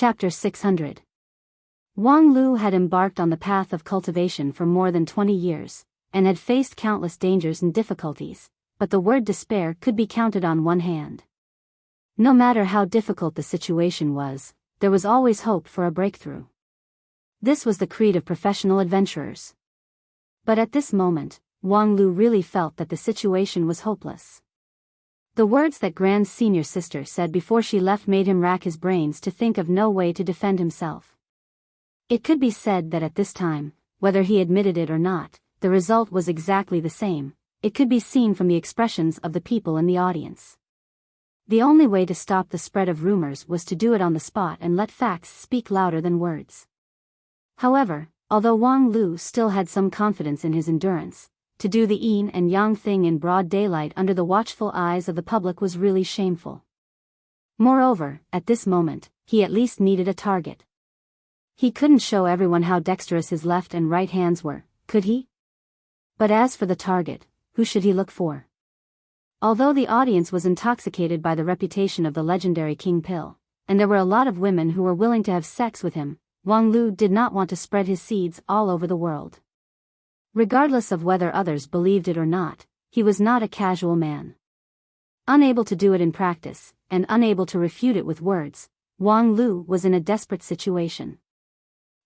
Chapter 600. Wang Lu had embarked on the path of cultivation for more than 20 years, and had faced countless dangers and difficulties, but the word despair could be counted on one hand. No matter how difficult the situation was, there was always hope for a breakthrough. This was the creed of professional adventurers. But at this moment, Wang Lu really felt that the situation was hopeless. The words that Grand's senior sister said before she left made him rack his brains to think of no way to defend himself. It could be said that at this time, whether he admitted it or not, the result was exactly the same. It could be seen from the expressions of the people in the audience. The only way to stop the spread of rumors was to do it on the spot and let facts speak louder than words. However, although Wang Lu still had some confidence in his endurance, to do the yin and yang thing in broad daylight under the watchful eyes of the public was really shameful. Moreover, at this moment, he at least needed a target. He couldn't show everyone how dexterous his left and right hands were, could he? But as for the target, who should he look for? Although the audience was intoxicated by the reputation of the legendary King Pill, and there were a lot of women who were willing to have sex with him, Wang Lu did not want to spread his seeds all over the world. Regardless of whether others believed it or not, he was not a casual man. Unable to do it in practice, and unable to refute it with words, Wang Lu was in a desperate situation.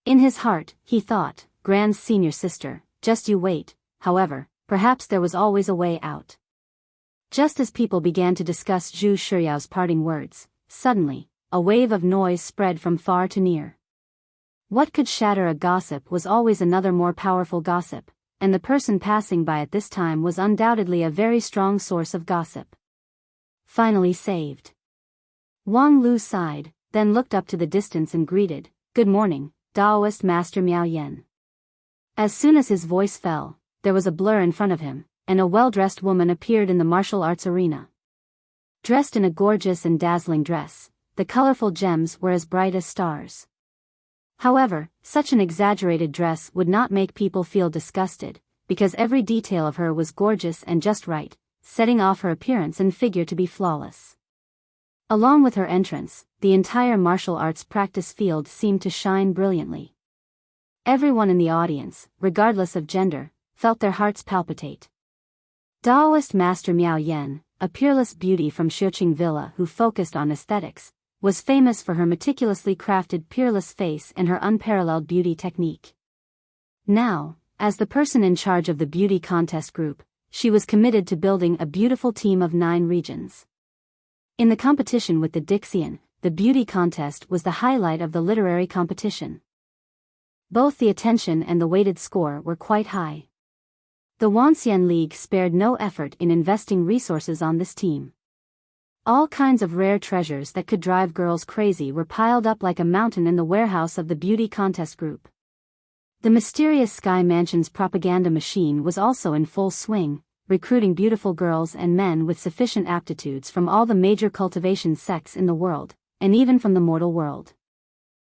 In his heart, he thought, Grand's senior sister, just you wait. However, perhaps there was always a way out. Just as people began to discuss Zhu Shiyao's parting words, suddenly, a wave of noise spread from far to near. What could shatter a gossip was always another more powerful gossip, and the person passing by at this time was undoubtedly a very strong source of gossip. Finally saved. Wang Lu sighed, then looked up to the distance and greeted, "Good morning, Taoist Master Miao Yan." As soon as his voice fell, there was a blur in front of him, and a well-dressed woman appeared in the martial arts arena. Dressed in a gorgeous and dazzling dress, the colorful gems were as bright as stars. However, such an exaggerated dress would not make people feel disgusted, because every detail of her was gorgeous and just right, setting off her appearance and figure to be flawless. Along with her entrance, the entire martial arts practice field seemed to shine brilliantly. Everyone in the audience, regardless of gender, felt their hearts palpitate. Taoist Master Miao Yan, a peerless beauty from Xiuqing Villa who focused on aesthetics, was famous for her meticulously crafted peerless face and her unparalleled beauty technique. Now, as the person in charge of the beauty contest group, she was committed to building a beautiful team of 9 regions. In the competition with the Dixian, the beauty contest was the highlight of the literary competition. Both the attention and the weighted score were quite high. The Wuxia League spared no effort in investing resources on this team. All kinds of rare treasures that could drive girls crazy were piled up like a mountain in the warehouse of the beauty contest group. The mysterious Sky Mansion's propaganda machine was also in full swing, recruiting beautiful girls and men with sufficient aptitudes from all the major cultivation sects in the world, and even from the mortal world.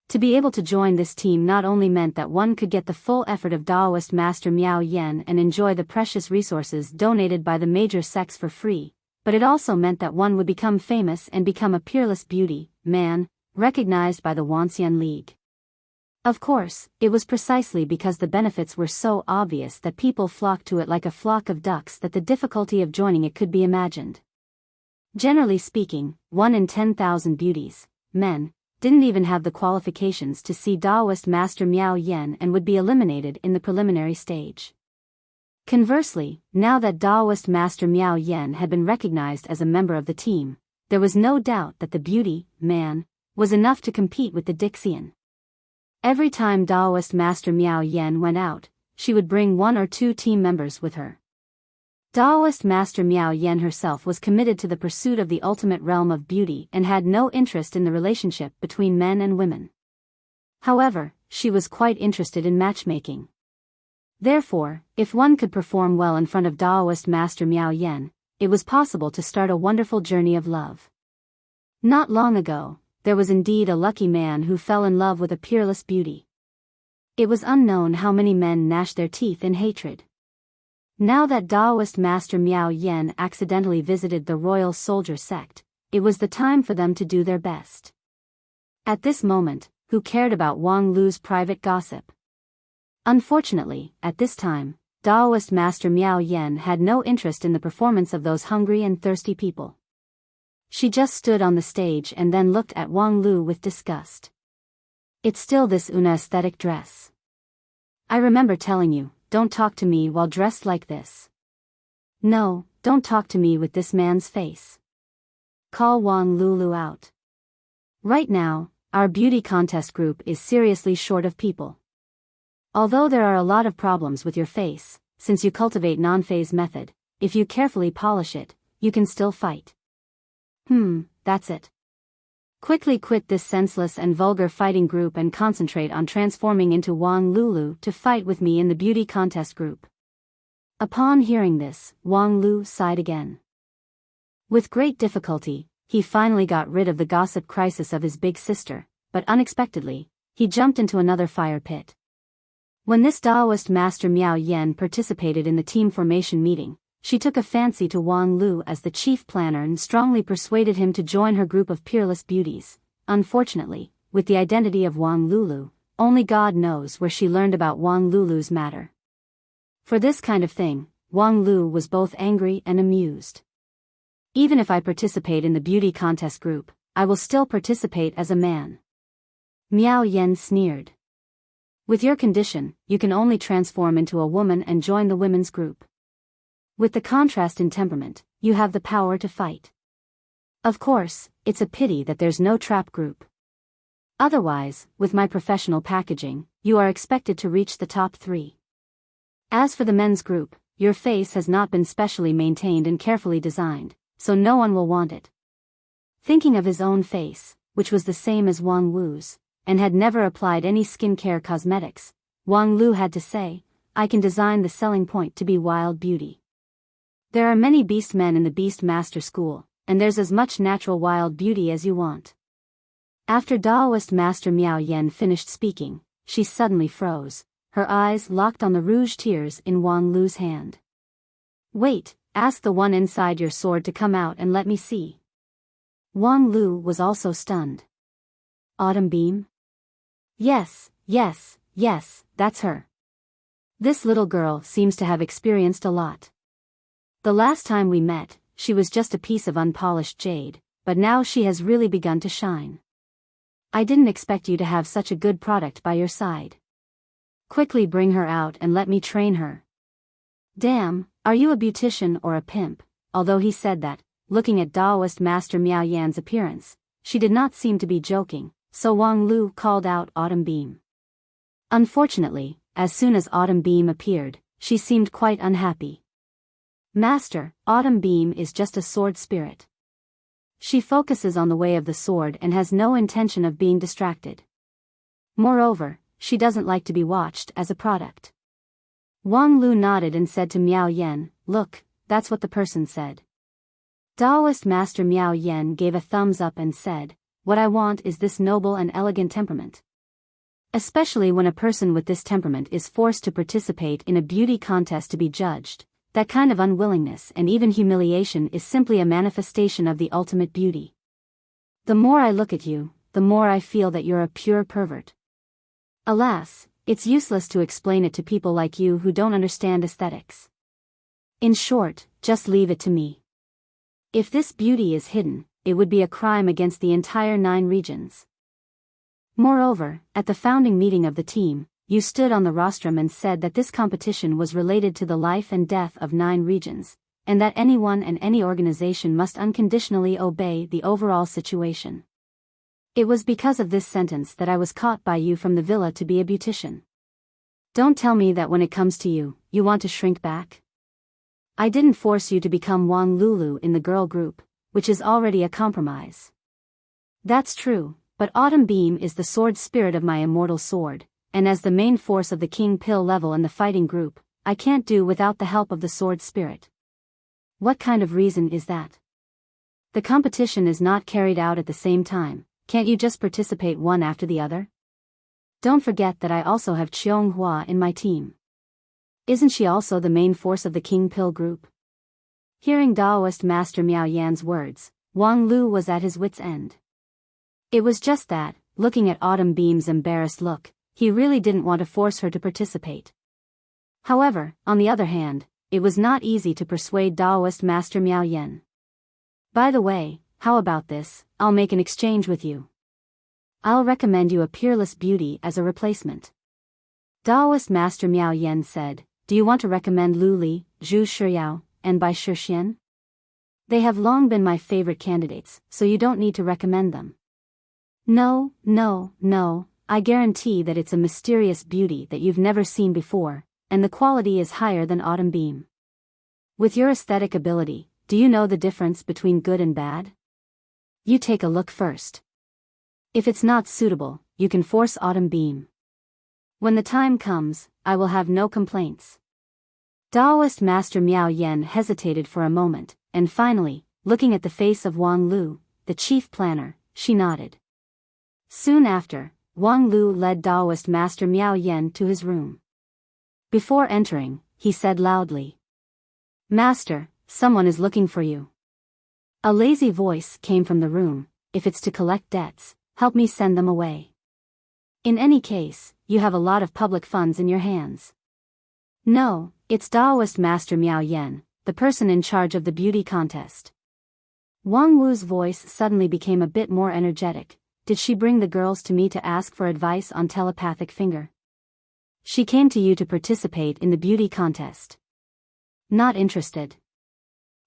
To be able to join this team not only meant that one could get the full effort of Taoist Master Miao Yan and enjoy the precious resources donated by the major sects for free, but it also meant that one would become famous and become a peerless beauty, man, recognized by the Wuxia League. Of course, it was precisely because the benefits were so obvious that people flocked to it like a flock of ducks that the difficulty of joining it could be imagined. Generally speaking, 1 in 10,000 beauties, men, didn't even have the qualifications to see Taoist Master Miao Yan and would be eliminated in the preliminary stage. Conversely, now that Taoist Master Miao Yan had been recognized as a member of the team, there was no doubt that the beauty, man, was enough to compete with the Dixian. Every time Taoist Master Miao Yan went out, she would bring 1 or 2 team members with her. Taoist Master Miao Yan herself was committed to the pursuit of the ultimate realm of beauty and had no interest in the relationship between men and women. However, she was quite interested in matchmaking. Therefore, if one could perform well in front of Taoist Master Miao Yan, it was possible to start a wonderful journey of love. Not long ago, there was indeed a lucky man who fell in love with a peerless beauty. It was unknown how many men gnashed their teeth in hatred. Now that Taoist Master Miao Yan accidentally visited the royal soldier sect, it was the time for them to do their best. At this moment, who cared about Wang Lu's private gossip? Unfortunately, at this time, Daoist Master Miao Yen had no interest in the performance of those hungry and thirsty people. She just stood on the stage and then looked at Wang Lu with disgust. It's still this aesthetic dress. I remember telling you, don't talk to me while dressed like this. No, don't talk to me with this man's face. Call Wang Lulu out. Right now, our beauty contest group is seriously short of people. Although there are a lot of problems with your face, since you cultivate non-phase method, if you carefully polish it, you can still fight. That's it. Quickly quit this senseless and vulgar fighting group and concentrate on transforming into Wang Lulu to fight with me in the beauty contest group. Upon hearing this, Wang Lu sighed again. With great difficulty, he finally got rid of the gossip crisis of his big sister, but unexpectedly, he jumped into another fire pit. When this Daoist Master Miao Yen participated in the team formation meeting, she took a fancy to Wang Lu as the chief planner and strongly persuaded him to join her group of peerless beauties. Unfortunately, with the identity of Wang Lulu, only God knows where she learned about Wang Lulu's matter. For this kind of thing, Wang Lu was both angry and amused. Even if I participate in the beauty contest group, I will still participate as a man. Miao Yen sneered. With your condition, you can only transform into a woman and join the women's group. With the contrast in temperament, you have the power to fight. Of course, it's a pity that there's no trap group. Otherwise, with my professional packaging, you are expected to reach the top 3. As for the men's group, your face has not been specially maintained and carefully designed, so no one will want it. Thinking of his own face, which was the same as Wang Wu's, and had never applied any skincare cosmetics, Wang Lu had to say, I can design the selling point to be wild beauty. There are many beast men in the Beast Master School, and there's as much natural wild beauty as you want. After Daoist Master Miao Yen finished speaking, she suddenly froze, her eyes locked on the rouge tears in Wang Lu's hand. Wait, ask the one inside your sword to come out and let me see. Wang Lu was also stunned. Autumn Beam? Yes, that's her. This little girl seems to have experienced a lot. The last time we met, she was just a piece of unpolished jade, but now she has really begun to shine. I didn't expect you to have such a good product by your side. Quickly bring her out and let me train her. Damn, are you a beautician or a pimp? Although he said that, looking at Daoist Master Miao Yan's appearance, she did not seem to be joking, so Wang Lu called out Autumn Beam. Unfortunately, as soon as Autumn Beam appeared, she seemed quite unhappy. Master, Autumn Beam is just a sword spirit. She focuses on the way of the sword and has no intention of being distracted. Moreover, she doesn't like to be watched as a product. Wang Lu nodded and said to Miao Yen, look, that's what the person said. Daoist Master Miao Yen gave a thumbs up and said, what I want is this noble and elegant temperament. Especially when a person with this temperament is forced to participate in a beauty contest to be judged, that kind of unwillingness and even humiliation is simply a manifestation of the ultimate beauty. The more I look at you, the more I feel that you're a pure pervert. Alas, it's useless to explain it to people like you who don't understand aesthetics. In short, just leave it to me. If this beauty is hidden, it would be a crime against the entire 9 regions. Moreover, at the founding meeting of the team, you stood on the rostrum and said that this competition was related to the life and death of 9 regions, and that anyone and any organization must unconditionally obey the overall situation. It was because of this sentence that I was caught by you from the villa to be a beautician. Don't tell me that when it comes to you, you want to shrink back. I didn't force you to become Wang Lulu in the girl group, which is already a compromise. That's true, but Autumn Beam is the sword spirit of my immortal sword, and as the main force of the King Pill level in the fighting group, I can't do without the help of the sword spirit. What kind of reason is that? The competition is not carried out at the same time, can't you just participate one after the other? Don't forget that I also have Cheong Hua in my team. Isn't she also the main force of the King Pill group? Hearing Daoist Master Miao Yan's words, Wang Lu was at his wits' end. It was just that, looking at Autumn Beam's embarrassed look, he really didn't want to force her to participate. However, on the other hand, it was not easy to persuade Taoist Master Miao Yen. By the way, how about this? I'll make an exchange with you. I'll recommend you a peerless beauty as a replacement. Taoist Master Miao Yen said, do you want to recommend Lu Li, Zhu Shiyao, and Bai Shixian? They have long been my favorite candidates, so you don't need to recommend them. No, I guarantee that it's a mysterious beauty that you've never seen before, and the quality is higher than Autumn Beam. With your aesthetic ability, do you know the difference between good and bad? You take a look first. If it's not suitable, you can force Autumn Beam. When the time comes, I will have no complaints. Taoist Master Miao Yen hesitated for a moment, and finally, looking at the face of Wang Lu, the chief planner, she nodded. Soon after, Wang Lu led Taoist Master Miao Yen to his room. Before entering, he said loudly, Master, someone is looking for you. A lazy voice came from the room, if it's to collect debts, help me send them away. In any case, you have a lot of public funds in your hands. No, it's Taoist Master Miao Yen, the person in charge of the beauty contest. Wang Wu's voice suddenly became a bit more energetic. Did she bring the girls to me to ask for advice on telepathic finger? She came to you to participate in the beauty contest. Not interested.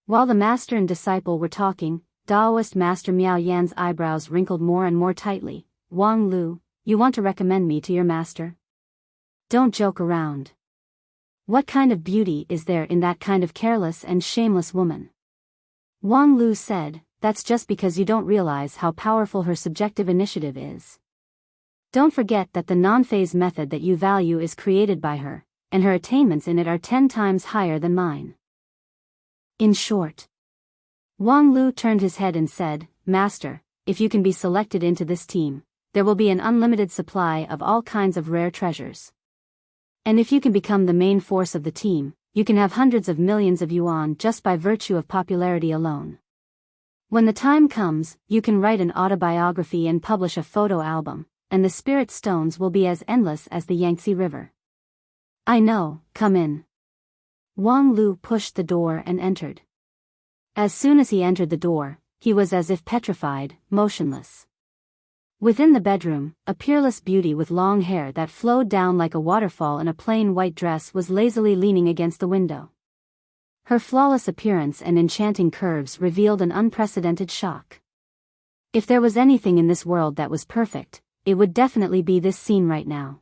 While the master and disciple were talking, Taoist Master Miao Yan's eyebrows wrinkled more and more tightly. Wang Lu, you want to recommend me to your master? Don't joke around. What kind of beauty is there in that kind of careless and shameless woman? Wang Lu said, that's just because you don't realize how powerful her subjective initiative is. Don't forget that the non-phase method that you value is created by her, and her attainments in it are 10 times higher than mine. In short, Wang Lu turned his head and said, Master, if you can be selected into this team, there will be an unlimited supply of all kinds of rare treasures. And if you can become the main force of the team, you can have hundreds of millions of yuan just by virtue of popularity alone. When the time comes, you can write an autobiography and publish a photo album, and the spirit stones will be as endless as the Yangtze River. I know, come in. Wang Lu pushed the door and entered. As soon as he entered the door, he was as if petrified, motionless. Within the bedroom, a peerless beauty with long hair that flowed down like a waterfall in a plain white dress was lazily leaning against the window. Her flawless appearance and enchanting curves revealed an unprecedented shock. If there was anything in this world that was perfect, it would definitely be this scene right now.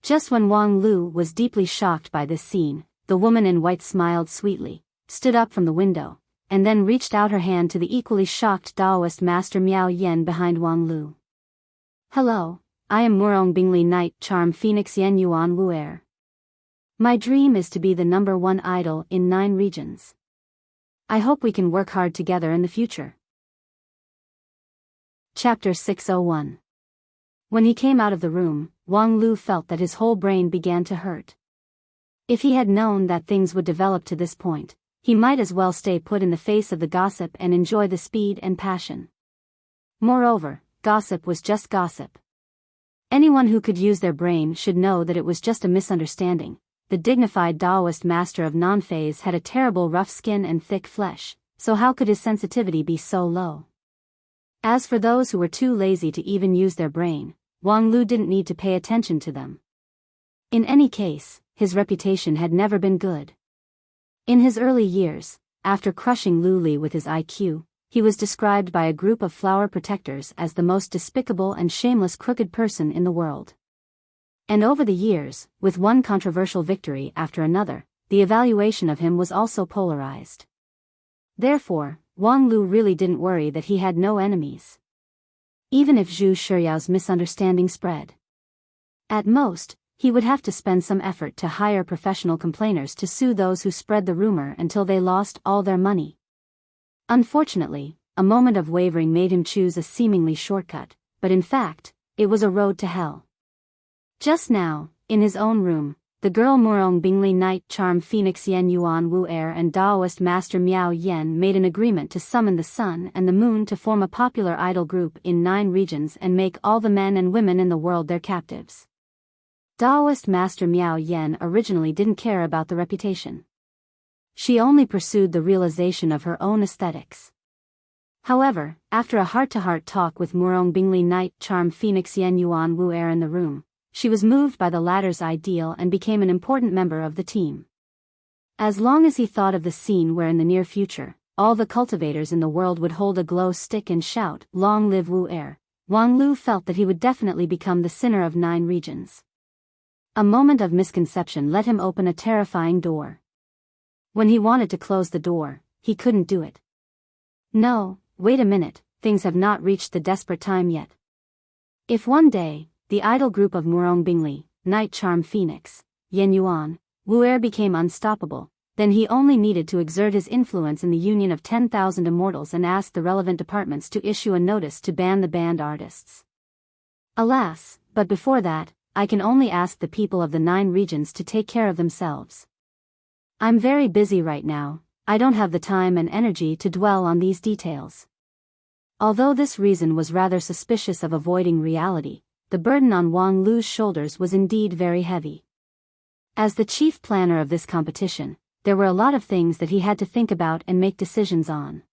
Just when Wang Lu was deeply shocked by this scene, the woman in white smiled sweetly, stood up from the window, and then reached out her hand to the equally shocked Taoist Master Miao Yen behind Wang Lu. Hello, I am Murong Bingli Knight Charm Phoenix Yen Yuan Wuer. My dream is to be the #1 idol in 9 regions. I hope we can work hard together in the future. Chapter 601. When he came out of the room, Wang Lu felt that his whole brain began to hurt. If he had known that things would develop to this point, he might as well stay put in the face of the gossip and enjoy the speed and passion. Moreover, gossip was just gossip. Anyone who could use their brain should know that it was just a misunderstanding. The dignified Taoist master of non-phase had a terrible rough skin and thick flesh, so how could his sensitivity be so low? As for those who were too lazy to even use their brain, Wang Lu didn't need to pay attention to them. In any case, his reputation had never been good. In his early years, after crushing Lu Li with his IQ, he was described by a group of flower protectors as the most despicable and shameless crooked person in the world. And over the years, with one controversial victory after another, the evaluation of him was also polarized. Therefore, Wang Lu really didn't worry that he had no enemies. Even if Zhu Shiyao's misunderstanding spread. At most, he would have to spend some effort to hire professional complainers to sue those who spread the rumor until they lost all their money. Unfortunately, a moment of wavering made him choose a seemingly shortcut, but in fact, it was a road to hell. Just now, in his own room, the girl Murong Bingli Night Charm Phoenix Yen Yuan Wu Er and Daoist Master Miao Yen made an agreement to summon the sun and the moon to form a popular idol group in 9 regions and make all the men and women in the world their captives. Daoist Master Miao Yen originally didn't care about the reputation. She only pursued the realization of her own aesthetics. However, after a heart-to-heart talk with Murong Bingli Night Charm Phoenix Yen Yuan Wu Er in the room, she was moved by the latter's ideal and became an important member of the team. As long as he thought of the scene where in the near future, all the cultivators in the world would hold a glow stick and shout, "Long live Wu Er," Wang Lu felt that he would definitely become the sinner of 9 regions. A moment of misconception let him open a terrifying door. When he wanted to close the door, he couldn't do it. No, wait a minute, things have not reached the desperate time yet. If one day, the idol group of Murong Bingli, Night Charm Phoenix, Yen Yuan, Wu Er became unstoppable, then he only needed to exert his influence in the union of 10,000 immortals and ask the relevant departments to issue a notice to ban the banned artists. Alas, but before that, I can only ask the people of the 9 regions to take care of themselves. I'm very busy right now, I don't have the time and energy to dwell on these details. Although this reason was rather suspicious of avoiding reality, the burden on Wang Lu's shoulders was indeed very heavy. As the chief planner of this competition, there were a lot of things that he had to think about and make decisions on.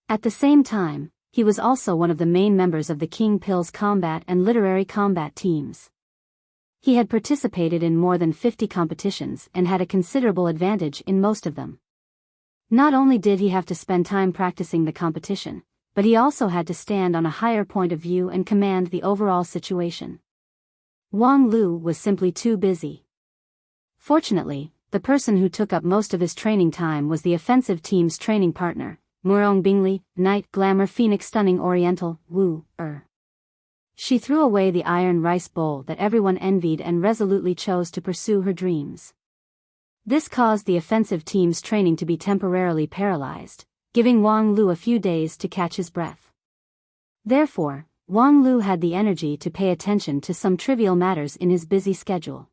At the same time, he was also one of the main members of the King Pill's combat and literary combat teams. He had participated in more than 50 competitions and had a considerable advantage in most of them. Not only did he have to spend time practicing the competition, but he also had to stand on a higher point of view and command the overall situation. Wang Lu was simply too busy. Fortunately, the person who took up most of his training time was the offensive team's training partner, Murong Bingli, Night Glamour Phoenix Stunning Oriental, Wu Er. She threw away the iron rice bowl that everyone envied and resolutely chose to pursue her dreams. This caused the offensive team's training to be temporarily paralyzed, giving Wang Lu a few days to catch his breath. Therefore, Wang Lu had the energy to pay attention to some trivial matters in his busy schedule.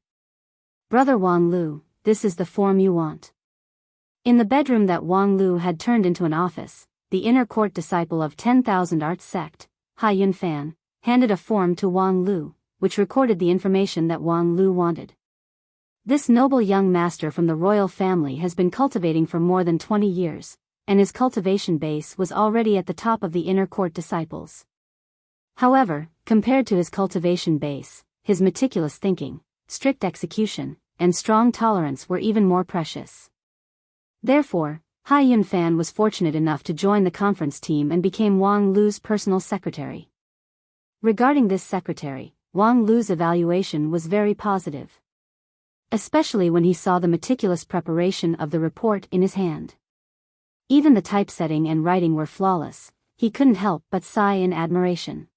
"Brother Wang Lu, this is the form you want." In the bedroom that Wang Lu had turned into an office, the inner court disciple of 10,000 Arts sect, Ha Yunfan, handed a form to Wang Lu, which recorded the information that Wang Lu wanted. This noble young master from the royal family has been cultivating for more than 20 years, and his cultivation base was already at the top of the inner court disciples. However, compared to his cultivation base, his meticulous thinking, strict execution, and strong tolerance were even more precious. Therefore, Ha Yunfan was fortunate enough to join the conference team and became Wang Lu's personal secretary. Regarding this secretary, Wang Lu's evaluation was very positive. Especially when he saw the meticulous preparation of the report in his hand. Even the typesetting and writing were flawless, he couldn't help but sigh in admiration.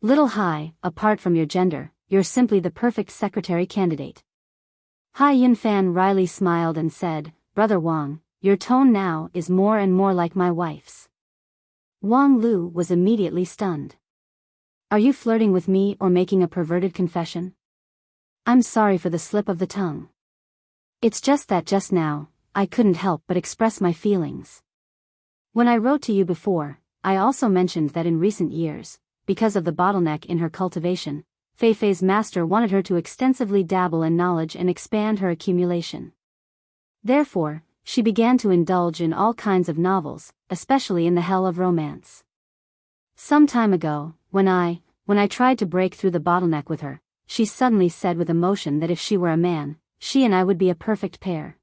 "Little Hai, apart from your gender, you're simply the perfect secretary candidate." Ha Yunfan wryly smiled and said, "Brother Wang, your tone now is more and more like my wife's." Wang Lu was immediately stunned. "Are you flirting with me or making a perverted confession?" "I'm sorry for the slip of the tongue. It's just that just now, I couldn't help but express my feelings. When I wrote to you before, I also mentioned that in recent years, because of the bottleneck in her cultivation, Feifei's master wanted her to extensively dabble in knowledge and expand her accumulation. Therefore, she began to indulge in all kinds of novels, especially in the hell of romance. Some time ago, when I tried to break through the bottleneck with her, she suddenly said with emotion that if she were a man, she and I would be a perfect pair."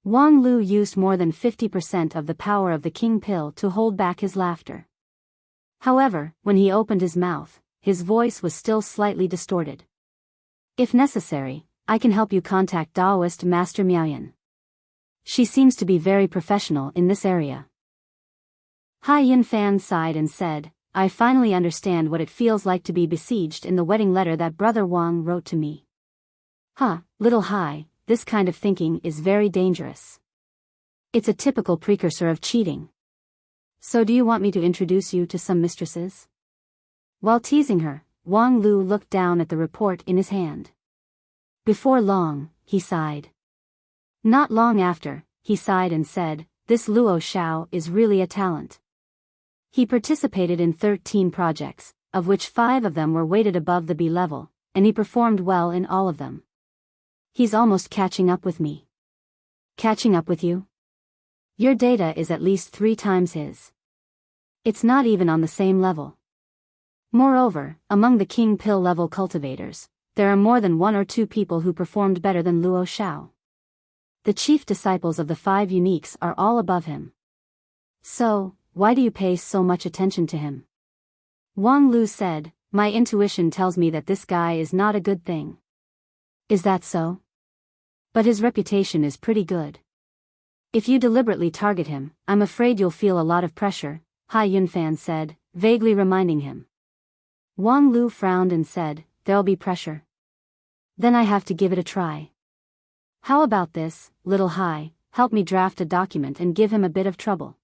Wang Lu used more than 50% of the power of the king pill to hold back his laughter. However, when he opened his mouth, his voice was still slightly distorted. "If necessary, I can help you contact Daoist Master Miaoyan. She seems to be very professional in this area." Ha Yunfan sighed and said, "I finally understand what it feels like to be besieged in the wedding letter that Brother Wang wrote to me. Little Hai, this kind of thinking is very dangerous. It's a typical precursor of cheating. So do you want me to introduce you to some mistresses?" While teasing her, Wang Lu looked down at the report in his hand. Before long, he sighed. Not long after, he sighed and said, "This Luo Xiao is really a talent." He participated in 13 projects, of which 5 of them were weighted above the B level, and he performed well in all of them. He's almost catching up with me. Catching up with you? Your data is at least 3 times his. It's not even on the same level. Moreover, among the King Pill level cultivators, there are more than 1 or 2 people who performed better than Luo Xiao. The chief disciples of the 5 uniques are all above him. So, why do you pay so much attention to him? Wang Lu said, "My intuition tells me that this guy is not a good thing." Is that so? But his reputation is pretty good. If you deliberately target him, I'm afraid you'll feel a lot of pressure, Hai Yunfan said, vaguely reminding him. Wang Lu frowned and said, "There'll be pressure. Then I have to give it a try. How about this, little Hai, help me draft a document and give him a bit of trouble.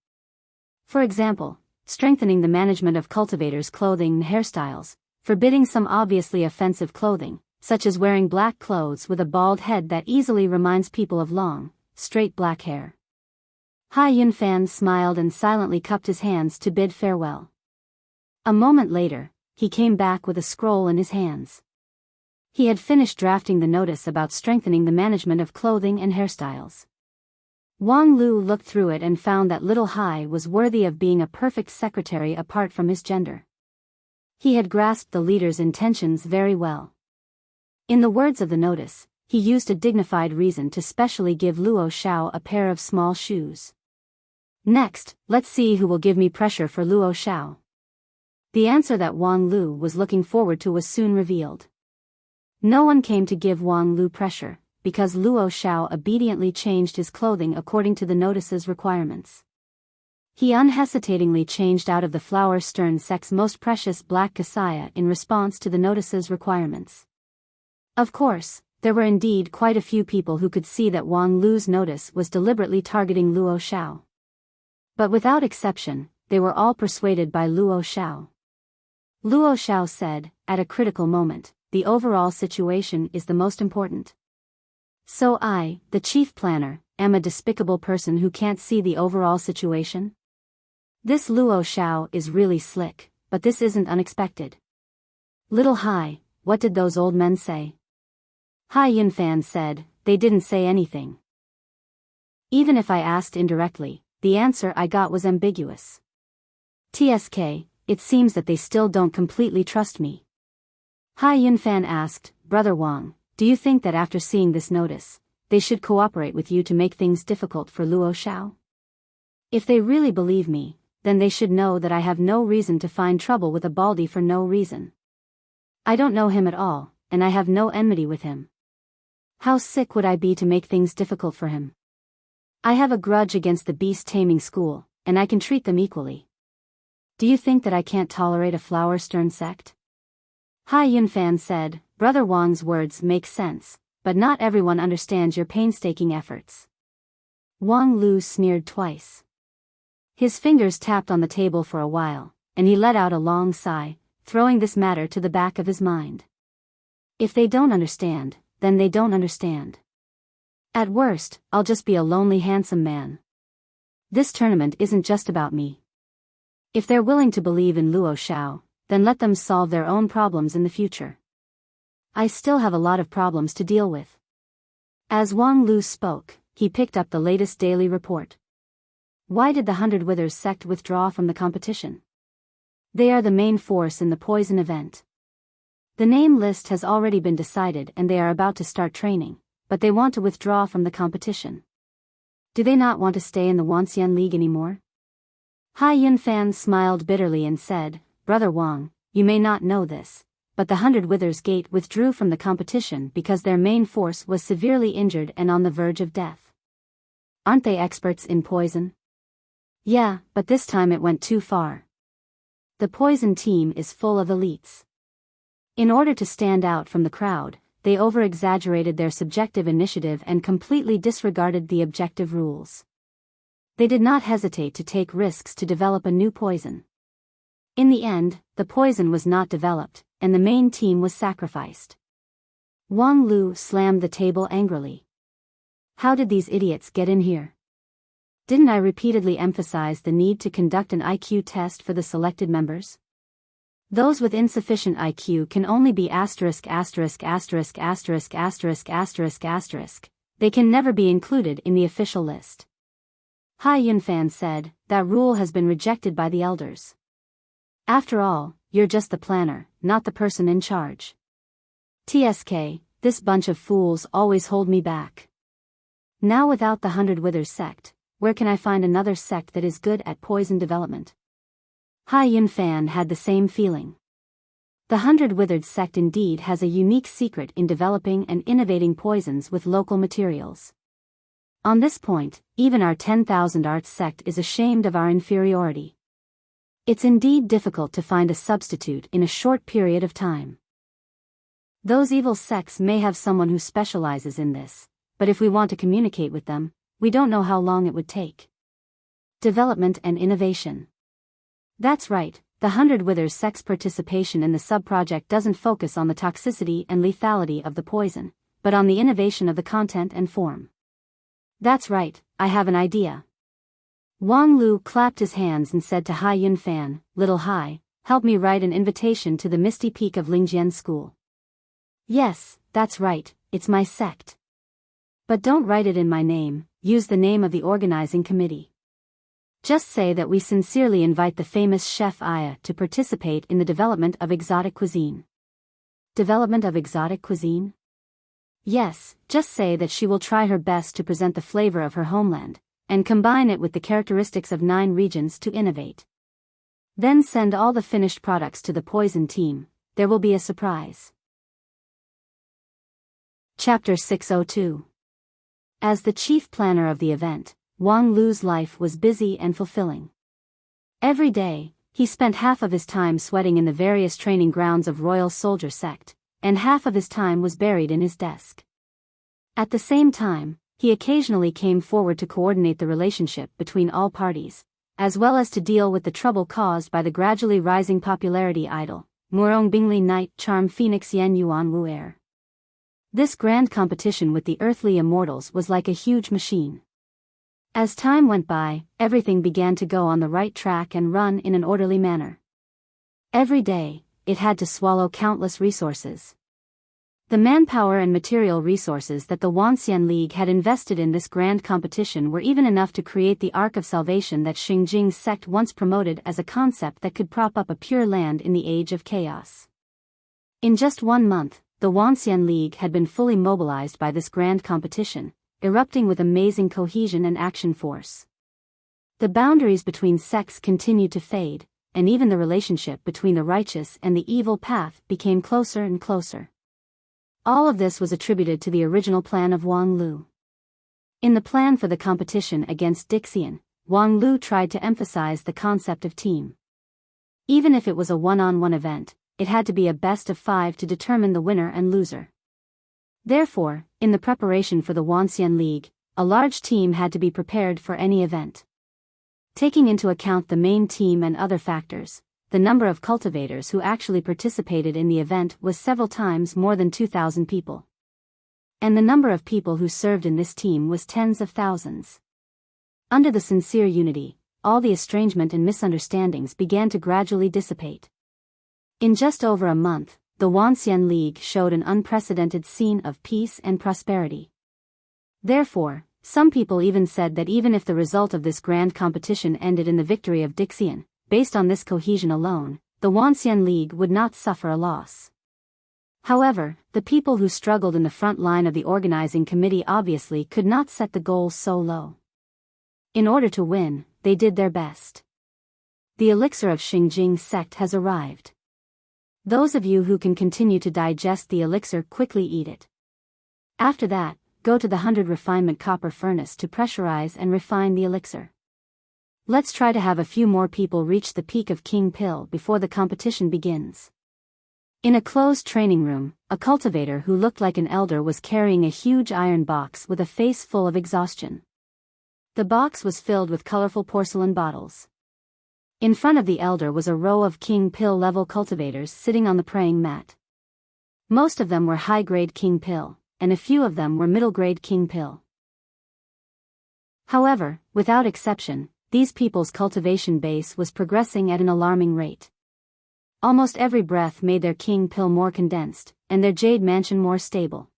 For example, strengthening the management of cultivators' clothing and hairstyles, forbidding some obviously offensive clothing, such as wearing black clothes with a bald head that easily reminds people of long, straight black hair." Hai Yunfan smiled and silently cupped his hands to bid farewell. A moment later, he came back with a scroll in his hands. He had finished drafting the notice about strengthening the management of clothing and hairstyles. Wang Lu looked through it and found that little Hai was worthy of being a perfect secretary apart from his gender. He had grasped the leader's intentions very well. In the words of the notice, he used a dignified reason to specially give Luo Xiao a pair of small shoes. Next, let's see who will give me pressure for Luo Xiao. The answer that Wang Lu was looking forward to was soon revealed. No one came to give Wang Lu pressure, because Luo Xiao obediently changed his clothing according to the notice's requirements. He unhesitatingly changed out of the flower stern sect's most precious black kasaya in response to the notice's requirements. Of course, there were indeed quite a few people who could see that Wang Lu's notice was deliberately targeting Luo Xiao. But without exception, they were all persuaded by Luo Xiao. Luo Xiao said, at a critical moment, "The overall situation is the most important. So I, the chief planner, am a despicable person who can't see the overall situation? This Luo Xiao is really slick, but this isn't unexpected." "Little Hai, what did those old men say?" Hai Yunfan said, "They didn't say anything. Even if I asked indirectly, the answer I got was ambiguous. TSK, it seems that they still don't completely trust me." Hai Yunfan asked, "Brother Wang, do you think that after seeing this notice, they should cooperate with you to make things difficult for Luo Xiao? If they really believe me, then they should know that I have no reason to find trouble with a baldy for no reason. I don't know him at all, and I have no enmity with him. How sick would I be to make things difficult for him? I have a grudge against the beast taming school, and I can treat them equally. Do you think that I can't tolerate a flower stern sect?" Hai Yunfan said, "Brother Wang's words make sense, but not everyone understands your painstaking efforts." Wang Lu sneered twice. His fingers tapped on the table for a while, and he let out a long sigh, throwing this matter to the back of his mind. If they don't understand, then they don't understand. At worst, I'll just be a lonely handsome man. This tournament isn't just about me. If they're willing to believe in Luo Xiao, then let them solve their own problems in the future. I still have a lot of problems to deal with. As Wang Lu spoke, he picked up the latest daily report. Why did the 100 Withers sect withdraw from the competition? They are the main force in the poison event. The name list has already been decided and they are about to start training, but they want to withdraw from the competition. Do they not want to stay in the Wanxian League anymore? Hai Yunfan smiled bitterly and said, "Brother Wang, you may not know this, but the 100 Withers Gate withdrew from the competition because their main force was severely injured and on the verge of death. Aren't they experts in poison?" "Yeah, but this time it went too far. The poison team is full of elites. In order to stand out from the crowd, they over-exaggerated their subjective initiative and completely disregarded the objective rules. They did not hesitate to take risks to develop a new poison. In the end, the poison was not developed, and the main team was sacrificed. Wang Lu slammed the table angrily. How did these idiots get in here? Didn't I repeatedly emphasize the need to conduct an IQ test for the selected members? Those with insufficient IQ can only be asterisk asterisk asterisk asterisk asterisk asterisk asterisk. They can never be included in the official list. Hai Yunfan said, that rule has been rejected by the elders. After all, you're just the planner, not the person in charge. TSK, this bunch of fools always hold me back. Now without the 100 Withers sect, where can I find another sect that is good at poison development? Hai Yunfan had the same feeling. The 100 Withered sect indeed has a unique secret in developing and innovating poisons with local materials. On this point, even our 10,000 Arts sect is ashamed of our inferiority. It's indeed difficult to find a substitute in a short period of time. Those evil sects may have someone who specializes in this, but if we want to communicate with them, we don't know how long it would take. Development and innovation. That's right, the 100 Withers sect's participation in the sub-project doesn't focus on the toxicity and lethality of the poison, but on the innovation of the content and form. That's right, I have an idea. Wang Lu clapped his hands and said to Hai Yunfan, Little Hai, help me write an invitation to the Misty Peak of Lingjian School. Yes, that's right, it's my sect. But don't write it in my name, use the name of the organizing committee. Just say that we sincerely invite the famous chef Aya to participate in the development of exotic cuisine. Development of exotic cuisine? Yes, just say that she will try her best to present the flavor of her homeland, and combine it with the characteristics of 9 regions to innovate. Then send all the finished products to the poison team, there will be a surprise. Chapter 602. As the chief planner of the event, Wang Lu's life was busy and fulfilling. Every day, he spent half of his time sweating in the various training grounds of Royal Soldier Sect, and half of his time was buried in his desk. At the same time, he occasionally came forward to coordinate the relationship between all parties, as well as to deal with the trouble caused by the gradually rising popularity idol, Murong Bingli Night Charm Phoenix Yen Yuan Wu Air. This grand competition with the earthly immortals was like a huge machine. As time went by, everything began to go on the right track and run in an orderly manner. Every day, it had to swallow countless resources. The manpower and material resources that the Wanxian League had invested in this grand competition were even enough to create the Ark of Salvation that Xingjing's sect once promoted as a concept that could prop up a pure land in the age of chaos. In just 1 month, the Wanxian League had been fully mobilized by this grand competition, erupting with amazing cohesion and action force. The boundaries between sects continued to fade, and even the relationship between the righteous and the evil path became closer and closer. All of this was attributed to the original plan of Wang Lu. In the plan for the competition against Dixian, Wang Lu tried to emphasize the concept of team. Even if it was a one-on-one event, it had to be a best of 5 to determine the winner and loser. Therefore, in the preparation for the Wanxian League, a large team had to be prepared for any event. Taking into account the main team and other factors, the number of cultivators who actually participated in the event was several times more than 2,000 people. And the number of people who served in this team was tens of thousands. Under the sincere unity, all the estrangement and misunderstandings began to gradually dissipate. In just over a month, the Wanxian League showed an unprecedented scene of peace and prosperity. Therefore, some people even said that even if the result of this grand competition ended in the victory of Dixian, based on this cohesion alone, the Wanxian League would not suffer a loss. However, the people who struggled in the front line of the organizing committee obviously could not set the goals so low. In order to win, they did their best. The elixir of Xingjing sect has arrived. Those of you who can continue to digest the elixir quickly eat it. After that, go to the 100 refinement copper furnace to pressurize and refine the elixir. Let's try to have a few more people reach the peak of King Pill before the competition begins. In a closed training room, a cultivator who looked like an elder was carrying a huge iron box with a face full of exhaustion. The box was filled with colorful porcelain bottles. In front of the elder was a row of King Pill level cultivators sitting on the praying mat. Most of them were high-grade king pill, and a few of them were middle-grade king pill. However, without exception, these people's cultivation base was progressing at an alarming rate. Almost every breath made their king pill more condensed, and their jade mansion more stable.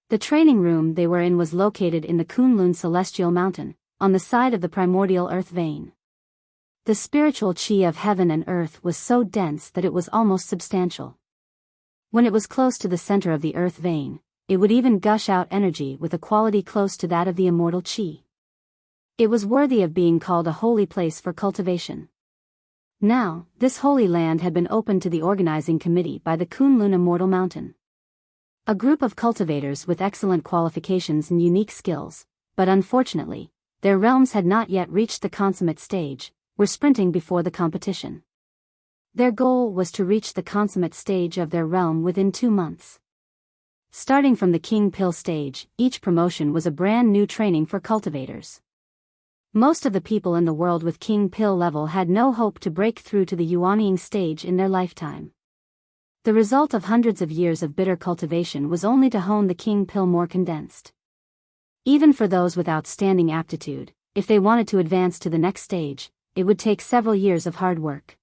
The training room they were in was located in the Kunlun Celestial Mountain, on the side of the primordial earth vein. The spiritual chi of heaven and earth was so dense that it was almost substantial. When it was close to the center of the earth vein, it would even gush out energy with a quality close to that of the immortal chi. It was worthy of being called a holy place for cultivation. Now, this holy land had been opened to the organizing committee by the Kunlun Immortal Mountain. A group of cultivators with excellent qualifications and unique skills, but unfortunately, their realms had not yet reached the consummate stage, were sprinting before the competition. Their goal was to reach the consummate stage of their realm within 2 months. Starting from the king pill stage, each promotion was a brand new training for cultivators. Most of the people in the world with king pill level had no hope to break through to the yuanying stage in their lifetime. The result of hundreds of years of bitter cultivation was only to hone the king pill more condensed. Even for those with outstanding aptitude, if they wanted to advance to the next stage, it would take several years of hard work.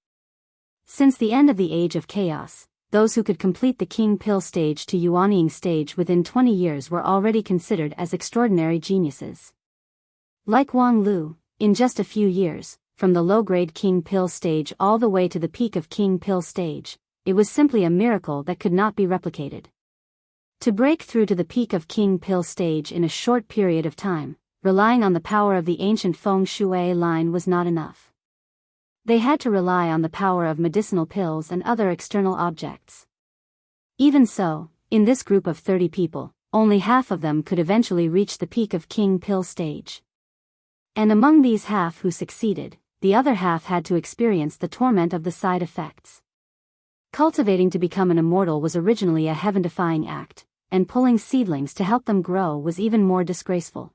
Since the end of the Age of Chaos, those who could complete the king pill stage to yuanying stage within 20 years were already considered as extraordinary geniuses. Like Wang Lu, in just a few years, from the low-grade king pill stage all the way to the peak of king pill stage, it was simply a miracle that could not be replicated. To break through to the peak of king pill stage in a short period of time, relying on the power of the ancient feng shui line was not enough. They had to rely on the power of medicinal pills and other external objects. Even so, in this group of 30 people, only half of them could eventually reach the peak of king pill stage. And among these half who succeeded, the other half had to experience the torment of the side effects. Cultivating to become an immortal was originally a heaven-defying act, and pulling seedlings to help them grow was even more disgraceful.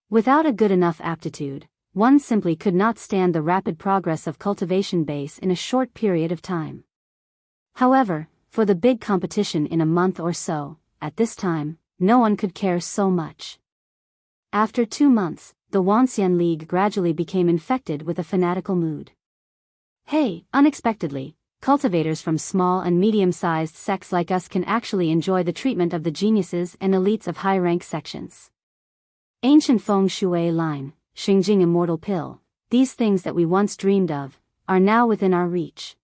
Without a good enough aptitude, one simply could not stand the rapid progress of cultivation base in a short period of time. However, for the big competition in a month or so, at this time, no one could care so much. After 2 months, the Wuxia League gradually became infected with a fanatical mood. Hey, unexpectedly, cultivators from small and medium-sized sects like us can actually enjoy the treatment of the geniuses and elites of high-rank sections. Ancient feng shui line, Xingjing immortal pill, these things that we once dreamed of, are now within our reach.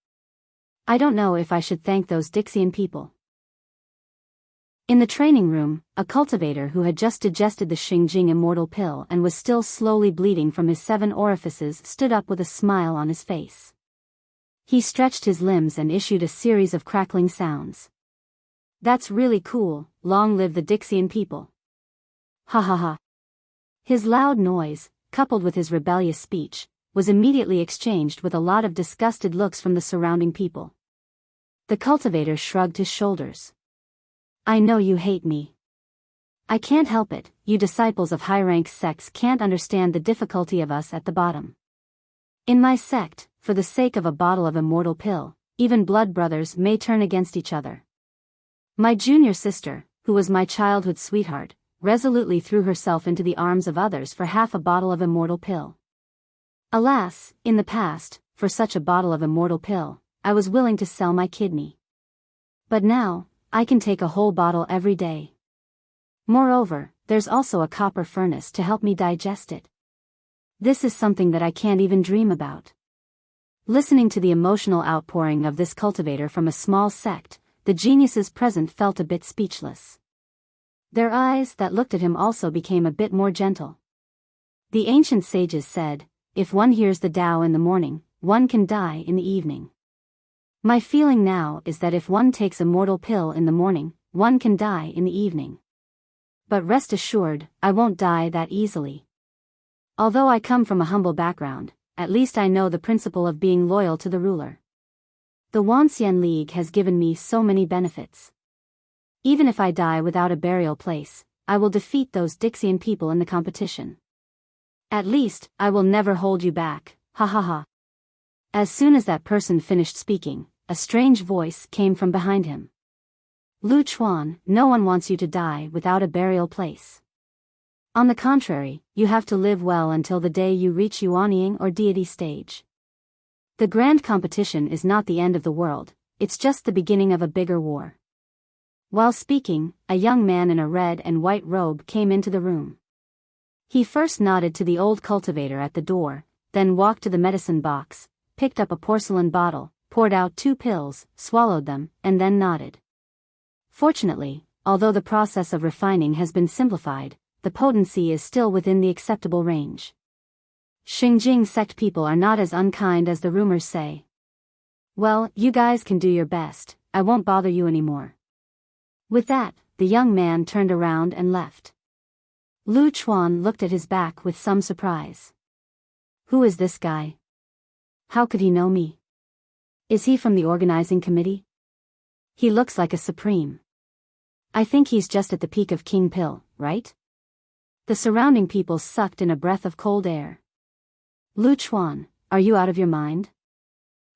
I don't know if I should thank those Dixian people. In the training room, a cultivator who had just digested the Xingjing immortal pill and was still slowly bleeding from his 7 orifices stood up with a smile on his face. He stretched his limbs and issued a series of crackling sounds. That's really cool, long live the Dixian people. Ha ha ha. His loud noise, coupled with his rebellious speech, was immediately exchanged with a lot of disgusted looks from the surrounding people. The cultivator shrugged his shoulders. I know you hate me. I can't help it, you disciples of high-rank sects can't understand the difficulty of us at the bottom. In my sect, for the sake of a bottle of immortal pill, even blood brothers may turn against each other. My junior sister, who was my childhood sweetheart, resolutely threw herself into the arms of others for half a bottle of immortal pill. Alas, in the past, for such a bottle of immortal pill, I was willing to sell my kidney. But now, I can take a whole bottle every day. Moreover, there's also a copper furnace to help me digest it. This is something that I can't even dream about. Listening to the emotional outpouring of this cultivator from a small sect, the geniuses present felt a bit speechless. Their eyes that looked at him also became a bit more gentle. The ancient sages said, if one hears the Tao in the morning, one can die in the evening. My feeling now is that if one takes a mortal pill in the morning, one can die in the evening. But rest assured, I won't die that easily. Although I come from a humble background, at least I know the principle of being loyal to the ruler. The Wuxia League has given me so many benefits. Even if I die without a burial place, I will defeat those Dixian people in the competition. At least, I will never hold you back, ha ha ha. As soon as that person finished speaking, a strange voice came from behind him. Lu Chuan, no one wants you to die without a burial place. On the contrary, you have to live well until the day you reach Yuanying or deity stage. The grand competition is not the end of the world, it's just the beginning of a bigger war. While speaking, a young man in a red and white robe came into the room. He first nodded to the old cultivator at the door, then walked to the medicine box, picked up a porcelain bottle, poured out 2 pills, swallowed them, and then nodded. Fortunately, although the process of refining has been simplified, the potency is still within the acceptable range. Xingjing sect people are not as unkind as the rumors say. Well, you guys can do your best, I won't bother you anymore. With that, the young man turned around and left. Lu Chuan looked at his back with some surprise. Who is this guy? How could he know me? Is he from the organizing committee? He looks like a supreme. I think he's just at the peak of King Pill, right? The surrounding people sucked in a breath of cold air. Lu Chuan, are you out of your mind?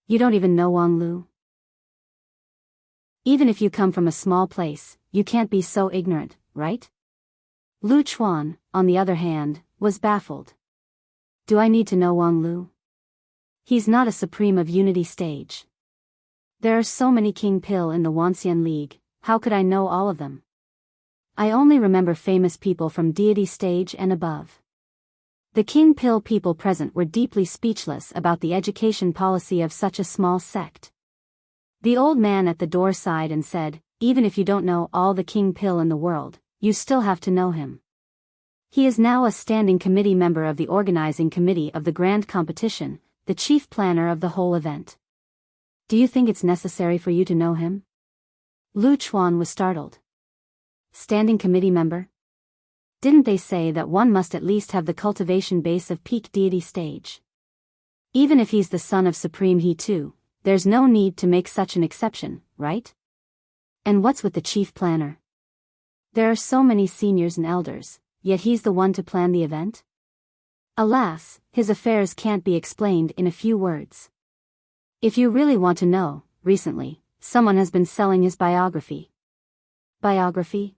You don't even know Wang Lu? Even if you come from a small place, you can't be so ignorant, right? Lu Chuan, on the other hand, was baffled. Do I need to know Wang Lu? He's not a supreme of Unity stage. There are so many King Pill in the Wanxian League, how could I know all of them? I only remember famous people from deity stage and above. The King Pill people present were deeply speechless about the education policy of such a small sect. The old man at the door sighed and said, even if you don't know all the King Pill in the world, you still have to know him. He is now a standing committee member of the organizing committee of the grand competition, the chief planner of the whole event. Do you think it's necessary for you to know him? Lu Chuan was startled. Standing committee member? Didn't they say that one must at least have the cultivation base of peak deity stage? Even if he's the son of Supreme He too, there's no need to make such an exception, right? And what's with the chief planner? There are so many seniors and elders, yet he's the one to plan the event? Alas, his affairs can't be explained in a few words. If you really want to know, recently, someone has been selling his biography. Biography?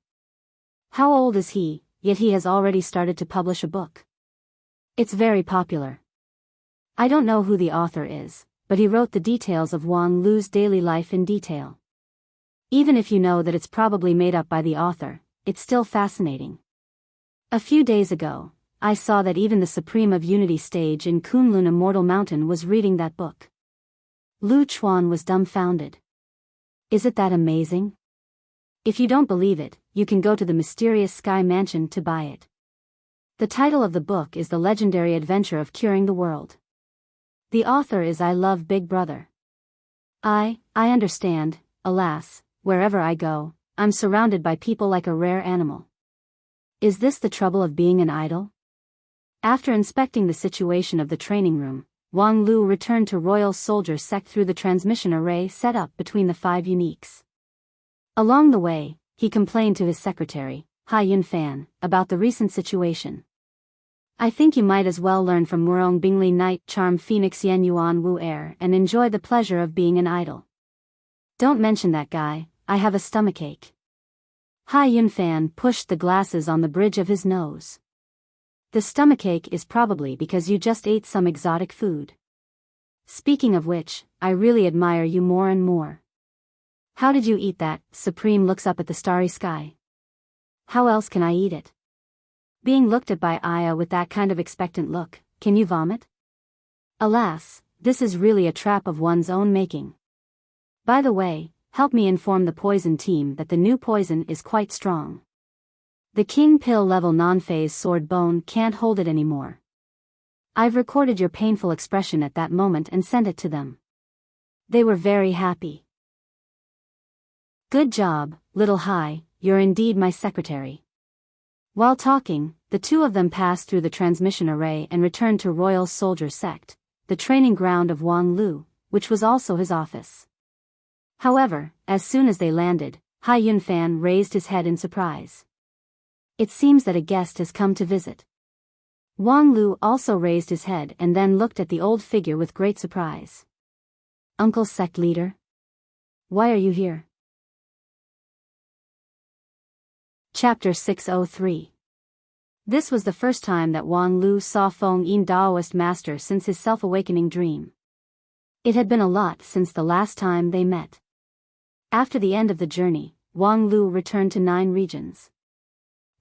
How old is he, yet he has already started to publish a book? It's very popular. I don't know who the author is, but he wrote the details of Wang Lu's daily life in detail. Even if you know that it's probably made up by the author, it's still fascinating. A few days ago, I saw that even the Supreme of Unity stage in Kunlun Immortal Mountain was reading that book. Lu Chuan was dumbfounded. Is it that amazing? If you don't believe it, you can go to the mysterious Sky Mansion to buy it. The title of the book is The Legendary Adventure of Curing the World. The author is I Love Big Brother. I understand, alas, wherever I go, I'm surrounded by people like a rare animal. Is this the trouble of being an idol? After inspecting the situation of the training room, Wang Lu returned to Royal Soldier Sect through the transmission array set up between the 5 uniques. Along the way, he complained to his secretary, Ha Yunfan, about the recent situation. I think you might as well learn from Murong Bingli Knight Charm Phoenix Yen Yuan Wu Air and enjoy the pleasure of being an idol. Don't mention that guy, I have a stomachache. Ha Yunfan pushed the glasses on the bridge of his nose. The stomachache is probably because you just ate some exotic food. Speaking of which, I really admire you more and more. How did you eat that? Supreme looks up at the starry sky. How else can I eat it? Being looked at by Aya with that kind of expectant look, can you vomit? Alas, this is really a trap of one's own making. By the way, help me inform the poison team that the new poison is quite strong. The King Pill level non-phase sword bone can't hold it anymore. I've recorded your painful expression at that moment and sent it to them. They were very happy. Good job, little Hai, you're indeed my secretary. While talking, the two of them passed through the transmission array and returned to Royal Soldier Sect, the training ground of Wang Lu, which was also his office. However, as soon as they landed, Hai Yunfan raised his head in surprise. It seems that a guest has come to visit. Wang Lu also raised his head and then looked at the old figure with great surprise. Uncle Sect Leader? Why are you here? Chapter 603. This was the first time that Wang Lu saw Feng Yin Daoist master since his self-awakening dream. It had been a lot since the last time they met. After the end of the journey, Wang Lu returned to 9 regions.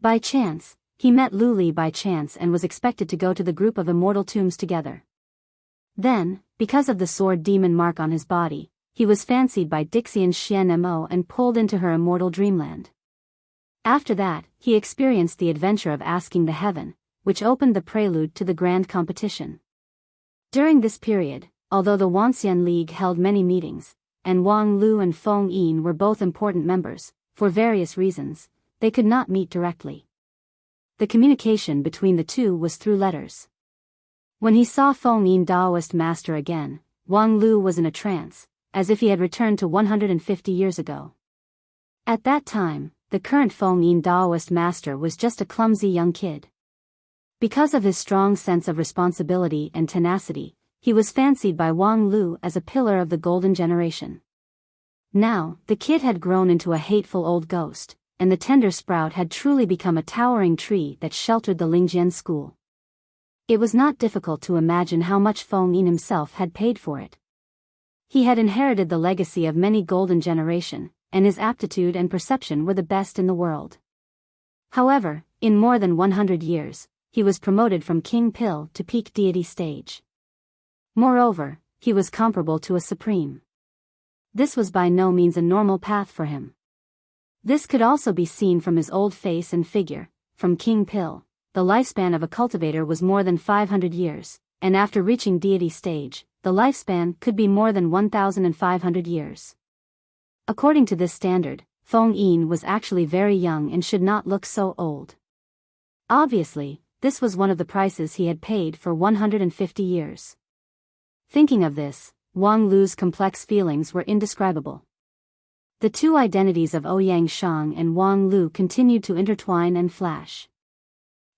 By chance, he met Lu Li by chance and was expected to go to the group of immortal tombs together. Then, because of the sword demon mark on his body, he was fancied by Dixian Xian Mo and pulled into her immortal dreamland. After that, he experienced the adventure of asking the heaven, which opened the prelude to the grand competition. During this period, although the Wanxian League held many meetings, and Wang Lu and Feng Yin were both important members, for various reasons, they could not meet directly. The communication between the two was through letters. When he saw Feng Yin Daoist master again, Wang Lu was in a trance, as if he had returned to 150 years ago. At that time, the current Feng Yin Daoist master was just a clumsy young kid. Because of his strong sense of responsibility and tenacity, he was fancied by Wang Lu as a pillar of the golden generation. Now, the kid had grown into a hateful old ghost, and the tender sprout had truly become a towering tree that sheltered the Lingjian school. It was not difficult to imagine how much Feng Yin himself had paid for it. He had inherited the legacy of many golden generation, and his aptitude and perception were the best in the world. However, in more than 100 years, he was promoted from King Pill to peak deity stage. Moreover, he was comparable to a supreme. This was by no means a normal path for him. This could also be seen from his old face and figure. From King Pill, the lifespan of a cultivator was more than 500 years, and after reaching deity stage, the lifespan could be more than 1,500 years. According to this standard, Feng Yin was actually very young and should not look so old. Obviously, this was one of the prices he had paid for 150 years. Thinking of this, Wang Lu's complex feelings were indescribable. The two identities of Ouyang Shang and Wang Lu continued to intertwine and flash.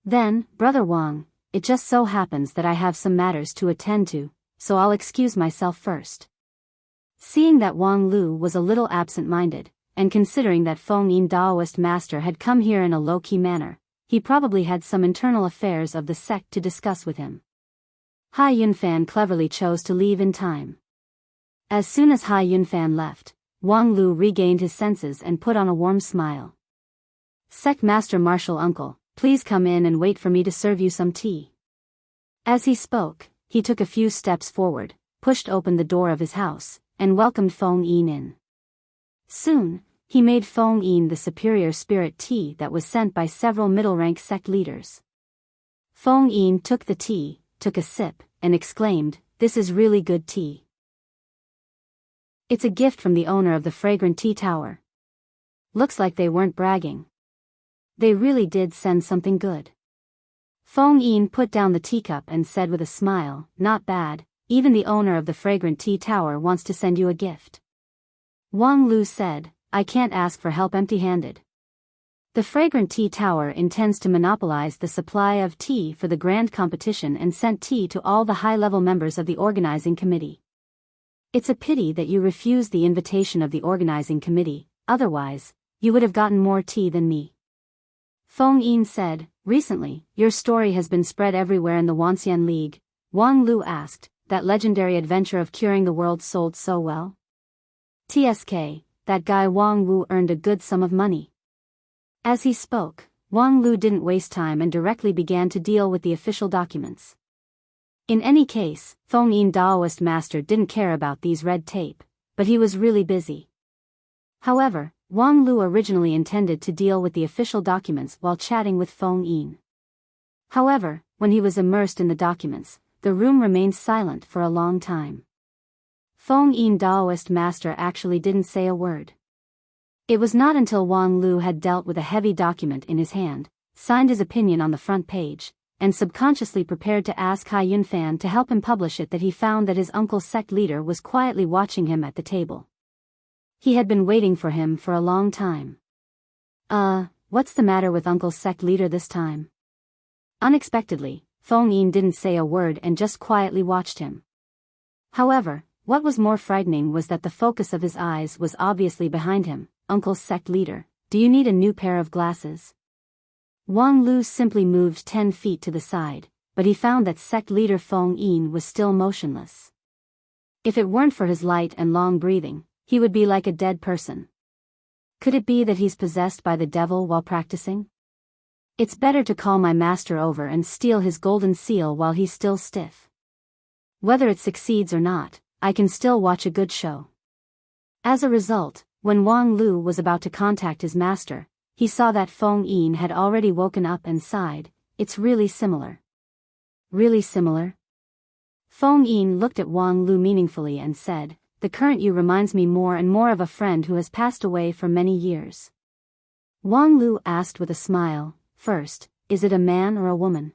Then, Brother Wang, it just so happens that I have some matters to attend to, so I'll excuse myself first. Seeing that Wang Lu was a little absent-minded, and considering that Feng Yin Daoist master had come here in a low-key manner, he probably had some internal affairs of the sect to discuss with him. Hai Yunfan cleverly chose to leave in time. As soon as Hai Yunfan left, Wang Lu regained his senses and put on a warm smile. Sect Master Martial Uncle, please come in and wait for me to serve you some tea. As he spoke, he took a few steps forward, pushed open the door of his house, and welcomed Feng Yin in. Soon, he made Feng Yin the superior spirit tea that was sent by several middle-rank sect leaders. Feng Yin took the tea, took a sip, and exclaimed, "This is really good tea. It's a gift from the owner of the fragrant tea tower. Looks like they weren't bragging. They really did send something good." Feng Yin put down the teacup and said with a smile, "Not bad. Even the owner of the fragrant tea tower wants to send you a gift." Wang Lu said, "I can't ask for help empty-handed. The fragrant tea tower intends to monopolize the supply of tea for the grand competition and sent tea to all the high-level members of the organizing committee. It's a pity that you refused the invitation of the organizing committee, otherwise, you would have gotten more tea than me." Feng Yin said, "Recently, your story has been spread everywhere in the Wanxian League." Wang Lu asked, "That legendary adventure of curing the world sold so well?" "TSK, that guy Wang Wu earned a good sum of money." As he spoke, Wang Lu didn't waste time and directly began to deal with the official documents. In any case, Feng Yin Daoist master didn't care about these red tape, but he was really busy. However, Wang Lu originally intended to deal with the official documents while chatting with Feng Yin. However, when he was immersed in the documents, the room remained silent for a long time. Feng Yin Daoist master actually didn't say a word. It was not until Wang Lu had dealt with a heavy document in his hand, signed his opinion on the front page, and subconsciously prepared to ask Hai Yunfan to help him publish it that he found that his uncle's sect leader was quietly watching him at the table. He had been waiting for him for a long time. What's the matter with uncle's sect leader this time?" Unexpectedly, Feng Yin didn't say a word and just quietly watched him. However, what was more frightening was that the focus of his eyes was obviously behind him. "Uncle's sect leader, do you need a new pair of glasses? Wang Lu simply moved 10 feet to the side, but he found that sect leader Feng Yin was still motionless. If it weren't for his light and long breathing, he would be like a dead person. Could it be that he's possessed by the devil while practicing? It's better to call my master over and steal his golden seal while he's still stiff. Whether it succeeds or not, I can still watch a good show. As a result, when Wang Lu was about to contact his master, he saw that Feng Yin had already woken up and sighed. It's really similar. Really similar? Feng Yin looked at Wang Lu meaningfully and said, the current you reminds me more and more of a friend who has passed away for many years. Wang Lu asked with a smile, first, is it a man or a woman?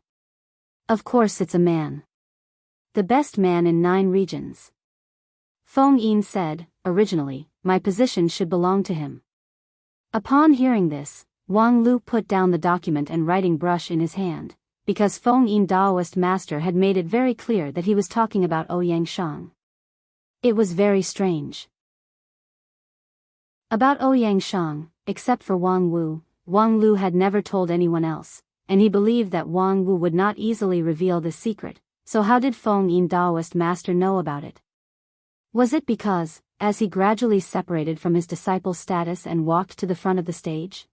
Of course it's a man. The best man in 9 regions. Feng Yin said, originally, my position should belong to him. Upon hearing this, Wang Lu put down the document and writing brush in his hand, because Feng Yin Daoist master had made it very clear that he was talking about Ouyang Shang. It was very strange. About Ouyang Shang, except for Wang Lu had never told anyone else, and he believed that Wang Wu would not easily reveal this secret, so how did Feng Yin Daoist master know about it? Was it because, as he gradually separated from his disciple's status and walked to the front of the stage?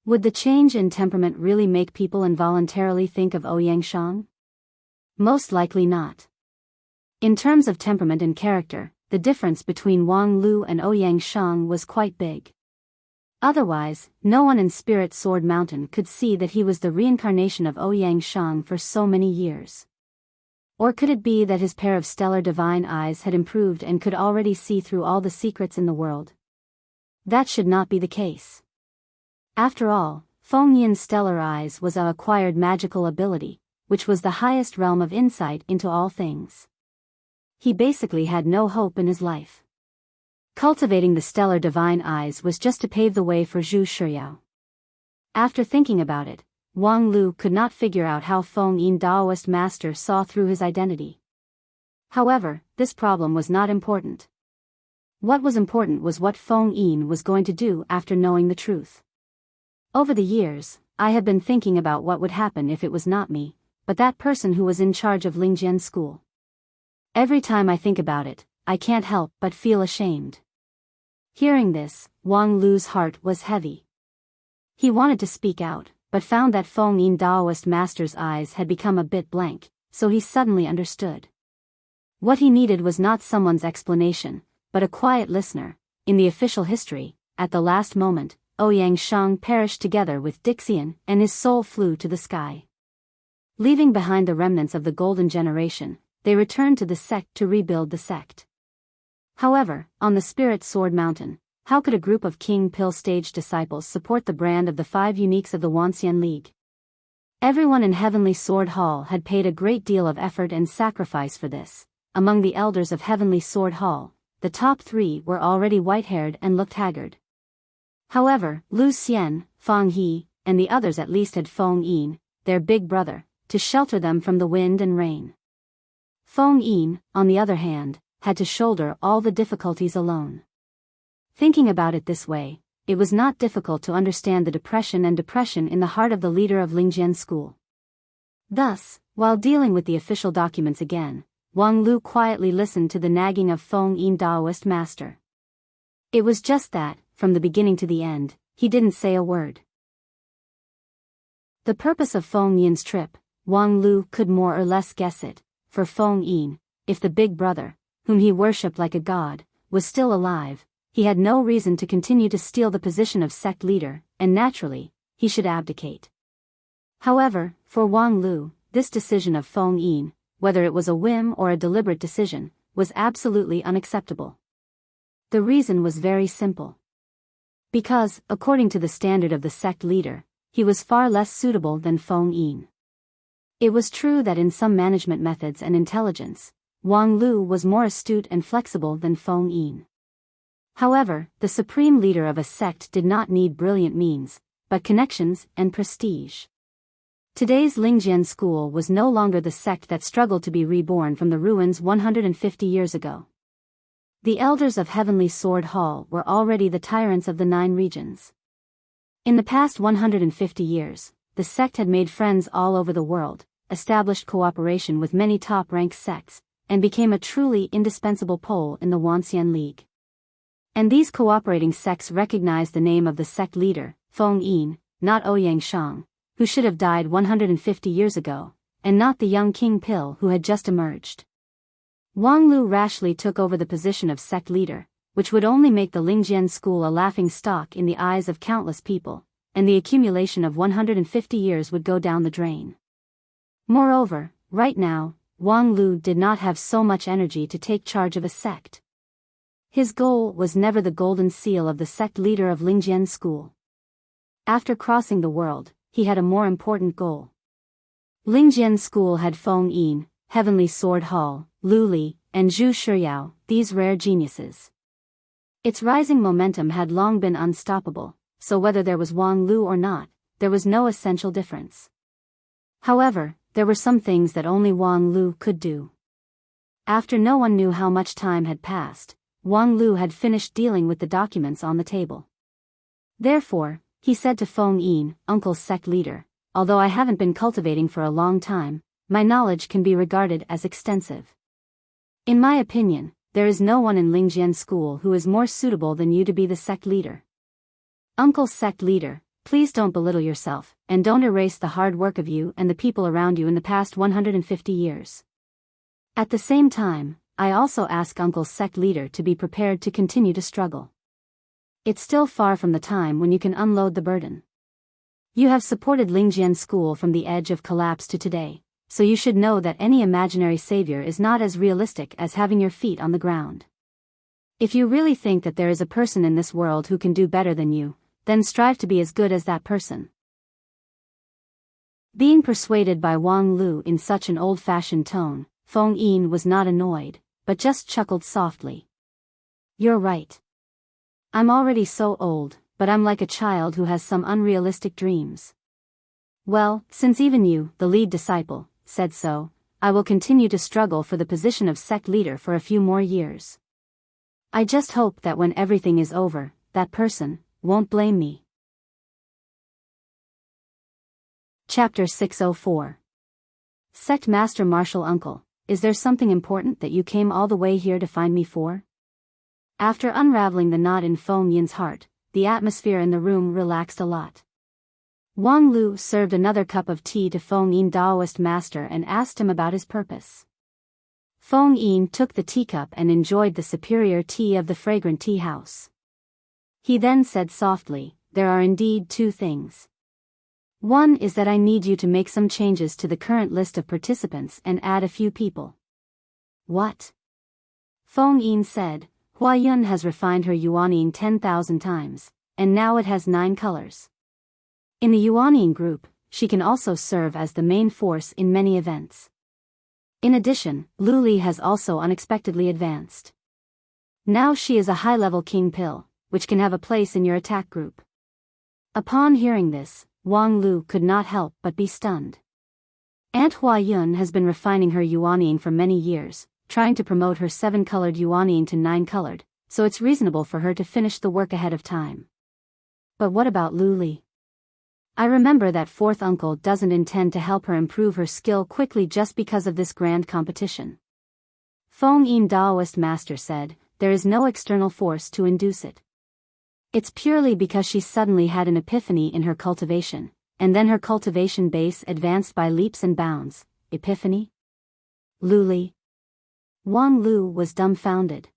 Would the change in temperament really make people involuntarily think of Ouyang Shang? Most likely not. In terms of temperament and character, the difference between Wang Lu and Ouyang Shang was quite big. Otherwise, no one in Spirit Sword Mountain could see that he was the reincarnation of Ouyang Shang for so many years. Or could it be that his pair of stellar divine eyes had improved and could already see through all the secrets in the world? That should not be the case. After all, Feng Yin's stellar eyes was a acquired magical ability, which was the highest realm of insight into all things. He basically had no hope in his life. Cultivating the stellar divine eyes was just to pave the way for Zhu Shiyao. After thinking about it, Wang Lu could not figure out how Feng Yin Daoist master saw through his identity. However, this problem was not important. What was important was what Feng Yin was going to do after knowing the truth. Over the years, I have been thinking about what would happen if it was not me, but that person who was in charge of Lingjian school. Every time I think about it, I can't help but feel ashamed. Hearing this, Wang Lu's heart was heavy. He wanted to speak out, but found that Feng Yin Daoist master's eyes had become a bit blank, so he suddenly understood. What he needed was not someone's explanation, but a quiet listener. In the official history, at the last moment, Ouyang Shang perished together with Dixian and his soul flew to the sky. Leaving behind the remnants of the golden generation, they returned to the sect to rebuild the sect. However, on the Spirit Sword Mountain, how could a group of King Pill stage disciples support the brand of the 5 uniques of the Wanxian League? Everyone in Heavenly Sword Hall had paid a great deal of effort and sacrifice for this. Among the elders of Heavenly Sword Hall, the top 3 were already white-haired and looked haggard. However, Lu Xian, Fang He, and the others at least had Feng Yin, their big brother, to shelter them from the wind and rain. Feng Yin, on the other hand, had to shoulder all the difficulties alone. Thinking about it this way, it was not difficult to understand the depression in the heart of the leader of Lingjian school. Thus, while dealing with the official documents again, Wang Lu quietly listened to the nagging of Feng Yin Daoist master. It was just that, from the beginning to the end, he didn't say a word. The purpose of Feng Yin's trip, Wang Lu could more or less guess it. For Feng Yin, if the big brother, whom he worshipped like a god, was still alive, he had no reason to continue to steal the position of sect leader, and naturally, he should abdicate. However, for Wang Lu, this decision of Feng Yin, whether it was a whim or a deliberate decision, was absolutely unacceptable. The reason was very simple. Because, according to the standard of the sect leader, he was far less suitable than Feng Yin. It was true that in some management methods and intelligence, Wang Lu was more astute and flexible than Feng Yin. However, the supreme leader of a sect did not need brilliant means, but connections and prestige. Today's Lingjian school was no longer the sect that struggled to be reborn from the ruins 150 years ago. The elders of Heavenly Sword Hall were already the tyrants of the 9 regions. In the past 150 years, the sect had made friends all over the world, established cooperation with many top-ranked sects, and became a truly indispensable pole in the Wanxian League. And these cooperating sects recognized the name of the sect leader, Feng Yin, not Ouyang Shang, who should have died 150 years ago, and not the young King Pil who had just emerged. Wang Lu rashly took over the position of sect leader, which would only make the Lingjian school a laughing stock in the eyes of countless people, and the accumulation of 150 years would go down the drain. Moreover, right now, Wang Lu did not have so much energy to take charge of a sect. His goal was never the golden seal of the sect leader of Lingjian school. After crossing the world, he had a more important goal. Lingjian school had Feng Yin, Heavenly Sword Hall, Lu Li, and Zhu Shiyao, these rare geniuses. Its rising momentum had long been unstoppable, so whether there was Wang Lu or not, there was no essential difference. However, there were some things that only Wang Lu could do. After no one knew how much time had passed, Wang Lu had finished dealing with the documents on the table. Therefore, he said to Feng Yin, uncle's sect leader, although I haven't been cultivating for a long time, my knowledge can be regarded as extensive. In my opinion, there is no one in Lingjian school who is more suitable than you to be the sect leader. Uncle sect leader, please don't belittle yourself, and don't erase the hard work of you and the people around you in the past 150 years. At the same time, I also ask Uncle's sect leader to be prepared to continue to struggle. It's still far from the time when you can unload the burden. You have supported Lingjian school from the edge of collapse to today, so you should know that any imaginary savior is not as realistic as having your feet on the ground. If you really think that there is a person in this world who can do better than you, then strive to be as good as that person. Being persuaded by Wang Lu in such an old-fashioned tone, Feng Yin was not annoyed, but just chuckled softly. You're right. I'm already so old, but I'm like a child who has some unrealistic dreams. Well, since even you, the lead disciple, said so, I will continue to struggle for the position of sect leader for a few more years. I just hope that when everything is over, that person won't blame me. Chapter 604. Sect Master Martial Uncle, is there something important that you came all the way here to find me for? After unraveling the knot in Feng Yin's heart, the atmosphere in the room relaxed a lot. Wang Lu served another cup of tea to Feng Yin Daoist master and asked him about his purpose. Feng Yin took the teacup and enjoyed the superior tea of the fragrant tea house. He then said softly, there are indeed two things. One is that I need you to make some changes to the current list of participants and add a few people. What? Feng Yin said, Hua Yun has refined her yuaniying 10,000 times, and now it has 9 colors. In the yuaniying group, she can also serve as the main force in many events. In addition, Lu Li has also unexpectedly advanced. Now she is a high-level King Pil, which can have a place in your attack group. Upon hearing this, Wang Lu could not help but be stunned. Aunt Hua Yun has been refining her yuaniying for many years, trying to promote her 7-colored yuaniying to 9-colored, so it's reasonable for her to finish the work ahead of time. But what about Lu Li? I remember that fourth uncle doesn't intend to help her improve her skill quickly just because of this grand competition. Feng Yin Daoist master said, there is no external force to induce it. It's purely because she suddenly had an epiphany in her cultivation, and then her cultivation base advanced by leaps and bounds. Epiphany? Lu Li? Wang Lu was dumbfounded.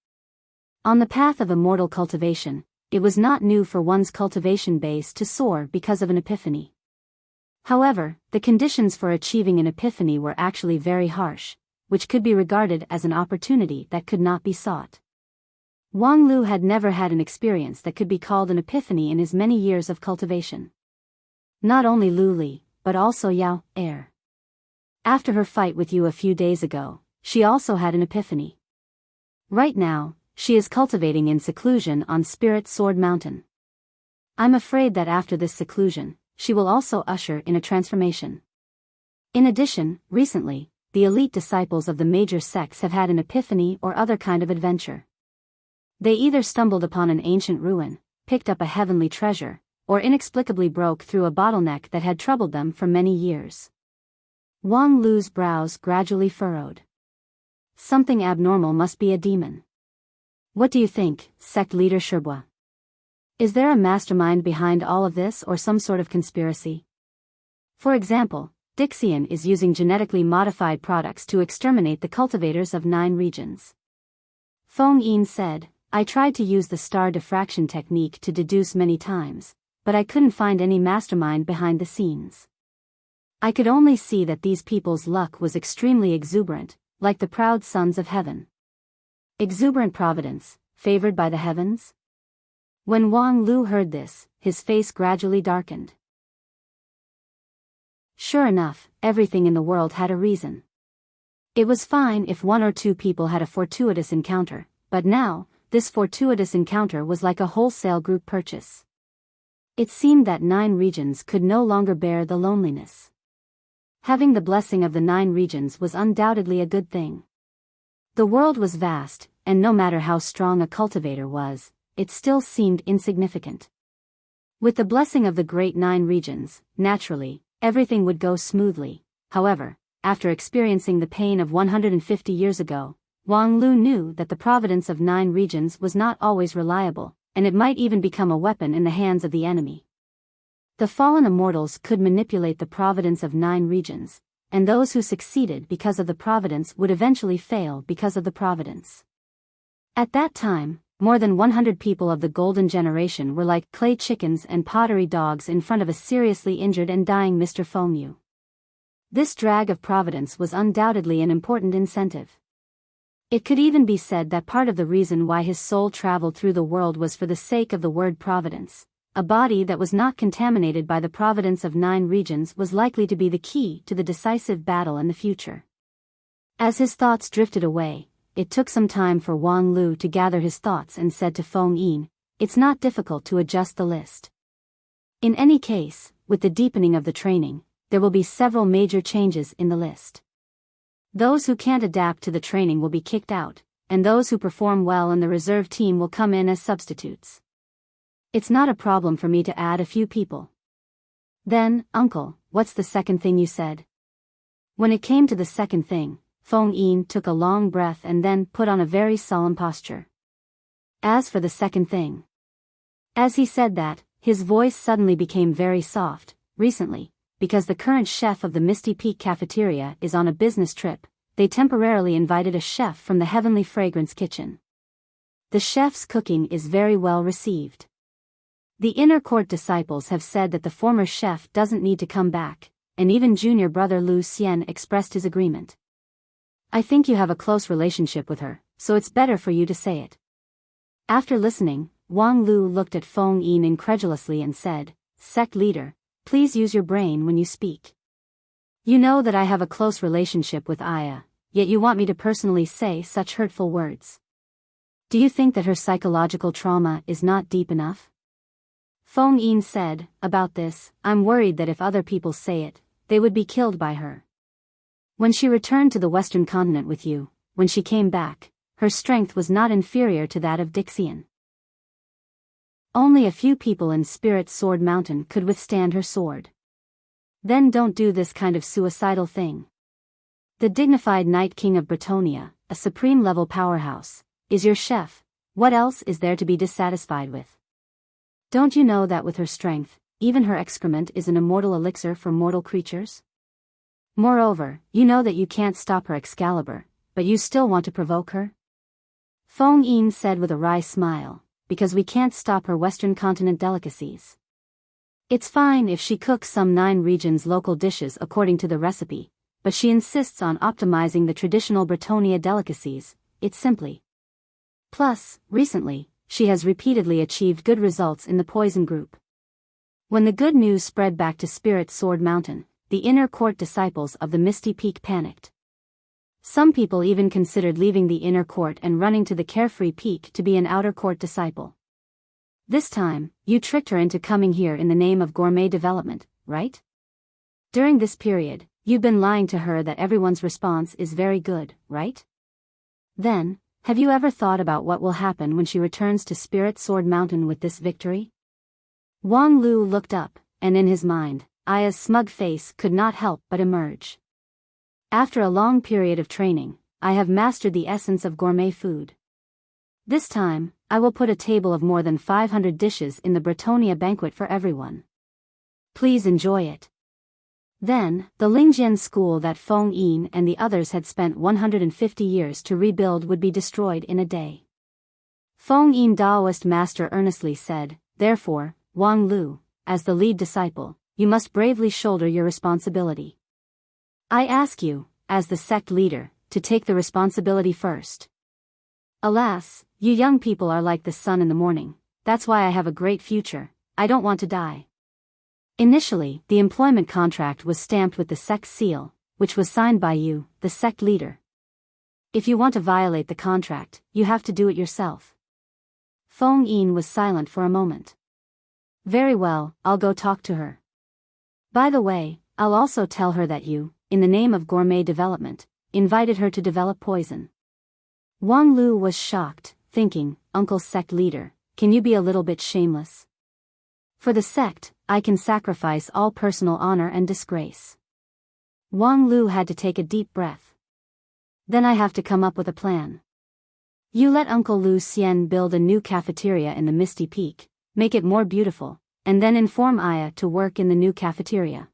On the path of immortal cultivation, it was not new for one's cultivation base to soar because of an epiphany. However, the conditions for achieving an epiphany were actually very harsh, which could be regarded as an opportunity that could not be sought. Wang Lu had never had an experience that could be called an epiphany in his many years of cultivation. Not only Lu Li, but also Yao, heir. After her fight with you a few days ago, she also had an epiphany. Right now, she is cultivating in seclusion on Spirit Sword Mountain. I'm afraid that after this seclusion, she will also usher in a transformation. In addition, recently, the elite disciples of the major sects have had an epiphany or other kind of adventure. They either stumbled upon an ancient ruin, picked up a heavenly treasure, or inexplicably broke through a bottleneck that had troubled them for many years. Wang Lu's brows gradually furrowed. Something abnormal must be a demon. What do you think, sect leader Shibua? Is there a mastermind behind all of this or some sort of conspiracy? For example, Dixian is using genetically modified products to exterminate the cultivators of 9 regions. Feng Yin said, I tried to use the star diffraction technique to deduce many times, but I couldn't find any mastermind behind the scenes. I could only see that these people's luck was extremely exuberant, like the proud sons of heaven. Exuberant providence, favored by the heavens? When Wang Lu heard this, his face gradually darkened. Sure enough, everything in the world had a reason. It was fine if 1 or 2 people had a fortuitous encounter, but now, this fortuitous encounter was like a wholesale group purchase. It seemed that 9 regions could no longer bear the loneliness. Having the blessing of the 9 regions was undoubtedly a good thing. The world was vast, and no matter how strong a cultivator was, it still seemed insignificant. With the blessing of the great 9 regions, naturally, everything would go smoothly. However, after experiencing the pain of 150 years ago, Wang Lu knew that the providence of 9 regions was not always reliable, and it might even become a weapon in the hands of the enemy. The fallen immortals could manipulate the providence of 9 regions, and those who succeeded because of the providence would eventually fail because of the providence. At that time, more than 100 people of the Golden Generation were like clay chickens and pottery dogs in front of a seriously injured and dying Mr. Fengyu. This drag of providence was undoubtedly an important incentive. It could even be said that part of the reason why his soul traveled through the world was for the sake of the word providence. A body that was not contaminated by the providence of 9 regions was likely to be the key to the decisive battle in the future. As his thoughts drifted away, it took some time for Wang Lu to gather his thoughts and said to Feng Yin, it's not difficult to adjust the list. In any case, with the deepening of the training, there will be several major changes in the list. Those who can't adapt to the training will be kicked out, and those who perform well in the reserve team will come in as substitutes. It's not a problem for me to add a few people. Then, uncle, what's the second thing you said? When it came to the second thing, Feng Yin took a long breath and then put on a very solemn posture. As for the second thing. As he said that, his voice suddenly became very soft. Recently, because the current chef of the Misty Peak cafeteria is on a business trip, they temporarily invited a chef from the Heavenly Fragrance Kitchen. The chef's cooking is very well received. The inner court disciples have said that the former chef doesn't need to come back, and even junior brother Lu Xian expressed his agreement. I think you have a close relationship with her, so it's better for you to say it. After listening, Wang Lu looked at Feng Yin incredulously and said, Sect leader, please use your brain when you speak. You know that I have a close relationship with Aya, yet you want me to personally say such hurtful words. Do you think that her psychological trauma is not deep enough? Feng Yin said, about this, I'm worried that if other people say it, they would be killed by her. When she returned to the Western continent with you, when she came back, her strength was not inferior to that of Dixian. Only a few people in Spirit Sword Mountain could withstand her sword. Then don't do this kind of suicidal thing. The dignified Night King of Bretonia, a supreme-level powerhouse, is your chef. What else is there to be dissatisfied with? Don't you know that with her strength, even her excrement is an immortal elixir for mortal creatures? Moreover, you know that you can't stop her Excalibur, but you still want to provoke her? Feng Yin said with a wry smile, because we can't stop her Western continent delicacies. It's fine if she cooks some 9 regions' local dishes according to the recipe, but she insists on optimizing the traditional Bretonia delicacies. It's simply. Plus, recently, she has repeatedly achieved good results in the poison group. When the good news spread back to Spirit Sword Mountain, the inner court disciples of the Misty Peak panicked. Some people even considered leaving the inner court and running to the Carefree Peak to be an outer court disciple. This time, you tricked her into coming here in the name of gourmet development, right? During this period, you've been lying to her that everyone's response is very good, right? Then, have you ever thought about what will happen when she returns to Spirit Sword Mountain with this victory? Wang Lu looked up, and in his mind, Aya's smug face could not help but emerge. After a long period of training, I have mastered the essence of gourmet food. This time, I will put a table of more than 500 dishes in the Bretonia banquet for everyone. Please enjoy it. Then, the Lingjian school that Feng Yin and the others had spent 150 years to rebuild would be destroyed in a day. Feng Yin Daoist master earnestly said, therefore, Wang Lu, as the lead disciple, you must bravely shoulder your responsibility. I ask you, as the sect leader, to take the responsibility first. Alas, you young people are like the sun in the morning, that's why I have a great future, I don't want to die. Initially, the employment contract was stamped with the sect seal, which was signed by you, the sect leader. If you want to violate the contract, you have to do it yourself. Feng Yin was silent for a moment. Very well, I'll go talk to her. By the way, I'll also tell her that you, in the name of gourmet development, invited her to develop poison. Wang Lu was shocked, thinking, Uncle sect leader, can you be a little bit shameless? For the sect, I can sacrifice all personal honor and disgrace. Wang Lu had to take a deep breath. Then I have to come up with a plan. You let Uncle Lu Xian build a new cafeteria in the Misty Peak, make it more beautiful, and then inform Aya to work in the new cafeteria.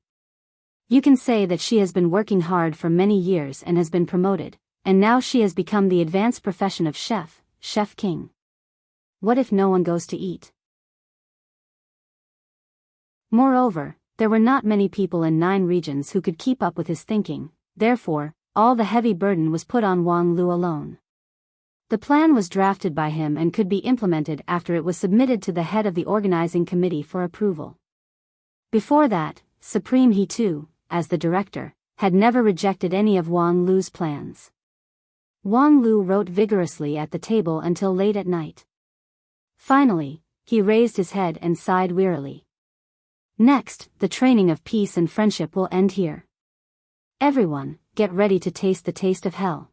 You can say that she has been working hard for many years and has been promoted, and now she has become the advanced profession of chef, chef king. What if no one goes to eat? Moreover, there were not many people in 9 regions who could keep up with his thinking, therefore, all the heavy burden was put on Wang Lu alone. The plan was drafted by him and could be implemented after it was submitted to the head of the organizing committee for approval. Before that, Supreme He too, as the director, had never rejected any of Wang Lu's plans. Wang Lu wrote vigorously at the table until late at night. Finally, he raised his head and sighed wearily. Next, the training of peace and friendship will end here. Everyone, get ready to taste the taste of hell.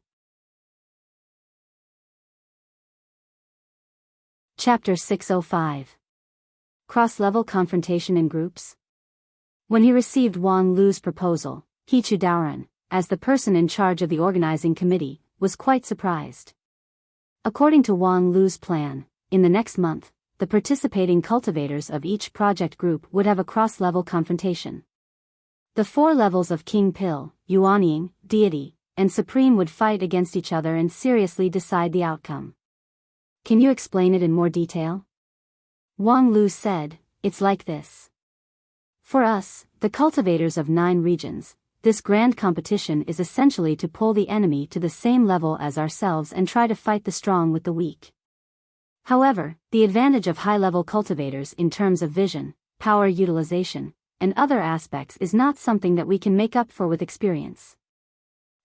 Chapter 605. Cross-level confrontation in groups. When he received Wang Lu's proposal, He Chu Daoran, as the person in charge of the organizing committee, was quite surprised. According to Wang Lu's plan, in the next month, the participating cultivators of each project group would have a cross-level confrontation. The 4 levels of King Pill, Yuanying, Deity, and Supreme would fight against each other and seriously decide the outcome. Can you explain it in more detail? Wang Lu said, it's like this. For us, the cultivators of 9 regions, this grand competition is essentially to pull the enemy to the same level as ourselves and try to fight the strong with the weak. However, the advantage of high-level cultivators in terms of vision, power utilization, and other aspects is not something that we can make up for with experience.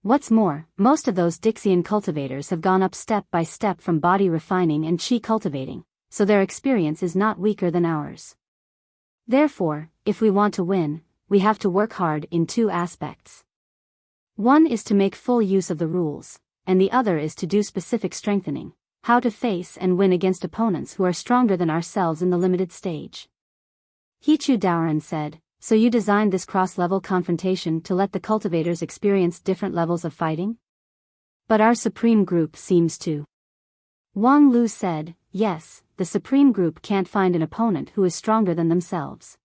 What's more, most of those Dixian cultivators have gone up step by step from body refining and chi cultivating, so their experience is not weaker than ours. Therefore, if we want to win, we have to work hard in 2 aspects. One is to make full use of the rules, and the other is to do specific strengthening. How to face and win against opponents who are stronger than ourselves in the limited stage. He Chu Daoran said, so you designed this cross-level confrontation to let the cultivators experience different levels of fighting? But our Supreme Group seems to. Wang Lu said, yes, the Supreme Group can't find an opponent who is stronger than themselves.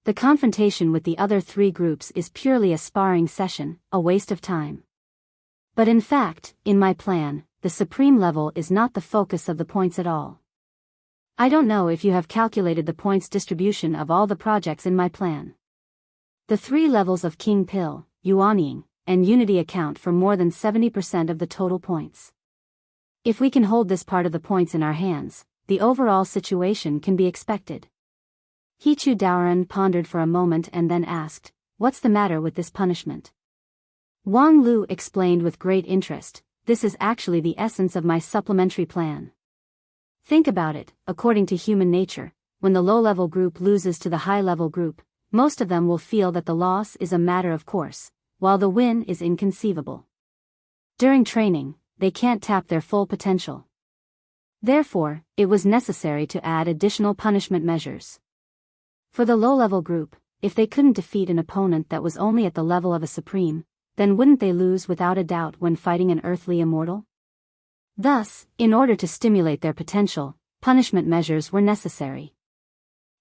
The confrontation with the other 3 groups is purely a sparring session, a waste of time. But in fact, in my plan, the supreme level is not the focus of the points at all. I don't know if you have calculated the points distribution of all the projects in my plan. The 3 levels of King Pill, Yuanying, and Unity account for more than 70% of the total points. If we can hold this part of the points in our hands, the overall situation can be expected. He Chu Daoran pondered for a moment and then asked, what's the matter with this punishment? Wang Lu explained with great interest, this is actually the essence of my supplementary plan. Think about it, according to human nature, when the low-level group loses to the high-level group, most of them will feel that the loss is a matter of course, while the win is inconceivable. During training, they can't tap their full potential. Therefore, it was necessary to add additional punishment measures. For the low-level group, if they couldn't defeat an opponent that was only at the level of a supreme, then wouldn't they lose without a doubt when fighting an earthly immortal? Thus, in order to stimulate their potential, punishment measures were necessary.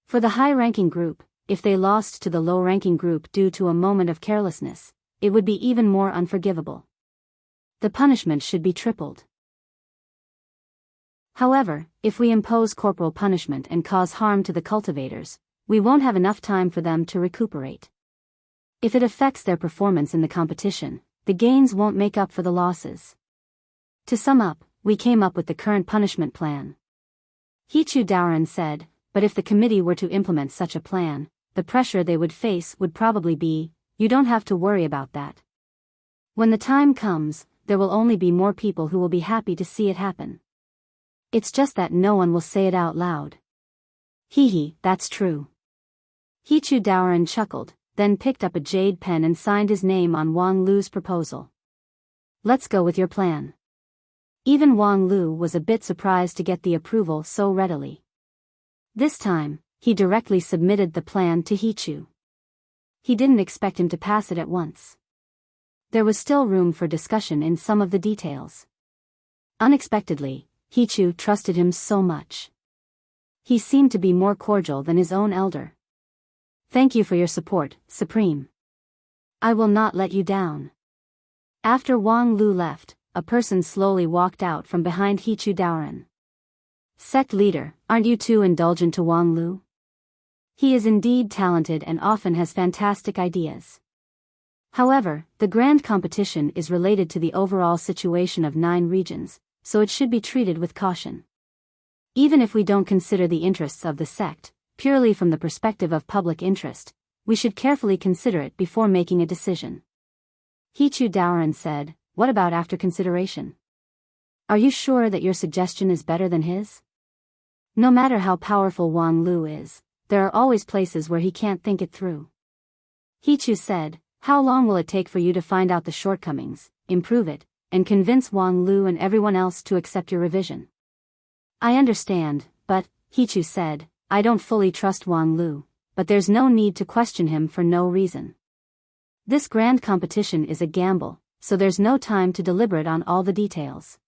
For the high-ranking group, if they lost to the low-ranking group due to a moment of carelessness, it would be even more unforgivable. The punishment should be tripled. However, if we impose corporal punishment and cause harm to the cultivators, we won't have enough time for them to recuperate. If it affects their performance in the competition, the gains won't make up for the losses. To sum up, we came up with the current punishment plan. Hichu Daoran said, but if the committee were to implement such a plan, the pressure they would face would probably be, you don't have to worry about that. When the time comes, there will only be more people who will be happy to see it happen. It's just that no one will say it out loud. Hee, that's true. Hichu Daoran chuckled, then picked up a jade pen and signed his name on Wang Lu's proposal. Let's go with your plan. Even Wang Lu was a bit surprised to get the approval so readily. This time, he directly submitted the plan to Hichu. He didn't expect him to pass it at once. There was still room for discussion in some of the details. Unexpectedly, Hichu trusted him so much. He seemed to be more cordial than his own elder. Thank you for your support, Supreme. I will not let you down. After Wang Lu left, a person slowly walked out from behind Hichu Daoran. Sect leader, aren't you too indulgent to Wang Lu? He is indeed talented and often has fantastic ideas. However, the grand competition is related to the overall situation of 9 regions, so it should be treated with caution. Even if we don't consider the interests of the sect, purely from the perspective of public interest, we should carefully consider it before making a decision. Hichu Daoran said, what about after consideration? Are you sure that your suggestion is better than his? No matter how powerful Wang Lu is, there are always places where he can't think it through. Hichu said, how long will it take for you to find out the shortcomings, improve it, and convince Wang Lu and everyone else to accept your revision? I understand, but, Hichu said, I don't fully trust Wang Lu, but there's no need to question him for no reason. This grand competition is a gamble, so there's no time to deliberate on all the details.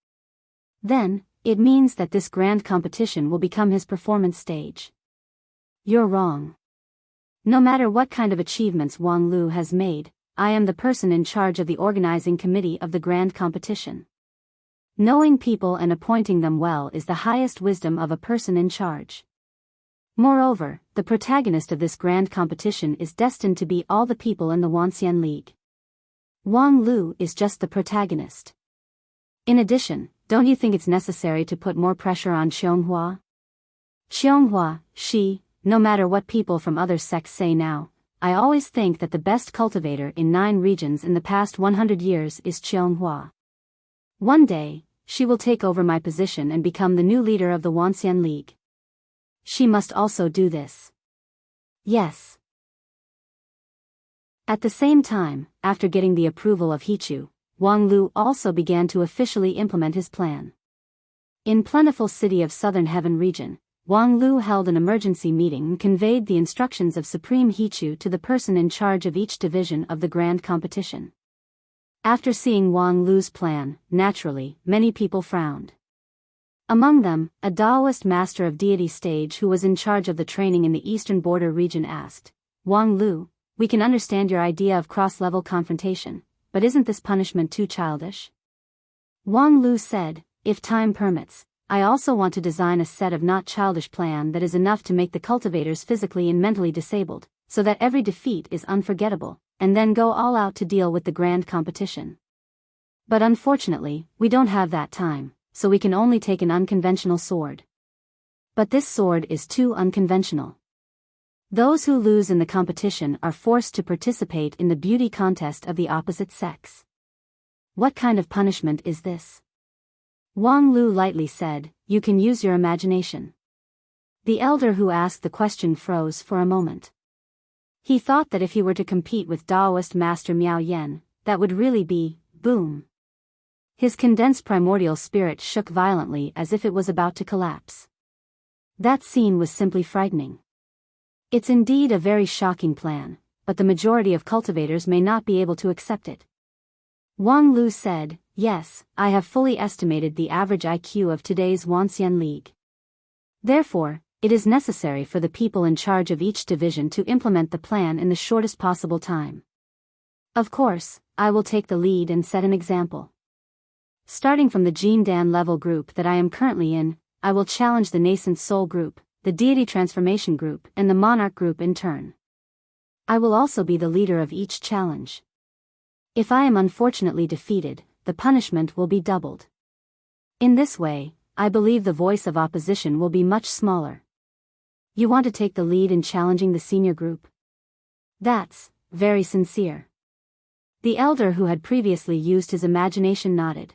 Then, it means that this grand competition will become his performance stage. You're wrong. No matter what kind of achievements Wang Lu has made, I am the person in charge of the organizing committee of the grand competition. Knowing people and appointing them well is the highest wisdom of a person in charge. Moreover, the protagonist of this grand competition is destined to be all the people in the Wanxian League. Wang Lu is just the protagonist. In addition, don't you think it's necessary to put more pressure on Xianghua? Xianghua, no matter what people from other sects say now, I always think that the best cultivator in 9 regions in the past 100 years is Xianghua. One day, she will take over my position and become the new leader of the Wanxian League. She must also do this. Yes. At the same time, after getting the approval of Hichu, Wang Lu also began to officially implement his plan. In plentiful city of Southern Heaven region, Wang Lu held an emergency meeting and conveyed the instructions of Supreme Hichu to the person in charge of each division of the grand competition. After seeing Wang Lu's plan, naturally, many people frowned. Among them, a Daoist master of deity stage who was in charge of the training in the eastern border region asked, Wang Lu, we can understand your idea of cross-level confrontation, but isn't this punishment too childish? Wang Lu said, if time permits, I also want to design a set of not childish plan that is enough to make the cultivators physically and mentally disabled, so that every defeat is unforgettable, and then go all out to deal with the grand competition. But unfortunately, we don't have that time, so we can only take an unconventional sword. But this sword is too unconventional. Those who lose in the competition are forced to participate in the beauty contest of the opposite sex. What kind of punishment is this? Wang Lu lightly said, you can use your imagination. The elder who asked the question froze for a moment. He thought that if he were to compete with Daoist Master Miao Yan, that would really be, boom. His condensed primordial spirit shook violently as if it was about to collapse. That scene was simply frightening. It's indeed a very shocking plan, but the majority of cultivators may not be able to accept it. Wang Lu said, yes, I have fully estimated the average IQ of today's Wanxian League. Therefore, it is necessary for the people in charge of each division to implement the plan in the shortest possible time. Of course, I will take the lead and set an example. Starting from the Jin Dan level group that I am currently in, I will challenge the nascent soul group, the deity transformation group, and the monarch group in turn. I will also be the leader of each challenge. If I am unfortunately defeated, the punishment will be doubled. In this way, I believe the voice of opposition will be much smaller. You want to take the lead in challenging the senior group? That's very sincere. The elder who had previously used his imagination nodded.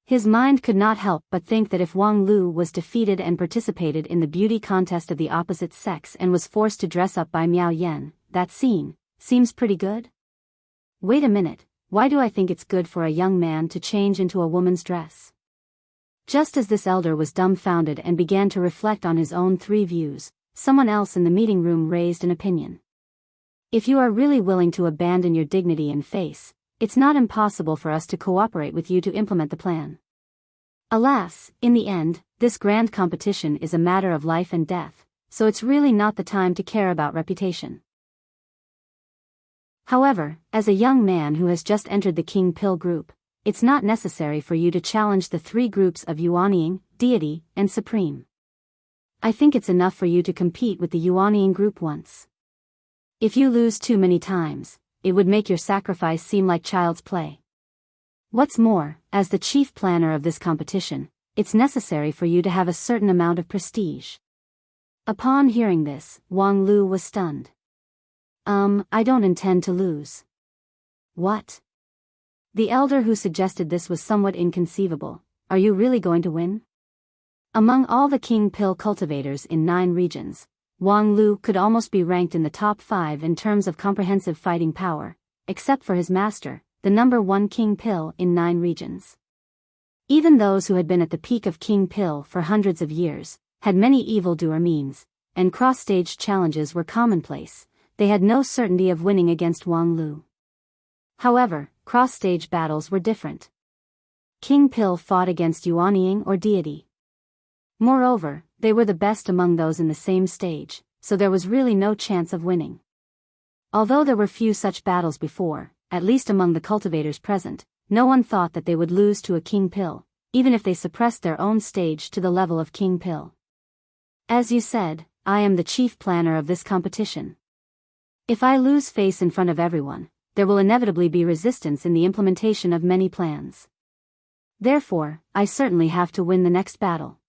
His mind could not help but think that if Wang Lu was defeated and participated in the beauty contest of the opposite sex and was forced to dress up by Miao Yan, that scene seems pretty good. Wait a minute, why do I think it's good for a young man to change into a woman's dress? Just as this elder was dumbfounded and began to reflect on his own three views, someone else in the meeting room raised an opinion. If you are really willing to abandon your dignity and face, it's not impossible for us to cooperate with you to implement the plan. Alas, in the end, this grand competition is a matter of life and death, so it's really not the time to care about reputation. However, as a young man who has just entered the King Pill group, it's not necessary for you to challenge the three groups of Yuanying, Deity, and Supreme. I think it's enough for you to compete with the Yuanying group once. If you lose too many times, it would make your sacrifice seem like child's play. What's more, as the chief planner of this competition, it's necessary for you to have a certain amount of prestige. Upon hearing this, Wang Lu was stunned. I don't intend to lose. What? The elder who suggested this was somewhat inconceivable. Are you really going to win? Among all the King Pill cultivators in 9 regions, Wang Lu could almost be ranked in the top 5 in terms of comprehensive fighting power, except for his master, the number 1 King Pill in 9 regions. Even those who had been at the peak of King Pill for hundreds of years, had many evildoer means, and cross-stage challenges were commonplace. They had no certainty of winning against Wang Lu. However, cross-stage battles were different. King Pill fought against Yuanying or Deity. Moreover, they were the best among those in the same stage, so there was really no chance of winning. Although there were few such battles before, at least among the cultivators present, no one thought that they would lose to a King Pill, even if they suppressed their own stage to the level of King Pill. As you said, I am the chief planner of this competition. If I lose face in front of everyone, there will inevitably be resistance in the implementation of many plans. Therefore, I certainly have to win the next battle.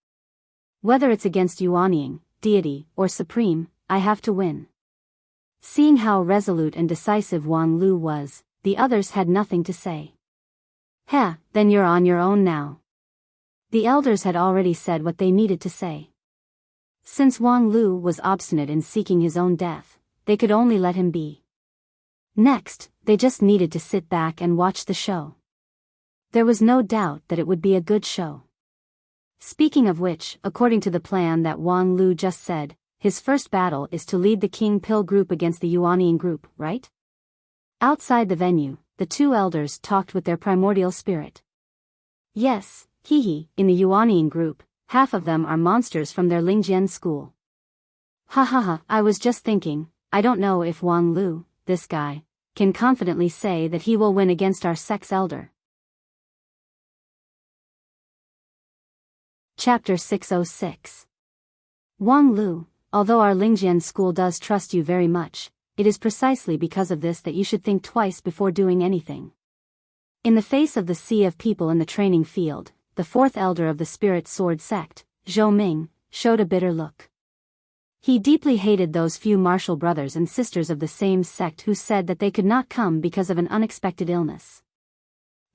Whether it's against Yuanying, Deity, or Supreme, I have to win. Seeing how resolute and decisive Wang Lu was, the others had nothing to say. Then you're on your own now. The elders had already said what they needed to say. Since Wang Lu was obstinate in seeking his own death, they could only let him be. Next, they just needed to sit back and watch the show. There was no doubt that it would be a good show. Speaking of which, according to the plan that Wang Lu just said, his first battle is to lead the King Pill group against the Yuanying group, right? Outside the venue, the 2 elders talked with their primordial spirit. Yes, in the Yuanying group, half of them are monsters from their Lingjian school. I was just thinking, I don't know if Wang Lu, this guy, can confidently say that he will win against our sex elder. Chapter 606. Wang Lu, although our Lingjian school does trust you very much, it is precisely because of this that you should think twice before doing anything. In the face of the sea of people in the training field, the 4th elder of the Spirit Sword sect, Zhou Ming, showed a bitter look. He deeply hated those few martial brothers and sisters of the same sect who said that they could not come because of an unexpected illness.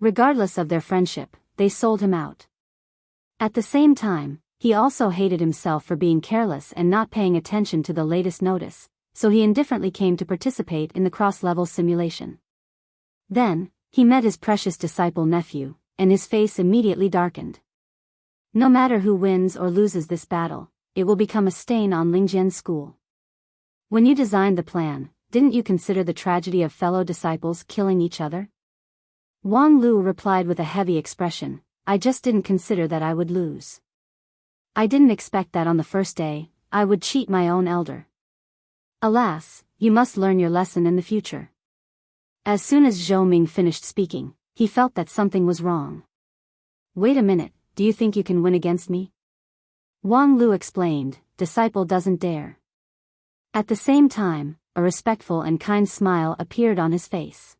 Regardless of their friendship, they sold him out. At the same time, he also hated himself for being careless and not paying attention to the latest notice, so he indifferently came to participate in the cross-level simulation. Then, he met his precious disciple nephew, and his face immediately darkened. No matter who wins or loses this battle, it will become a stain on Lingjian school. When you designed the plan, didn't you consider the tragedy of fellow disciples killing each other? Wang Lu replied with a heavy expression, I just didn't consider that I would lose. I didn't expect that on the first day, I would cheat my own elder. Alas, you must learn your lesson in the future. As soon as Zhou Ming finished speaking, he felt that something was wrong. Wait a minute, do you think you can win against me? Wang Lu explained, disciple doesn't dare. At the same time, a respectful and kind smile appeared on his face.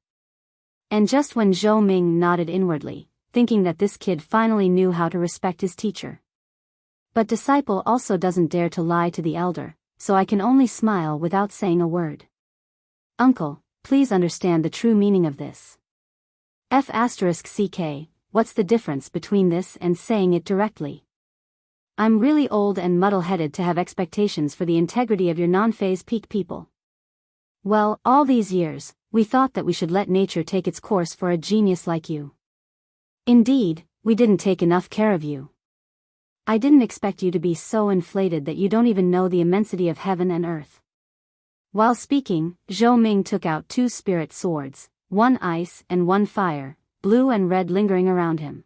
And just when Zhou Ming nodded inwardly, thinking that this kid finally knew how to respect his teacher. But disciple also doesn't dare to lie to the elder, so I can only smile without saying a word. Uncle, please understand the true meaning of this. F***ck, what's the difference between this and saying it directly? I'm really old and muddle-headed to have expectations for the integrity of your non-phase peak people. Well, all these years, we thought that we should let nature take its course for a genius like you. Indeed, we didn't take enough care of you. I didn't expect you to be so inflated that you don't even know the immensity of heaven and earth. While speaking, Zhou Ming took out 2 spirit swords, one ice and one fire, blue and red lingering around him.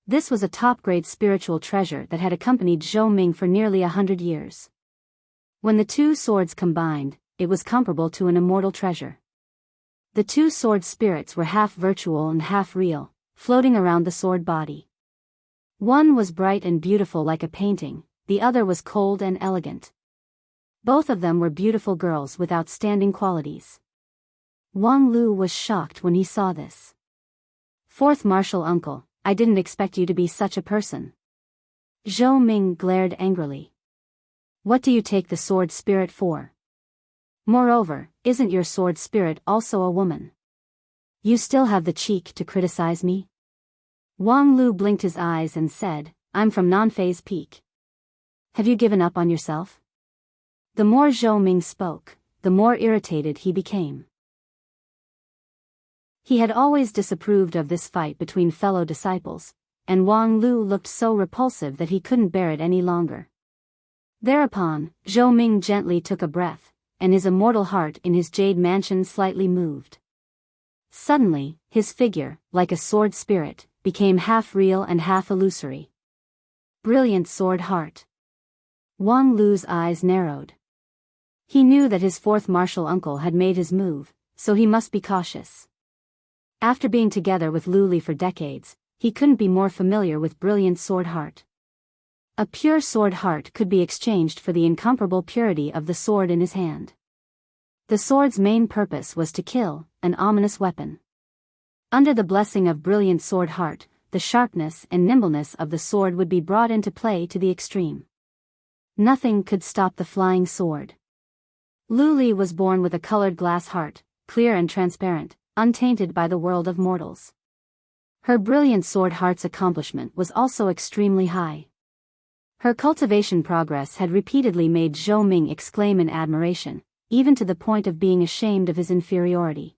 This was a top-grade spiritual treasure that had accompanied Zhou Ming for nearly 100 years. When the 2 swords combined, it was comparable to an immortal treasure. The 2 sword spirits were half virtual and half real, floating around the sword body. One was bright and beautiful like a painting, the other was cold and elegant. Both of them were beautiful girls with outstanding qualities. Wang Lu was shocked when he saw this. Fourth martial uncle, I didn't expect you to be such a person. Zhou Ming glared angrily. What do you take the sword spirit for? Moreover, isn't your sword spirit also a woman? You still have the cheek to criticize me? Wang Lu blinked his eyes and said, I'm from non-phase peak. Have you given up on yourself? The more Zhou Ming spoke, the more irritated he became. He had always disapproved of this fight between fellow disciples, and Wang Lu looked so repulsive that he couldn't bear it any longer. Thereupon, Zhou Ming gently took a breath, and his immortal heart in his jade mansion slightly moved. Suddenly, his figure, like a sword spirit, became half real and half illusory. Brilliant sword heart. Wang Lu's eyes narrowed. He knew that his fourth martial uncle had made his move, so he must be cautious. After being together with Lu Li for decades, he couldn't be more familiar with brilliant sword heart. A pure sword heart could be exchanged for the incomparable purity of the sword in his hand. The sword's main purpose was to kill, an ominous weapon. Under the blessing of brilliant sword heart, the sharpness and nimbleness of the sword would be brought into play to the extreme. Nothing could stop the flying sword. Lu Li was born with a colored glass heart, clear and transparent, untainted by the world of mortals. Her brilliant sword heart's accomplishment was also extremely high. Her cultivation progress had repeatedly made Zhou Ming exclaim in admiration, even to the point of being ashamed of his inferiority.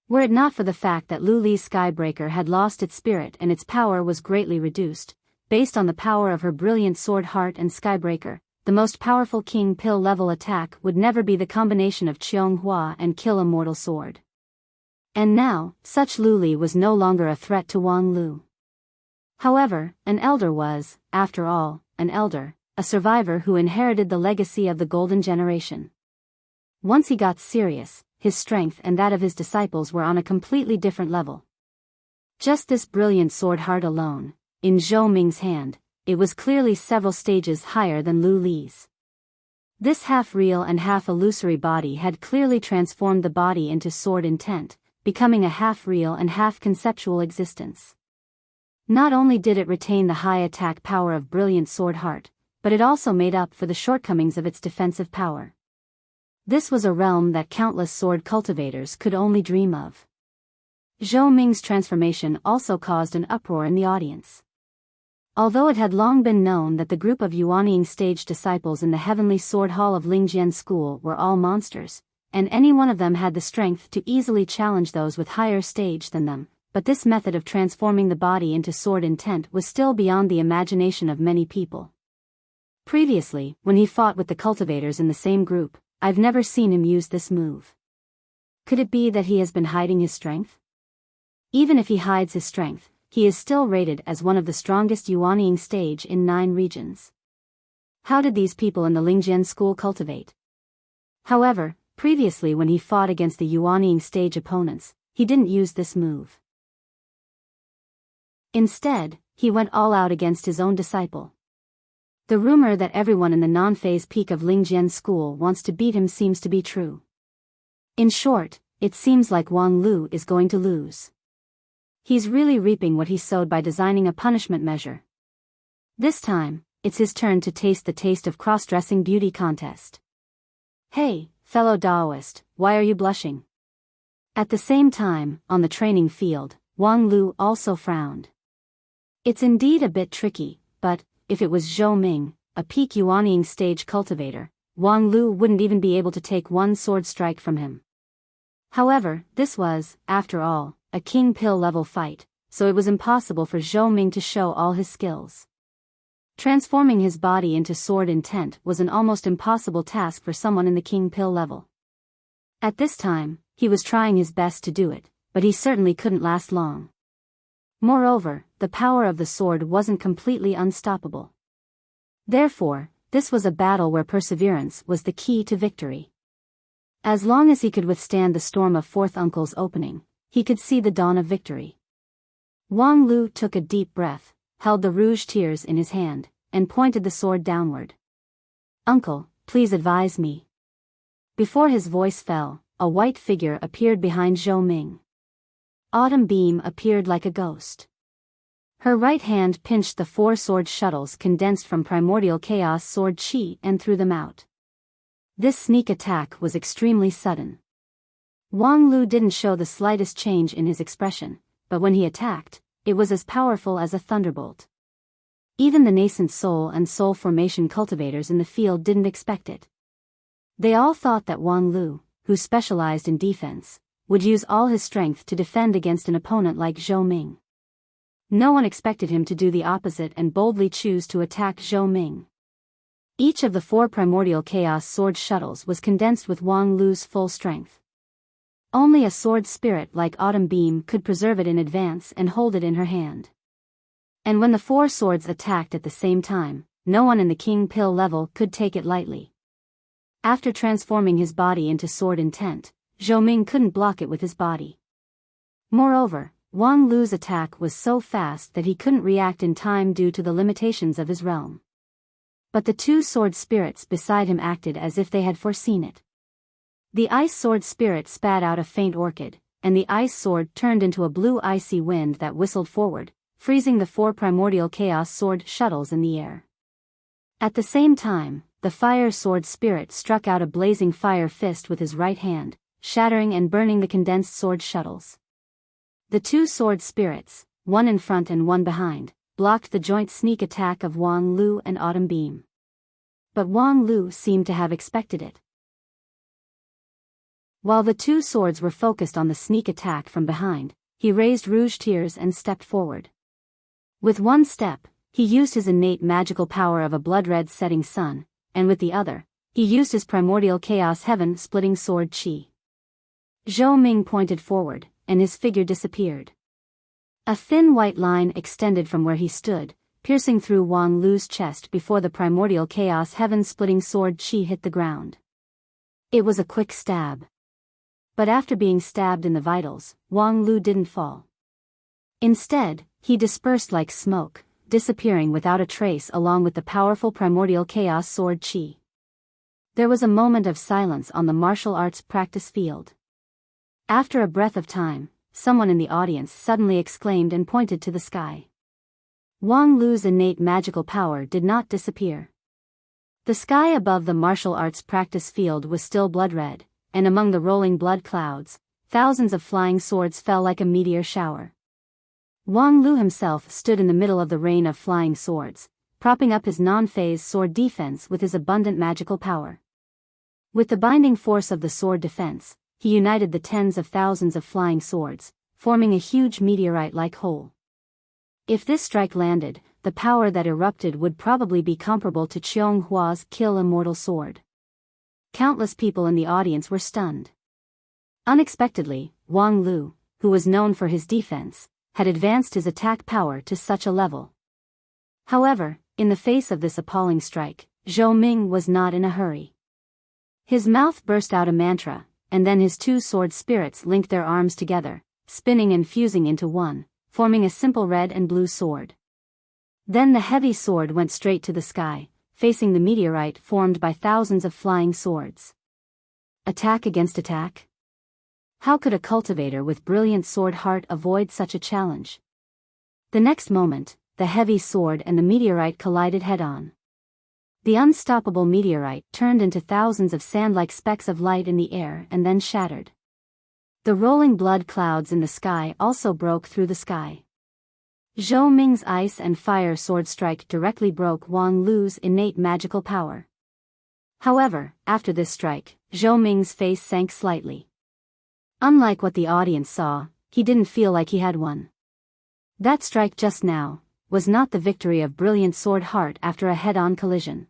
Were it not for the fact that Lu Li's Skybreaker had lost its spirit and its power was greatly reduced, based on the power of her brilliant sword heart and Skybreaker, the most powerful King Pill level attack would never be the combination of Qiong Hua and Kill Immortal Sword. And now, such Lu Li was no longer a threat to Wang Lu. However, an elder was, after all, an elder, a survivor who inherited the legacy of the Golden Generation. Once he got serious, his strength and that of his disciples were on a completely different level. Just this brilliant sword heart alone, in Zhou Ming's hand, it was clearly several stages higher than Lu Li's. This half-real and half-illusory body had clearly transformed the body into sword intent, becoming a half-real and half-conceptual existence. Not only did it retain the high attack power of brilliant sword heart, but it also made up for the shortcomings of its defensive power. This was a realm that countless sword cultivators could only dream of. Zhou Ming's transformation also caused an uproar in the audience. Although it had long been known that the group of Yuanying stage disciples in the Heavenly Sword Hall of Lingjian School were all monsters, and any one of them had the strength to easily challenge those with higher stage than them, but this method of transforming the body into sword intent was still beyond the imagination of many people. Previously, when he fought with the cultivators in the same group, I've never seen him use this move. Could it be that he has been hiding his strength? Even if he hides his strength, he is still rated as one of the strongest Yuanying stage in 9 regions. How did these people in the Lingjian school cultivate? However, previously when he fought against the Yuanying stage opponents, he didn't use this move. Instead, he went all out against his own disciple. The rumor that everyone in the non-phase peak of Lingjian school wants to beat him seems to be true. In short, it seems like Wang Lu is going to lose. He's really reaping what he sowed by designing a punishment measure. This time, it's his turn to taste the taste of cross-dressing beauty contest. Hey, fellow Daoist, why are you blushing? At the same time, on the training field, Wang Lu also frowned. It's indeed a bit tricky, but, if it was Zhou Ming, a peak Yuanying stage cultivator, Wang Lu wouldn't even be able to take one sword strike from him. However, this was, after all, a king pill level fight, so it was impossible for Zhou Ming to show all his skills. Transforming his body into sword intent was an almost impossible task for someone in the king pill level. At this time, he was trying his best to do it, but he certainly couldn't last long. Moreover, the power of the sword wasn't completely unstoppable. Therefore, this was a battle where perseverance was the key to victory. As long as he could withstand the storm of Fourth Uncle's opening, he could see the dawn of victory. Wang Lu took a deep breath, held the rouge tears in his hand, and pointed the sword downward. "Uncle, please advise me." Before his voice fell, a white figure appeared behind Zhou Ming. Autumn Beam appeared like a ghost. Her right hand pinched the 4 sword shuttles condensed from primordial chaos sword chi and threw them out. This sneak attack was extremely sudden. Wang Lu didn't show the slightest change in his expression, but when he attacked, it was as powerful as a thunderbolt. Even the nascent soul and soul formation cultivators in the field didn't expect it. They all thought that Wang Lu, who specialized in defense, would use all his strength to defend against an opponent like Zhou Ming. No one expected him to do the opposite and boldly choose to attack Zhou Ming. Each of the 4 primordial chaos sword shuttles was condensed with Wang Lu's full strength. Only a sword spirit like Autumn Beam could preserve it in advance and hold it in her hand. And when the 4 swords attacked at the same time, no one in the king pill level could take it lightly. After transforming his body into sword intent, Zhou Ming couldn't block it with his body. Moreover, Wang Lu's attack was so fast that he couldn't react in time due to the limitations of his realm. But the 2 sword spirits beside him acted as if they had foreseen it. The ice sword spirit spat out a faint orchid, and the ice sword turned into a blue icy wind that whistled forward, freezing the 4 primordial chaos sword shuttles in the air. At the same time, the fire sword spirit struck out a blazing fire fist with his right hand, shattering and burning the condensed sword shuttles. The 2 sword spirits, one in front and one behind, blocked the joint sneak attack of Wang Lu and Autumn Beam. But Wang Lu seemed to have expected it. While the 2 swords were focused on the sneak attack from behind, he raised rouge tears and stepped forward. With one step, he used his innate magical power of a blood-red setting sun, and with the other, he used his primordial chaos heaven-splitting sword chi. Zhou Ming pointed forward, and his figure disappeared. A thin white line extended from where he stood, piercing through Wang Lu's chest before the primordial chaos heaven-splitting sword chi hit the ground. It was a quick stab. But after being stabbed in the vitals, Wang Lu didn't fall. Instead, he dispersed like smoke, disappearing without a trace along with the powerful primordial chaos sword chi. There was a moment of silence on the martial arts practice field. After a breath of time, someone in the audience suddenly exclaimed and pointed to the sky. Wang Lu's innate magical power did not disappear. The sky above the martial arts practice field was still blood-red, and among the rolling blood clouds, thousands of flying swords fell like a meteor shower. Wang Lu himself stood in the middle of the rain of flying swords, propping up his non-phase sword defense with his abundant magical power. With the binding force of the sword defense, he united the tens of thousands of flying swords, forming a huge meteorite-like whole. If this strike landed, the power that erupted would probably be comparable to Qiong Hua's Kill Immortal Sword. Countless people in the audience were stunned. Unexpectedly, Wang Lu, who was known for his defense, had advanced his attack power to such a level. However, in the face of this appalling strike, Zhou Ming was not in a hurry. His mouth burst out a mantra, and then his two sword spirits linked their arms together, spinning and fusing into one, forming a simple red and blue sword. Then the heavy sword went straight to the sky, facing the meteorite formed by thousands of flying swords. Attack against attack? How could a cultivator with brilliant sword heart avoid such a challenge? The next moment, the heavy sword and the meteorite collided head-on. The unstoppable meteorite turned into thousands of sand-like specks of light in the air and then shattered. The rolling blood clouds in the sky also broke through the sky. Zhou Ming's ice and fire sword strike directly broke Wang Lu's innate magical power. However, after this strike, Zhou Ming's face sank slightly. Unlike what the audience saw, he didn't feel like he had won. That strike just now was not the victory of brilliant sword heart after a head-on collision.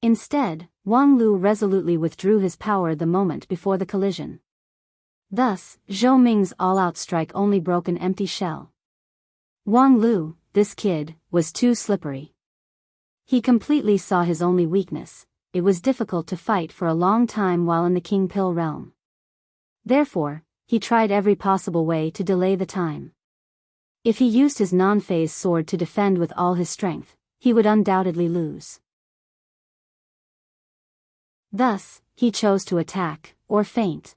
Instead, Wang Lu resolutely withdrew his power the moment before the collision. Thus, Zhou Ming's all-out strike only broke an empty shell. Wang Lu, this kid, was too slippery. He completely saw his only weakness: it was difficult to fight for a long time while in the King Pill realm. Therefore, he tried every possible way to delay the time. If he used his non-phase sword to defend with all his strength, he would undoubtedly lose. Thus, he chose to attack, or feint.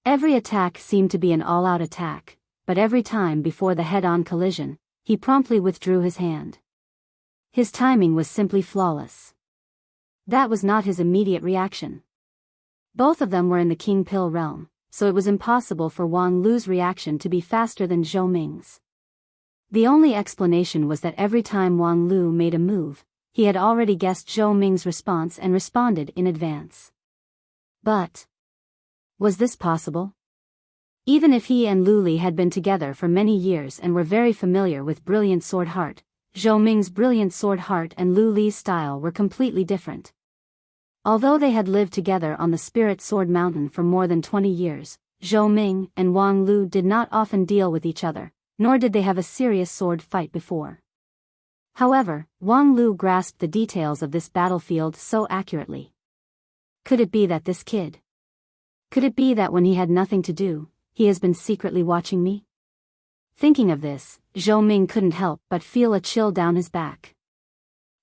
Every attack seemed to be an all-out attack, but every time before the head-on collision, he promptly withdrew his hand. His timing was simply flawless. That was not his immediate reaction. Both of them were in the King Pill realm, so it was impossible for Wang Lu's reaction to be faster than Zhou Ming's. The only explanation was that every time Wang Lu made a move, he had already guessed Zhou Ming's response and responded in advance. But was this possible? Even if he and Lu Li had been together for many years and were very familiar with brilliant sword heart, Zhou Ming's brilliant sword heart and Lu Li's style were completely different. Although they had lived together on the Spirit Sword Mountain for more than 20 years, Zhou Ming and Wang Lu did not often deal with each other, nor did they have a serious sword fight before. However, Wang Lu grasped the details of this battlefield so accurately. Could it be that this kid? Could it be that when he had nothing to do, he has been secretly watching me? Thinking of this, Zhou Ming couldn't help but feel a chill down his back.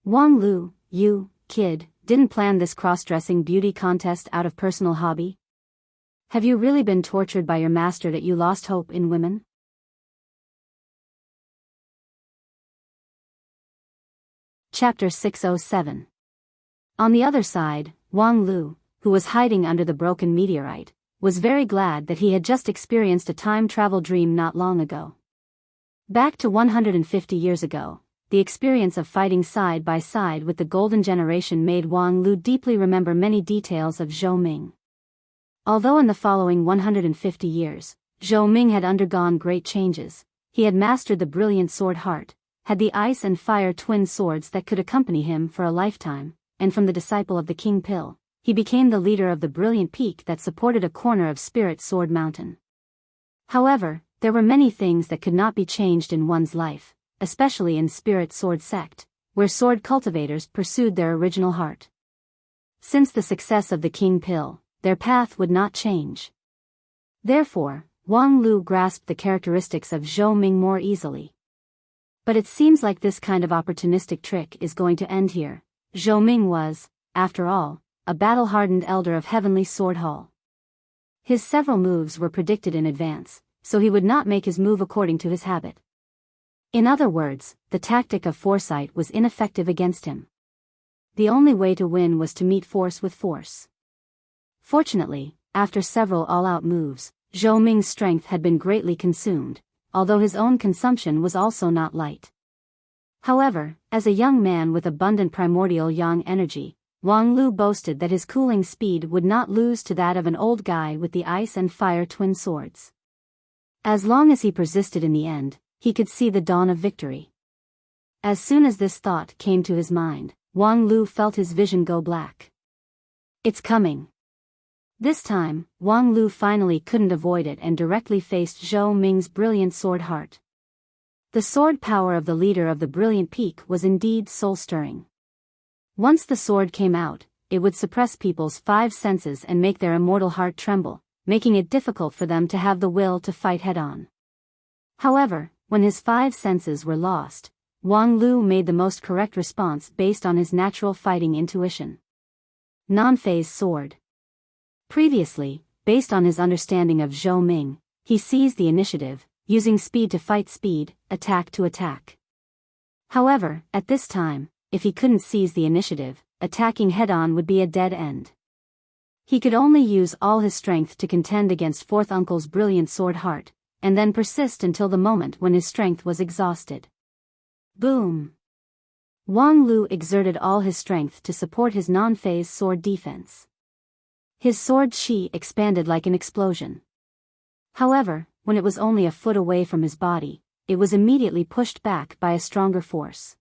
Wang Lu, you, kid, didn't plan this cross-dressing beauty contest out of personal hobby? Have you really been tortured by your master that you lost hope in women? Chapter 607. On the other side, Wang Lu, who was hiding under the broken meteorite, was very glad that he had just experienced a time travel dream not long ago. Back to 150 years ago, the experience of fighting side by side with the Golden Generation made Wang Lu deeply remember many details of Zhou Ming. Although in the following 150 years, Zhou Ming had undergone great changes, he had mastered the brilliant sword heart, had the ice and fire twin swords that could accompany him for a lifetime, and from the disciple of the King Pill, he became the leader of the brilliant peak that supported a corner of Spirit Sword Mountain. However, there were many things that could not be changed in one's life, especially in Spirit Sword Sect, where sword cultivators pursued their original heart. Since the success of the King Pill, their path would not change. Therefore, Wang Lu grasped the characteristics of Zhou Ming more easily. But it seems like this kind of opportunistic trick is going to end here. Zhou Ming was, after all, a battle-hardened elder of Heavenly Sword Hall. His several moves were predicted in advance, so he would not make his move according to his habit. In other words, the tactic of foresight was ineffective against him. The only way to win was to meet force with force. Fortunately, after several all-out moves, Zhou Ming's strength had been greatly consumed, although his own consumption was also not light. However, as a young man with abundant primordial yang energy, Wang Lu boasted that his cooling speed would not lose to that of an old guy with the ice and fire twin swords. As long as he persisted in the end, he could see the dawn of victory. As soon as this thought came to his mind, Wang Lu felt his vision go black. It's coming. This time, Wang Lu finally couldn't avoid it and directly faced Zhou Ming's brilliant sword heart. The sword power of the leader of the Brilliant Peak was indeed soul-stirring. Once the sword came out, it would suppress people's 5 senses and make their immortal heart tremble, making it difficult for them to have the will to fight head-on. However, when his 5 senses were lost, Wang Lu made the most correct response based on his natural fighting intuition. Non-phase sword. Previously, based on his understanding of Zhou Ming, he seized the initiative, using speed to fight speed, attack to attack. However, at this time, if he couldn't seize the initiative, attacking head-on would be a dead end. He could only use all his strength to contend against Fourth Uncle's brilliant sword heart, and then persist until the moment when his strength was exhausted. Boom! Wang Lu exerted all his strength to support his non-phase sword defense. His sword qi expanded like an explosion. However, when it was only a foot away from his body, it was immediately pushed back by a stronger force.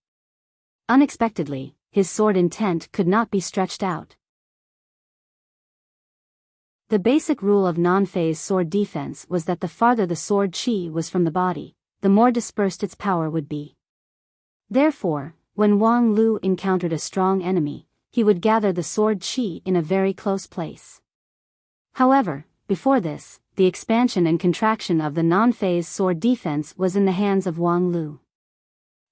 Unexpectedly, his sword intent could not be stretched out. The basic rule of non-phase sword defense was that the farther the sword qi was from the body, the more dispersed its power would be. Therefore, when Wang Lu encountered a strong enemy, he would gather the sword qi in a very close place. However, before this, the expansion and contraction of the non-phase sword defense was in the hands of Wang Lu.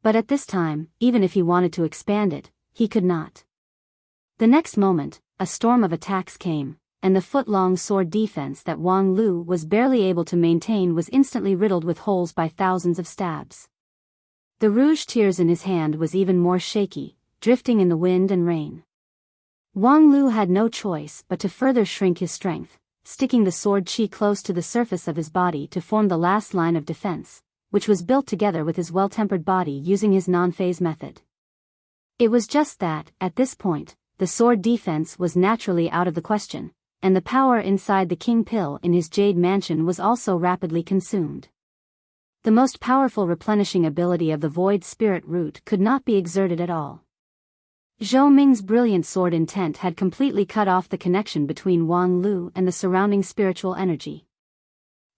But at this time, even if he wanted to expand it, he could not. The next moment, a storm of attacks came, and the foot-long sword defense that Wang Lu was barely able to maintain was instantly riddled with holes by thousands of stabs. The rouge tears in his hand was even more shaky, drifting in the wind and rain. Wang Lu had no choice but to further shrink his strength, sticking the sword qi close to the surface of his body to form the last line of defense, which was built together with his well-tempered body using his non-phase method. It was just that, at this point, the sword defense was naturally out of the question, and the power inside the king pill in his jade mansion was also rapidly consumed. The most powerful replenishing ability of the void spirit root could not be exerted at all. Zhou Ming's brilliant sword intent had completely cut off the connection between Wang Lu and the surrounding spiritual energy.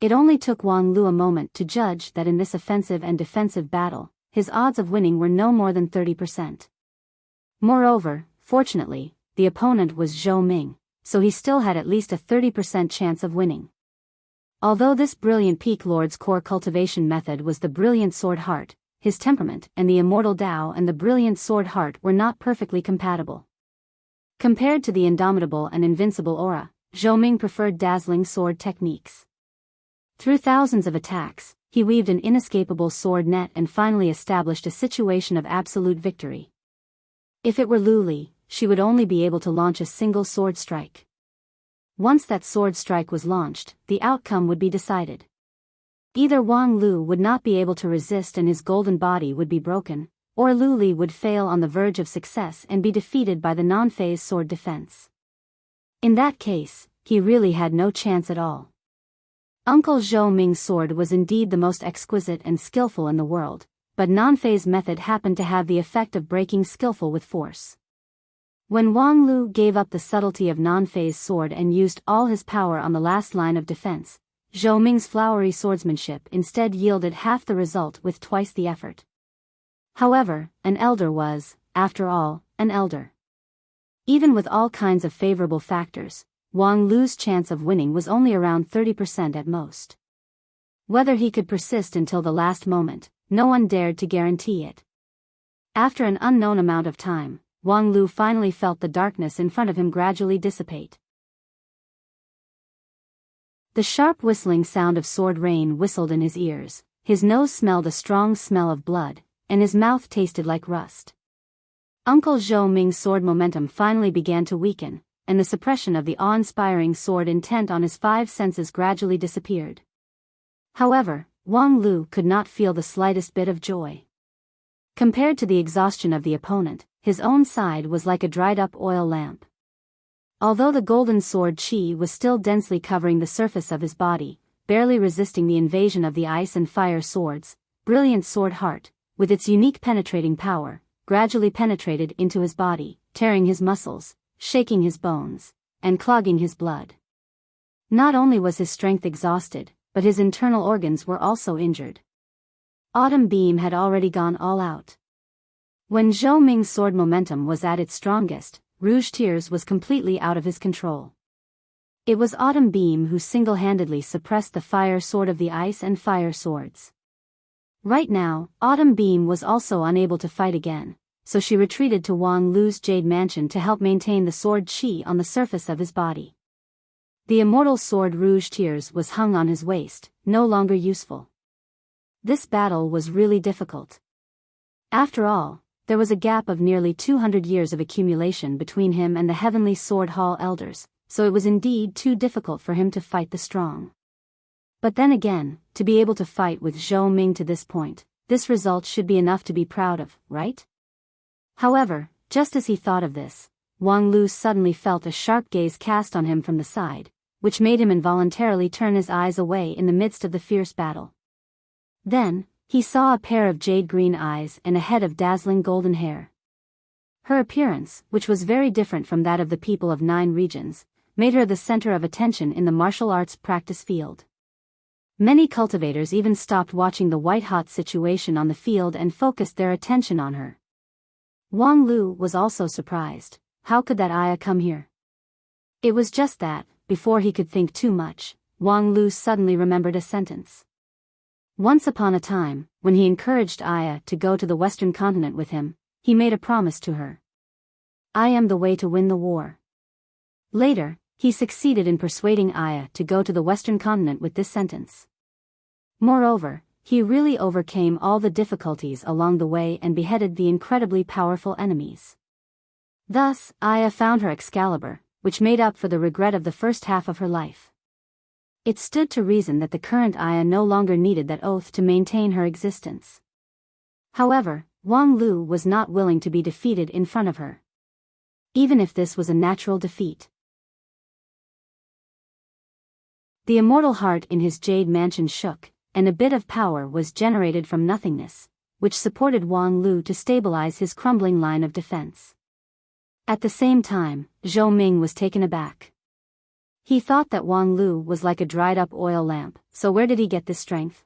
It only took Wang Lu a moment to judge that in this offensive and defensive battle, his odds of winning were no more than 30%. Moreover, fortunately, the opponent was Zhou Ming, so he still had at least a 30% chance of winning. Although this brilliant peak lord's core cultivation method was the brilliant sword heart, his temperament and the immortal Tao and the brilliant sword heart were not perfectly compatible. Compared to the indomitable and invincible aura, Zhou Ming preferred dazzling sword techniques. Through thousands of attacks, he weaved an inescapable sword net and finally established a situation of absolute victory. If it were Lu Li, she would only be able to launch a single sword strike. Once that sword strike was launched, the outcome would be decided. Either Wang Lu would not be able to resist and his golden body would be broken, or Lu Li would fail on the verge of success and be defeated by the non-phase sword defense. In that case, he really had no chance at all. Uncle Zhou Ming's sword was indeed the most exquisite and skillful in the world, but non-phase method happened to have the effect of breaking skillful with force. When Wang Lu gave up the subtlety of non-phase sword and used all his power on the last line of defense, Zhou Ming's flowery swordsmanship instead yielded half the result with twice the effort. However, an elder was, after all, an elder. Even with all kinds of favorable factors, Wang Lu's chance of winning was only around 30% at most. Whether he could persist until the last moment, no one dared to guarantee it. After an unknown amount of time, Wang Lu finally felt the darkness in front of him gradually dissipate. The sharp whistling sound of sword rain whistled in his ears, his nose smelled a strong smell of blood, and his mouth tasted like rust. Uncle Zhou Ming's sword momentum finally began to weaken, and the suppression of the awe-inspiring sword intent on his 5 senses gradually disappeared. However, Wang Lu could not feel the slightest bit of joy. Compared to the exhaustion of the opponent, his own side was like a dried-up oil lamp. Although the golden sword qi was still densely covering the surface of his body, barely resisting the invasion of the ice and fire swords, brilliant sword heart, with its unique penetrating power, gradually penetrated into his body, tearing his muscles, shaking his bones, and clogging his blood. Not only was his strength exhausted, but his internal organs were also injured. Autumn Beam had already gone all out. When Zhou Ming's sword momentum was at its strongest, Rouge Tears was completely out of his control. It was Autumn Beam who single-handedly suppressed the fire sword of the ice and fire swords. Right now, Autumn Beam was also unable to fight again, so she retreated to Wang Lu's Jade Mansion to help maintain the sword chi on the surface of his body. The immortal sword Rouge Tears was hung on his waist, no longer useful. This battle was really difficult. After all, there was a gap of nearly 200 years of accumulation between him and the Heavenly Sword Hall elders, so it was indeed too difficult for him to fight the strong. But then again, to be able to fight with Zhou Ming to this point, this result should be enough to be proud of, right? However, just as he thought of this, Wang Lu suddenly felt a sharp gaze cast on him from the side, which made him involuntarily turn his eyes away in the midst of the fierce battle. Then, he saw a pair of jade-green eyes and a head of dazzling golden hair. Her appearance, which was very different from that of the people of 9 regions, made her the center of attention in the martial arts practice field. Many cultivators even stopped watching the white-hot situation on the field and focused their attention on her. Wang Lu was also surprised. How could that Aya come here? It was just that, before he could think too much, Wang Lu suddenly remembered a sentence. Once upon a time, when he encouraged Aya to go to the Western continent with him, he made a promise to her. I am the way to win the war. Later, he succeeded in persuading Aya to go to the Western continent with this sentence. Moreover, he really overcame all the difficulties along the way and beheaded the incredibly powerful enemies. Thus, Aya found her Excalibur, which made up for the regret of the first half of her life. It stood to reason that the current Aya no longer needed that oath to maintain her existence. However, Wang Lu was not willing to be defeated in front of her, even if this was a natural defeat. The immortal heart in his jade mansion shook, and a bit of power was generated from nothingness, which supported Wang Lu to stabilize his crumbling line of defense. At the same time, Zhou Ming was taken aback. He thought that Wang Lu was like a dried-up oil lamp, so where did he get this strength?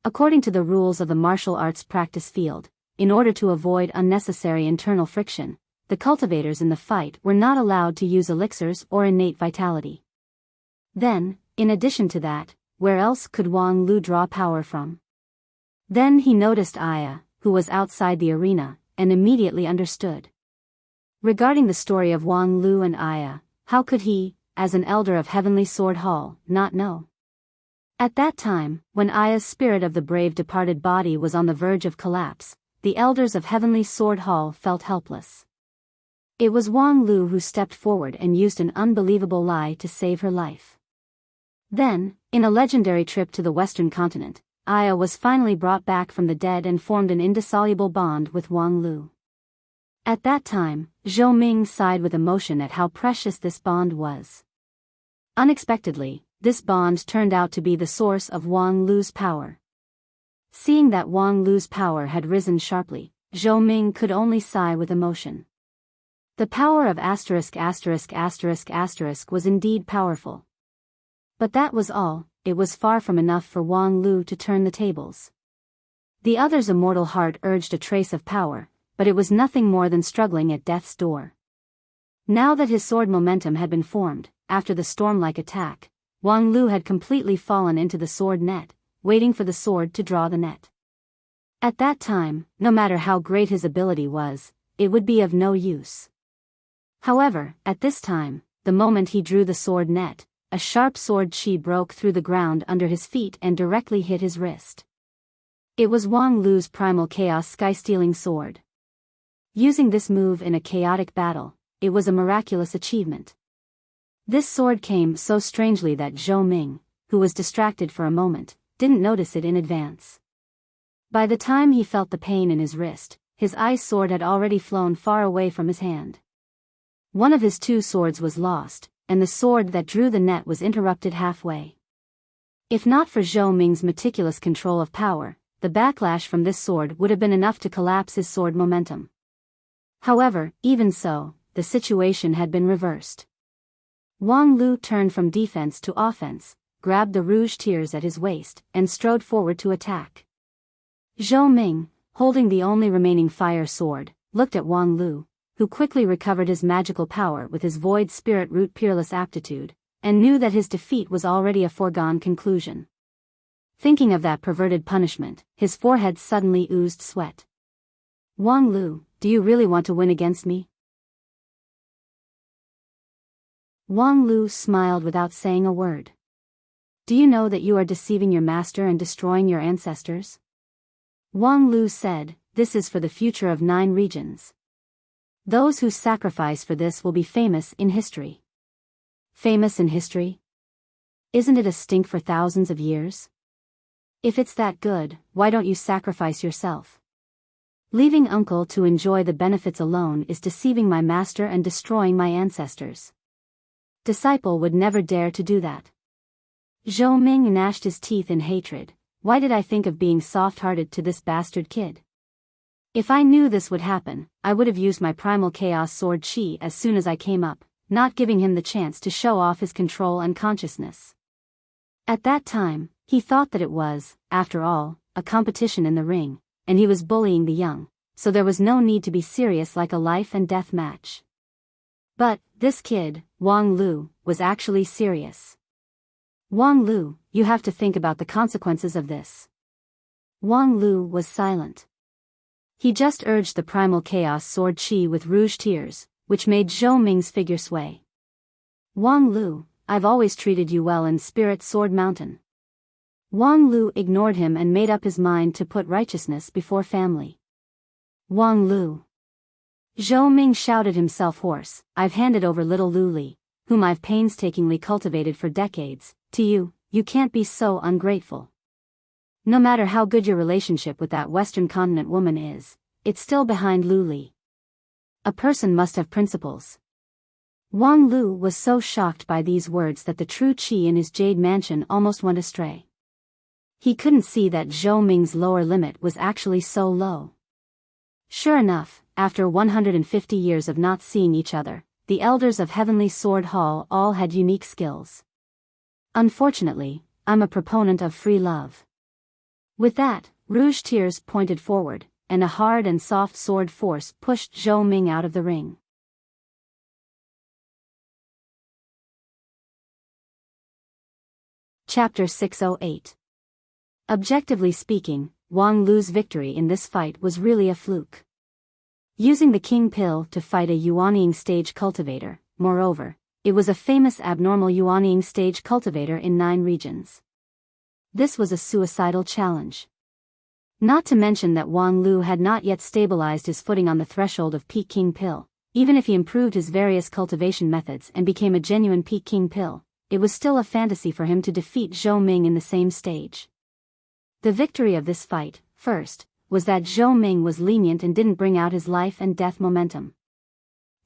According to the rules of the martial arts practice field, in order to avoid unnecessary internal friction, the cultivators in the fight were not allowed to use elixirs or innate vitality. Then, in addition to that, where else could Wang Lu draw power from? Then he noticed Aya, who was outside the arena, and immediately understood. Regarding the story of Wang Lu and Aya, how could he, as an elder of Heavenly Sword Hall, not know? At that time, when Aya's spirit of the brave departed body was on the verge of collapse, the elders of Heavenly Sword Hall felt helpless. It was Wang Lu who stepped forward and used an unbelievable lie to save her life. Then, in a legendary trip to the Western continent, Aya was finally brought back from the dead and formed an indissoluble bond with Wang Lu. At that time, Zhou Ming sighed with emotion at how precious this bond was. Unexpectedly, this bond turned out to be the source of Wang Lu's power. Seeing that Wang Lu's power had risen sharply, Zhou Ming could only sigh with emotion. The power of ***** was indeed powerful. But that was all. It was far from enough for Wang Lu to turn the tables. The other's immortal heart urged a trace of power, but it was nothing more than struggling at death's door. Now that his sword momentum had been formed, after the storm-like attack, Wang Lu had completely fallen into the sword net, waiting for the sword to draw the net. At that time, no matter how great his ability was, it would be of no use. However, at this time, the moment he drew the sword net, a sharp sword chi broke through the ground under his feet and directly hit his wrist. It was Wang Lu's primal chaos sky-stealing sword. Using this move in a chaotic battle, it was a miraculous achievement. This sword came so strangely that Zhou Ming, who was distracted for a moment, didn't notice it in advance. By the time he felt the pain in his wrist, his ice sword had already flown far away from his hand. One of his 2 swords was lost, and the sword that drew the net was interrupted halfway. If not for Zhou Ming's meticulous control of power, the backlash from this sword would have been enough to collapse his sword momentum. However, even so, the situation had been reversed. Wang Lu turned from defense to offense, grabbed the rouge tears at his waist, and strode forward to attack. Zhou Ming, holding the only remaining fire sword, looked at Wang Lu, who quickly recovered his magical power with his void spirit root peerless aptitude, and knew that his defeat was already a foregone conclusion. Thinking of that perverted punishment, his forehead suddenly oozed sweat. Wang Lu, do you really want to win against me? Wang Lu smiled without saying a word. Do you know that you are deceiving your master and destroying your ancestors? Wang Lu said, this is for the future of 9 regions. Those who sacrifice for this will be famous in history. Famous in history? Isn't it a stink for thousands of years? If it's that good, why don't you sacrifice yourself? Leaving uncle to enjoy the benefits alone is deceiving my master and destroying my ancestors. Disciple would never dare to do that. Zhou Ming gnashed his teeth in hatred. Why did I think of being soft-hearted to this bastard kid? If I knew this would happen, I would have used my primal chaos sword Qi as soon as I came up, not giving him the chance to show off his control and consciousness. At that time, he thought that it was, after all, a competition in the ring, and he was bullying the young, so there was no need to be serious like a life and death match. But, this kid, Wang Lu, was actually serious. Wang Lu, you have to think about the consequences of this. Wang Lu was silent. He just urged the primal chaos sword Qi with rouge tears, which made Zhou Ming's figure sway. Wang Lu, I've always treated you well in Spirit Sword Mountain. Wang Lu ignored him and made up his mind to put righteousness before family. Wang Lu. Zhou Ming shouted himself hoarse, I've handed over little Lu Li, whom I've painstakingly cultivated for decades, to you. You can't be so ungrateful. No matter how good your relationship with that Western continent woman is, it's still behind Lu Li. A person must have principles. Wang Lu was so shocked by these words that the true Qi in his jade mansion almost went astray. He couldn't see that Zhou Ming's lower limit was actually so low. Sure enough, after 150 years of not seeing each other, the elders of Heavenly Sword Hall all had unique skills. Unfortunately, I'm a proponent of free love. With that, rouge tears pointed forward, and a hard and soft sword force pushed Zhou Ming out of the ring. Chapter 608. Objectively speaking, Wang Lu's victory in this fight was really a fluke. Using the King Pill to fight a Yuanying stage cultivator, moreover, it was a famous abnormal Yuanying stage cultivator in 9 regions. This was a suicidal challenge. Not to mention that Wang Lu had not yet stabilized his footing on the threshold of Peak King Pill. Even if he improved his various cultivation methods and became a genuine Peak King Pill, it was still a fantasy for him to defeat Zhou Ming in the same stage. The victory of this fight, first, was that Zhou Ming was lenient and didn't bring out his life and death momentum.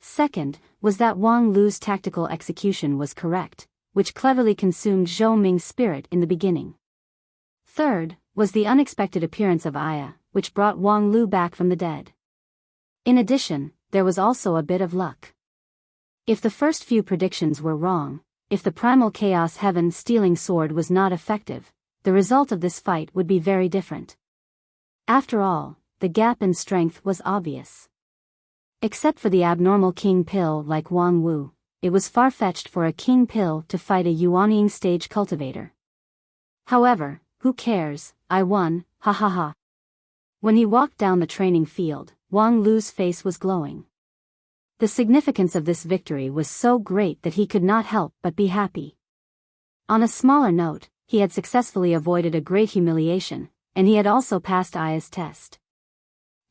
Second, was that Wang Lu's tactical execution was correct, which cleverly consumed Zhou Ming's spirit in the beginning. Third, was the unexpected appearance of Aya, which brought Wang Lu back from the dead. In addition, there was also a bit of luck. If the first few predictions were wrong, if the primal chaos heaven stealing sword was not effective, the result of this fight would be very different. After all, the gap in strength was obvious. Except for the abnormal King Pill like Wang Wu, it was far-fetched for a King Pill to fight a Yuanying stage cultivator. However, who cares, I won, ha ha ha. When he walked down the training field, Wang Lu's face was glowing. The significance of this victory was so great that he could not help but be happy. On a smaller note, he had successfully avoided a great humiliation, and he had also passed Aya's test.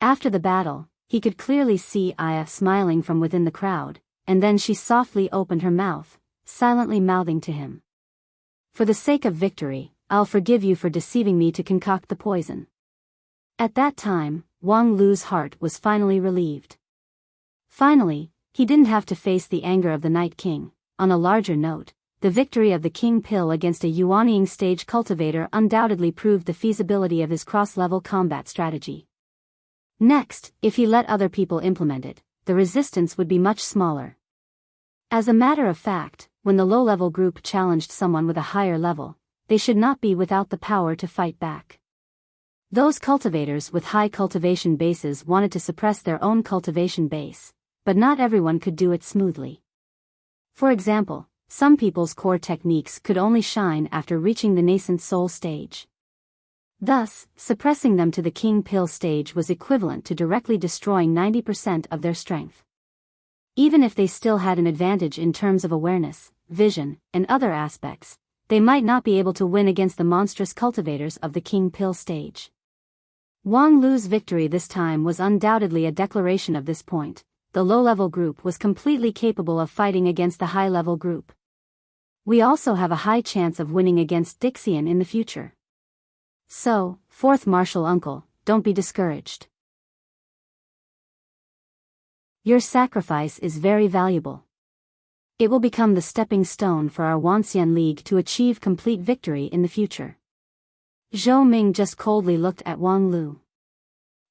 After the battle, he could clearly see Aya smiling from within the crowd, and then she softly opened her mouth, silently mouthing to him. For the sake of victory, I'll forgive you for deceiving me to concoct the poison. At that time, Wang Lu's heart was finally relieved. Finally, he didn't have to face the anger of the Night King. On a larger note, the victory of the King Pill against a Yuanying stage cultivator undoubtedly proved the feasibility of his cross-level combat strategy. Next, if he let other people implement it, the resistance would be much smaller. As a matter of fact, when the low-level group challenged someone with a higher level, they should not be without the power to fight back. Those cultivators with high cultivation bases wanted to suppress their own cultivation base, but not everyone could do it smoothly. For example, some people's core techniques could only shine after reaching the nascent soul stage. Thus, suppressing them to the king pill stage was equivalent to directly destroying 90% of their strength. Even if they still had an advantage in terms of awareness, vision, and other aspects, they might not be able to win against the monstrous cultivators of the king pill stage. Wang Lu's victory this time was undoubtedly a declaration of this point. The low-level group was completely capable of fighting against the high-level group. We also have a high chance of winning against Dixian in the future. So, fourth martial uncle, don't be discouraged. Your sacrifice is very valuable. It will become the stepping stone for our Wanxian League to achieve complete victory in the future. Zhou Ming just coldly looked at Wang Lu.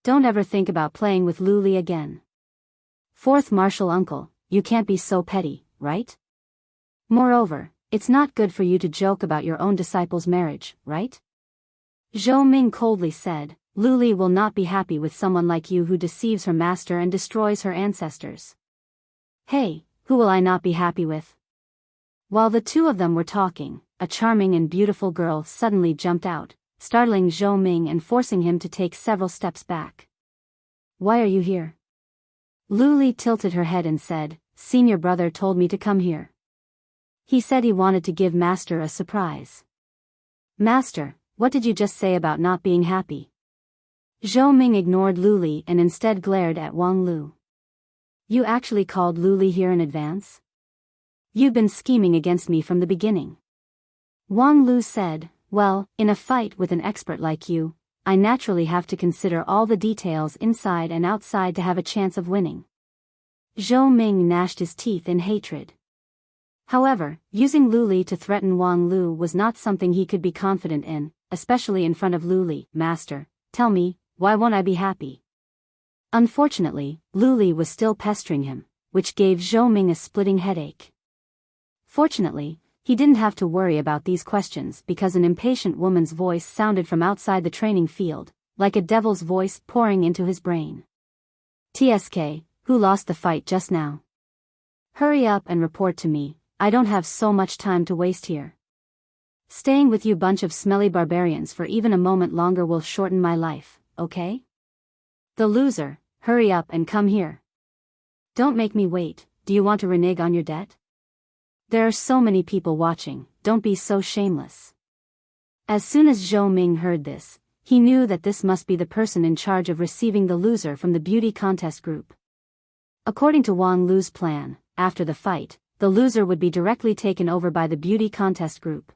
Don't ever think about playing with Lu Li again. Fourth martial uncle, you can't be so petty, right? Moreover, it's not good for you to joke about your own disciple's marriage, right? Zhou Ming coldly said, Lu Li will not be happy with someone like you who deceives her master and destroys her ancestors. Hey, who will I not be happy with? While the two of them were talking, a charming and beautiful girl suddenly jumped out, startling Zhou Ming and forcing him to take several steps back. Why are you here? Lu Li tilted her head and said, Senior brother told me to come here. He said he wanted to give Master a surprise. Master, what did you just say about not being happy? Zhou Ming ignored Lu Li and instead glared at Wang Lu. You actually called Lu Li here in advance? You've been scheming against me from the beginning. Wang Lu said, well, in a fight with an expert like you, I naturally have to consider all the details inside and outside to have a chance of winning. Zhou Ming gnashed his teeth in hatred. However, using Lu Li to threaten Wang Lu was not something he could be confident in, especially in front of Lu Li. Master, tell me, why won't I be happy? Unfortunately, Lu Li was still pestering him, which gave Zhou Ming a splitting headache. Fortunately, he didn't have to worry about these questions because an impatient woman's voice sounded from outside the training field, like a devil's voice pouring into his brain. TSK, who lost the fight just now? Hurry up and report to me, I don't have so much time to waste here. Staying with you bunch of smelly barbarians for even a moment longer will shorten my life, okay? The loser, hurry up and come here. Don't make me wait, do you want to renege on your debt? There are so many people watching, don't be so shameless. As soon as Zhou Ming heard this, he knew that this must be the person in charge of receiving the loser from the beauty contest group. According to Wang Lu's plan, after the fight, the loser would be directly taken over by the beauty contest group.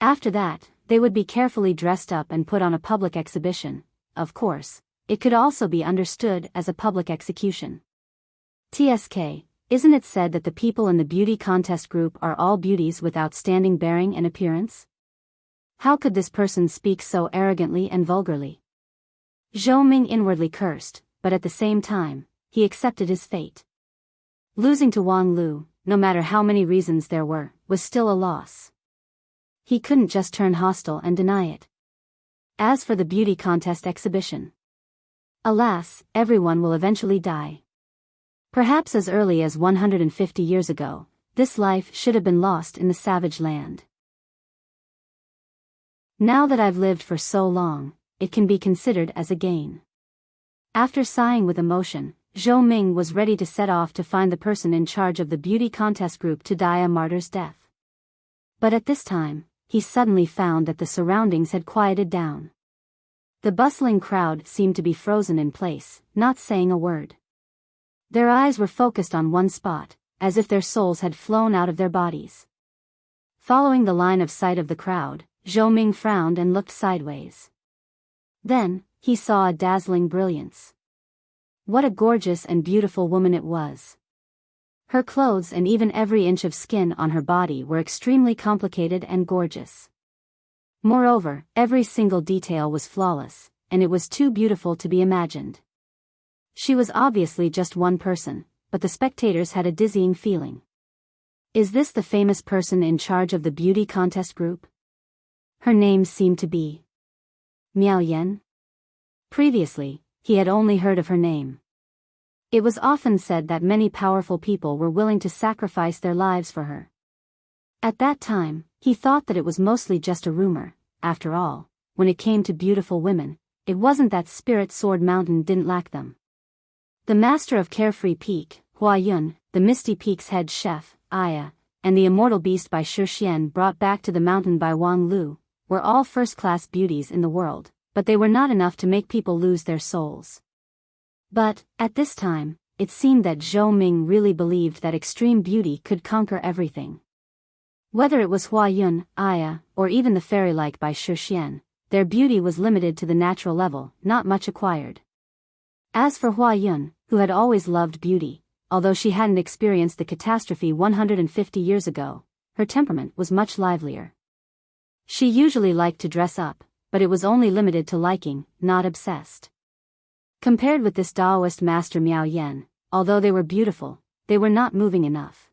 After that, they would be carefully dressed up and put on a public exhibition. Of course, it could also be understood as a public execution. TSK, isn't it said that the people in the beauty contest group are all beauties with outstanding bearing and appearance? How could this person speak so arrogantly and vulgarly? Zhou Ming inwardly cursed, but at the same time, he accepted his fate. Losing to Wang Lu, no matter how many reasons there were, was still a loss. He couldn't just turn hostile and deny it. As for the beauty contest exhibition, alas, everyone will eventually die. Perhaps as early as 150 years ago, this life should have been lost in the savage land. Now that I've lived for so long, it can be considered as a gain. After sighing with emotion, Zhou Ming was ready to set off to find the person in charge of the beauty contest group to die a martyr's death. But at this time, he suddenly found that the surroundings had quieted down. The bustling crowd seemed to be frozen in place, not saying a word. Their eyes were focused on one spot, as if their souls had flown out of their bodies. Following the line of sight of the crowd, Zhou Ming frowned and looked sideways. Then, he saw a dazzling brilliance. What a gorgeous and beautiful woman it was. Her clothes and even every inch of skin on her body were extremely complicated and gorgeous. Moreover, every single detail was flawless, and it was too beautiful to be imagined. She was obviously just one person, but the spectators had a dizzying feeling. Is this the famous person in charge of the beauty contest group? Her name seemed to be Miao Yan. Previously, he had only heard of her name. It was often said that many powerful people were willing to sacrifice their lives for her. At that time, he thought that it was mostly just a rumor. After all, when it came to beautiful women, it wasn't that Spirit Sword Mountain didn't lack them. The master of Carefree Peak, Hua Yun, the Misty Peak's head chef, Aya, and the immortal beast by Shixian brought back to the mountain by Wang Lu, were all first-class beauties in the world, but they were not enough to make people lose their souls. But, at this time, it seemed that Zhou Ming really believed that extreme beauty could conquer everything. Whether it was Hua Yun, Aya, or even the fairy-like by Shixian, their beauty was limited to the natural level, not much acquired. As for Hua Yun, who had always loved beauty, although she hadn't experienced the catastrophe 150 years ago, her temperament was much livelier. She usually liked to dress up, but it was only limited to liking, not obsessed. Compared with this Taoist master Miao Yan, although they were beautiful, they were not moving enough.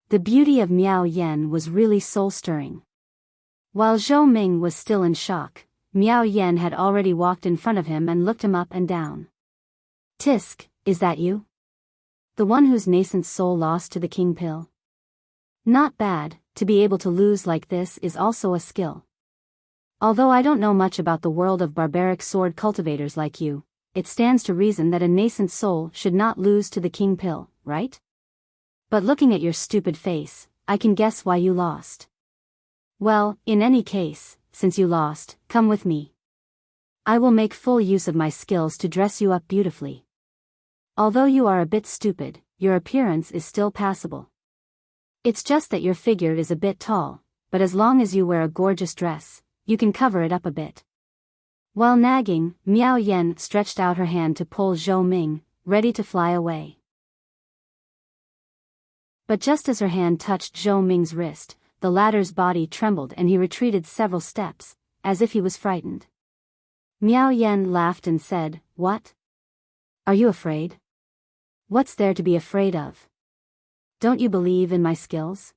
The beauty of Miao Yan was really soul-stirring. While Zhou Ming was still in shock, Miao Yan had already walked in front of him and looked him up and down. "Tisk, is that you? The one whose nascent soul lost to the king pill? Not bad, to be able to lose like this is also a skill. Although I don't know much about the world of barbaric sword cultivators like you, it stands to reason that a nascent soul should not lose to the king pill, right? But looking at your stupid face, I can guess why you lost. Well, in any case, since you lost, come with me. I will make full use of my skills to dress you up beautifully. Although you are a bit stupid, your appearance is still passable. It's just that your figure is a bit tall, but as long as you wear a gorgeous dress, you can cover it up a bit." While nagging, Miao Yan stretched out her hand to pull Zhou Ming, ready to fly away. But just as her hand touched Zhou Ming's wrist, the latter's body trembled and he retreated several steps, as if he was frightened. Miao Yan laughed and said, "What? Are you afraid? What's there to be afraid of? Don't you believe in my skills?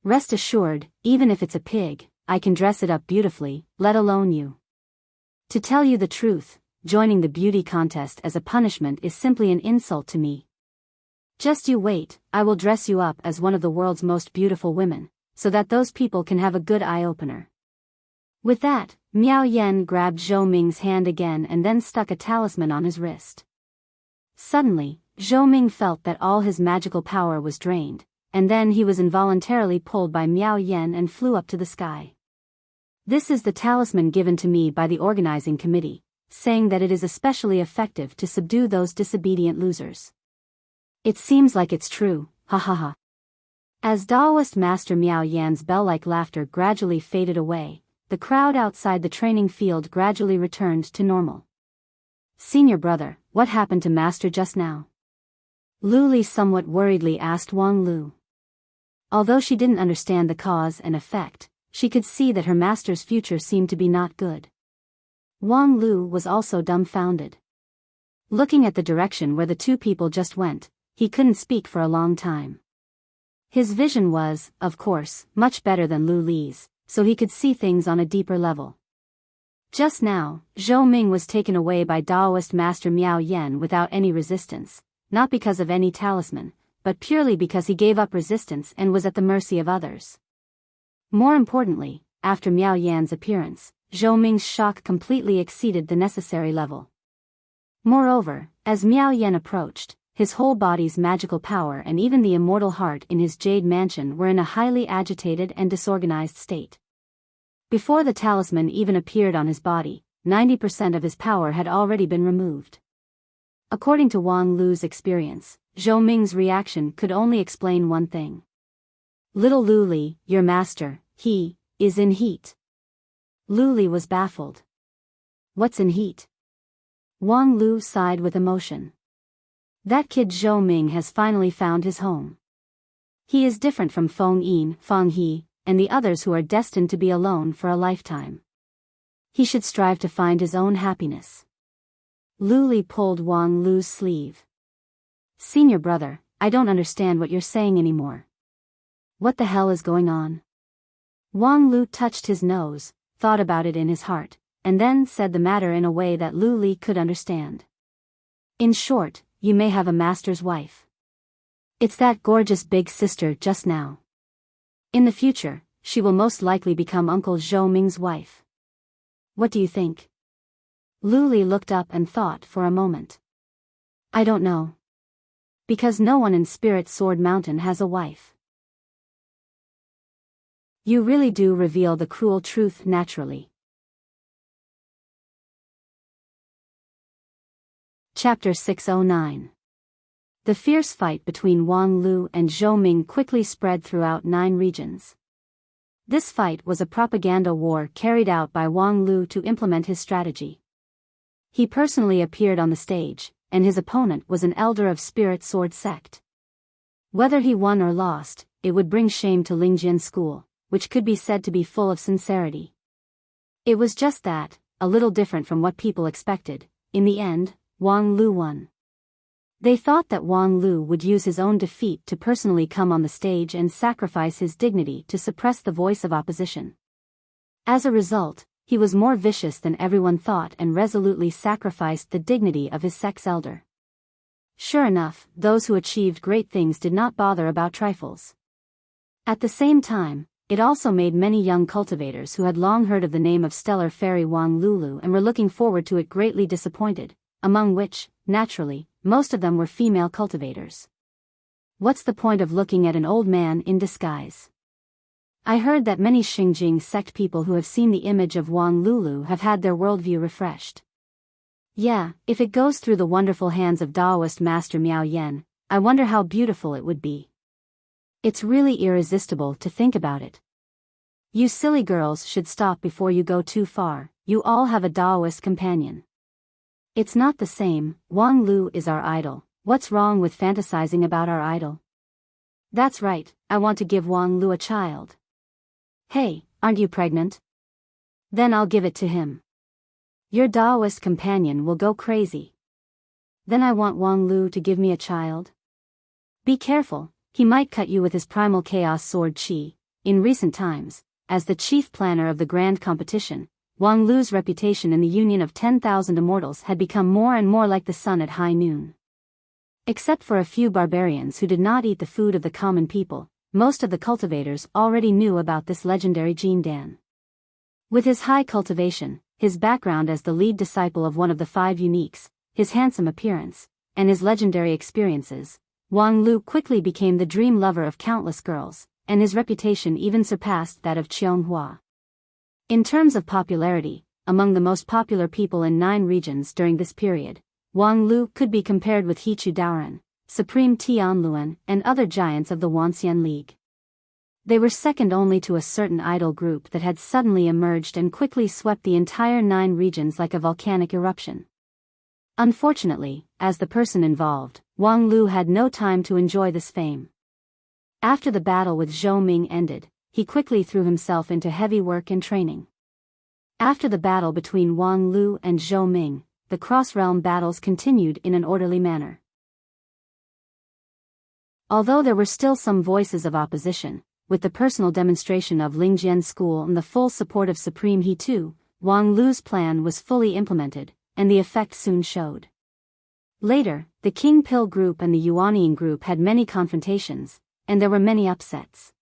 Rest assured, even if it's a pig, I can dress it up beautifully, let alone you. To tell you the truth, joining the beauty contest as a punishment is simply an insult to me. Just you wait, I will dress you up as one of the world's most beautiful women, so that those people can have a good eye-opener." With that, Miao Yan grabbed Zhou Ming's hand again and then stuck a talisman on his wrist. Suddenly, Zhou Ming felt that all his magical power was drained, and then he was involuntarily pulled by Miao Yan and flew up to the sky. "This is the talisman given to me by the organizing committee, saying that it is especially effective to subdue those disobedient losers. It seems like it's true, ha ha ha." As Taoist Master Miao Yan's bell-like laughter gradually faded away, the crowd outside the training field gradually returned to normal. "Senior brother, what happened to Master just now?" Lu Li somewhat worriedly asked Wang Lu. Although she didn't understand the cause and effect, she could see that her master's future seemed to be not good. Wang Lu was also dumbfounded. Looking at the direction where the two people just went, he couldn't speak for a long time. His vision was, of course, much better than Lu Li's, so he could see things on a deeper level. Just now, Zhou Ming was taken away by Taoist Master Miao Yan without any resistance, not because of any talisman, but purely because he gave up resistance and was at the mercy of others. More importantly, after Miao Yan's appearance, Zhou Ming's shock completely exceeded the necessary level. Moreover, as Miao Yan approached, his whole body's magical power and even the immortal heart in his jade mansion were in a highly agitated and disorganized state. Before the talisman even appeared on his body, 90% of his power had already been removed. According to Wang Lu's experience, Zhou Ming's reaction could only explain one thing. "Little Lu Li, your master, he is in heat." Lu Li was baffled. "What's in heat?" Wang Lu sighed with emotion. "That kid Zhou Ming has finally found his home. He is different from Feng Yin, Feng He, and the others who are destined to be alone for a lifetime. He should strive to find his own happiness." Lu Li pulled Wang Lu's sleeve. "Senior brother, I don't understand what you're saying anymore. What the hell is going on? Wang Lu touched his nose, thought about it in his heart, and then said the matter in a way that Lu Li could understand. In short, you may have a master's wife. It's that gorgeous big sister just now. In the future, she will most likely become Uncle Zhou Ming's wife. What do you think? Lu Li looked up and thought for a moment. I don't know. Because no one in Spirit Sword Mountain has a wife. You really do reveal the cruel truth naturally. Chapter 609. The fierce fight between Wang Lu and Zhou Ming quickly spread throughout 9 regions. This fight was a propaganda war carried out by Wang Lu to implement his strategy. He personally appeared on the stage, and his opponent was an elder of Spirit Sword sect. Whether he won or lost, it would bring shame to Lingjian school, which could be said to be full of sincerity. It was just that, a little different from what people expected. In the end, Wang Lu won. They thought that Wang Lu would use his own defeat to personally come on the stage and sacrifice his dignity to suppress the voice of opposition. As a result, he was more vicious than everyone thought and resolutely sacrificed the dignity of his sex elder. Sure enough, those who achieved great things did not bother about trifles. At the same time, it also made many young cultivators who had long heard of the name of Stellar Fairy Wang Lulu and were looking forward to it greatly disappointed, among which, naturally, most of them were female cultivators. What's the point of looking at an old man in disguise? I heard that many Xingjing sect people who have seen the image of Wang Lulu have had their worldview refreshed. Yeah, if it goes through the wonderful hands of Daoist Master Miao Yan, I wonder how beautiful it would be. It's really irresistible to think about it. You silly girls should stop before you go too far. You all have a Daoist companion. It's not the same. Wang Lu is our idol. What's wrong with fantasizing about our idol? That's right, I want to give Wang Lu a child. Hey, aren't you pregnant? Then I'll give it to him. Your Daoist companion will go crazy. Then I want Wang Lu to give me a child. Be careful, he might cut you with his primal chaos sword Qi. In recent times, as the chief planner of the grand competition, Wang Lu's reputation in the union of 10,000 immortals had become more and more like the sun at high noon. Except for a few barbarians who did not eat the food of the common people, most of the cultivators already knew about this legendary Jin Dan. With his high cultivation, his background as the lead disciple of one of the 5 uniques, his handsome appearance, and his legendary experiences, Wang Lu quickly became the dream lover of countless girls, and his reputation even surpassed that of Qianghua. In terms of popularity, among the most popular people in 9 regions during this period, Wang Lu could be compared with Hichu Daoren, Supreme Tianluan, and other giants of the Wanxian League. They were second only to a certain idol group that had suddenly emerged and quickly swept the entire 9 regions like a volcanic eruption. Unfortunately, as the person involved, Wang Lu had no time to enjoy this fame. After the battle with Zhou Ming ended, he quickly threw himself into heavy work and training. After the battle between Wang Lu and Zhou Ming, the cross-realm battles continued in an orderly manner. Although there were still some voices of opposition, with the personal demonstration of Lingjian school and the full support of Supreme He Tu, Wang Lu's plan was fully implemented, and the effect soon showed. Later, the King Pill group and the Yuanying group had many confrontations, and there were many upsets.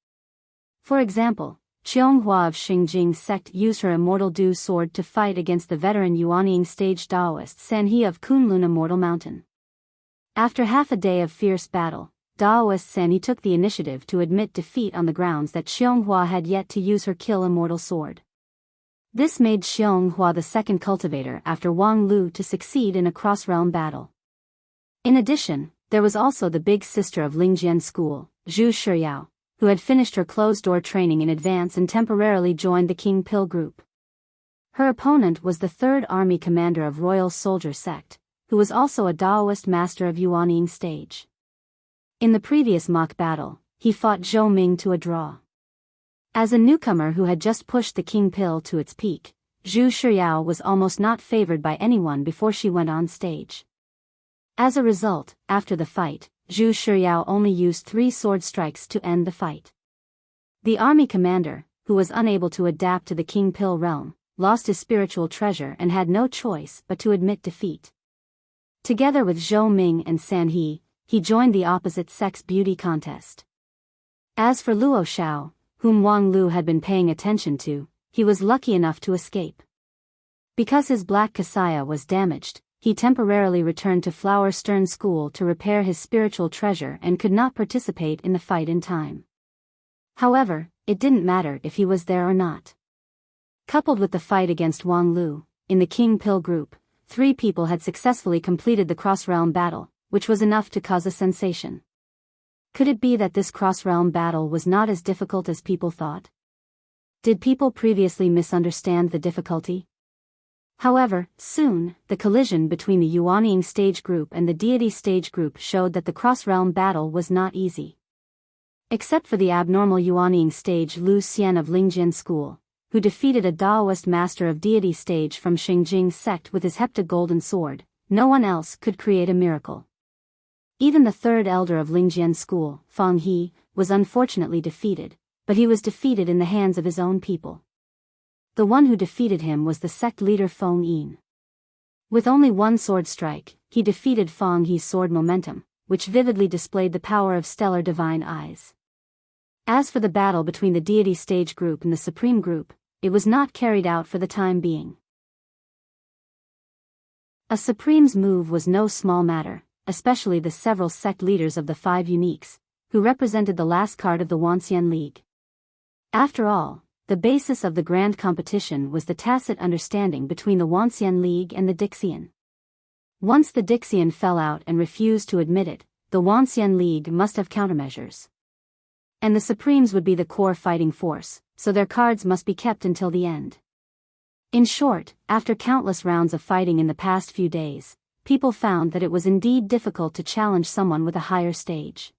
For example, Qianghua of Xingjing sect used her Immortal Dew sword to fight against the veteran Yuanying stage Daoist Sanhe of Kunlun Immortal Mountain. After half a day of fierce battle, Daoist Sanhe took the initiative to admit defeat on the grounds that Qianghua had yet to use her kill immortal sword. This made Qianghua the second cultivator after Wang Lu to succeed in a cross-realm battle. In addition, there was also the big sister of Lingjian school, Zhu Shiyao, who had finished her closed-door training in advance and temporarily joined the King Pill group. Her opponent was the 3rd Army commander of Royal Soldier sect, who was also a Daoist master of Yuanying stage. In the previous mock battle, he fought Zhou Ming to a draw. As a newcomer who had just pushed the King Pill to its peak, Zhu Shiyao was almost not favored by anyone before she went on stage. As a result, after the fight, Zhu Shiyao only used 3 sword strikes to end the fight. The army commander, who was unable to adapt to the King Pill realm, lost his spiritual treasure and had no choice but to admit defeat. Together with Zhou Ming and San He, he joined the opposite-sex beauty contest. As for Luo Xiao, whom Wang Lu had been paying attention to, he was lucky enough to escape. Because his black kasaya was damaged, he temporarily returned to Flower Stern School to repair his spiritual treasure and could not participate in the fight in time. However, it didn't matter if he was there or not. Coupled with the fight against Wang Lu, in the King Pill group, 3 people had successfully completed the cross-realm battle, which was enough to cause a sensation. Could it be that this cross-realm battle was not as difficult as people thought? Did people previously misunderstand the difficulty? However, soon, the collision between the Yuanying stage group and the deity stage group showed that the cross-realm battle was not easy. Except for the abnormal Yuanying stage Lu Xian of Lingjian School, who defeated a Daoist master of deity stage from Xingjing sect with his hepta golden sword, no one else could create a miracle. Even the third elder of Lingjian School, Fang He, was unfortunately defeated, but he was defeated in the hands of his own people. The one who defeated him was the sect leader Feng Yin. With only one sword strike, he defeated Fang He's sword momentum, which vividly displayed the power of stellar divine eyes. As for the battle between the deity stage group and the supreme group, it was not carried out for the time being. A supreme's move was no small matter, especially the several sect leaders of the 5 uniques, who represented the last card of the Wanxian League. After all, the basis of the grand competition was the tacit understanding between the Wanxian League and the Dixian. Once the Dixian fell out and refused to admit it, the Wanxian League must have countermeasures. And the Supremes would be the core fighting force, so their cards must be kept until the end. In short, after countless rounds of fighting in the past few days, people found that it was indeed difficult to challenge someone with a higher stage.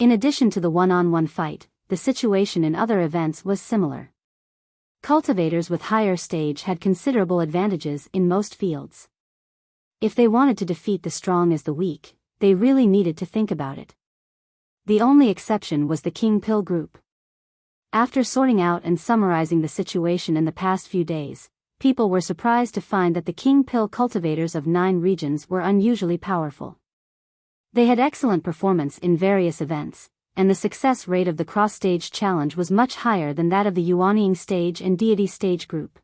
In addition to the one-on-one fight, the situation in other events was similar. Cultivators with higher stage had considerable advantages in most fields. If they wanted to defeat the strong as the weak, they really needed to think about it. The only exception was the King Pill group. After sorting out and summarizing the situation in the past few days, people were surprised to find that the King Pill cultivators of 9 regions were unusually powerful. They had excellent performance in various events, and the success rate of the cross-stage challenge was much higher than that of the Yuanying stage and deity stage group.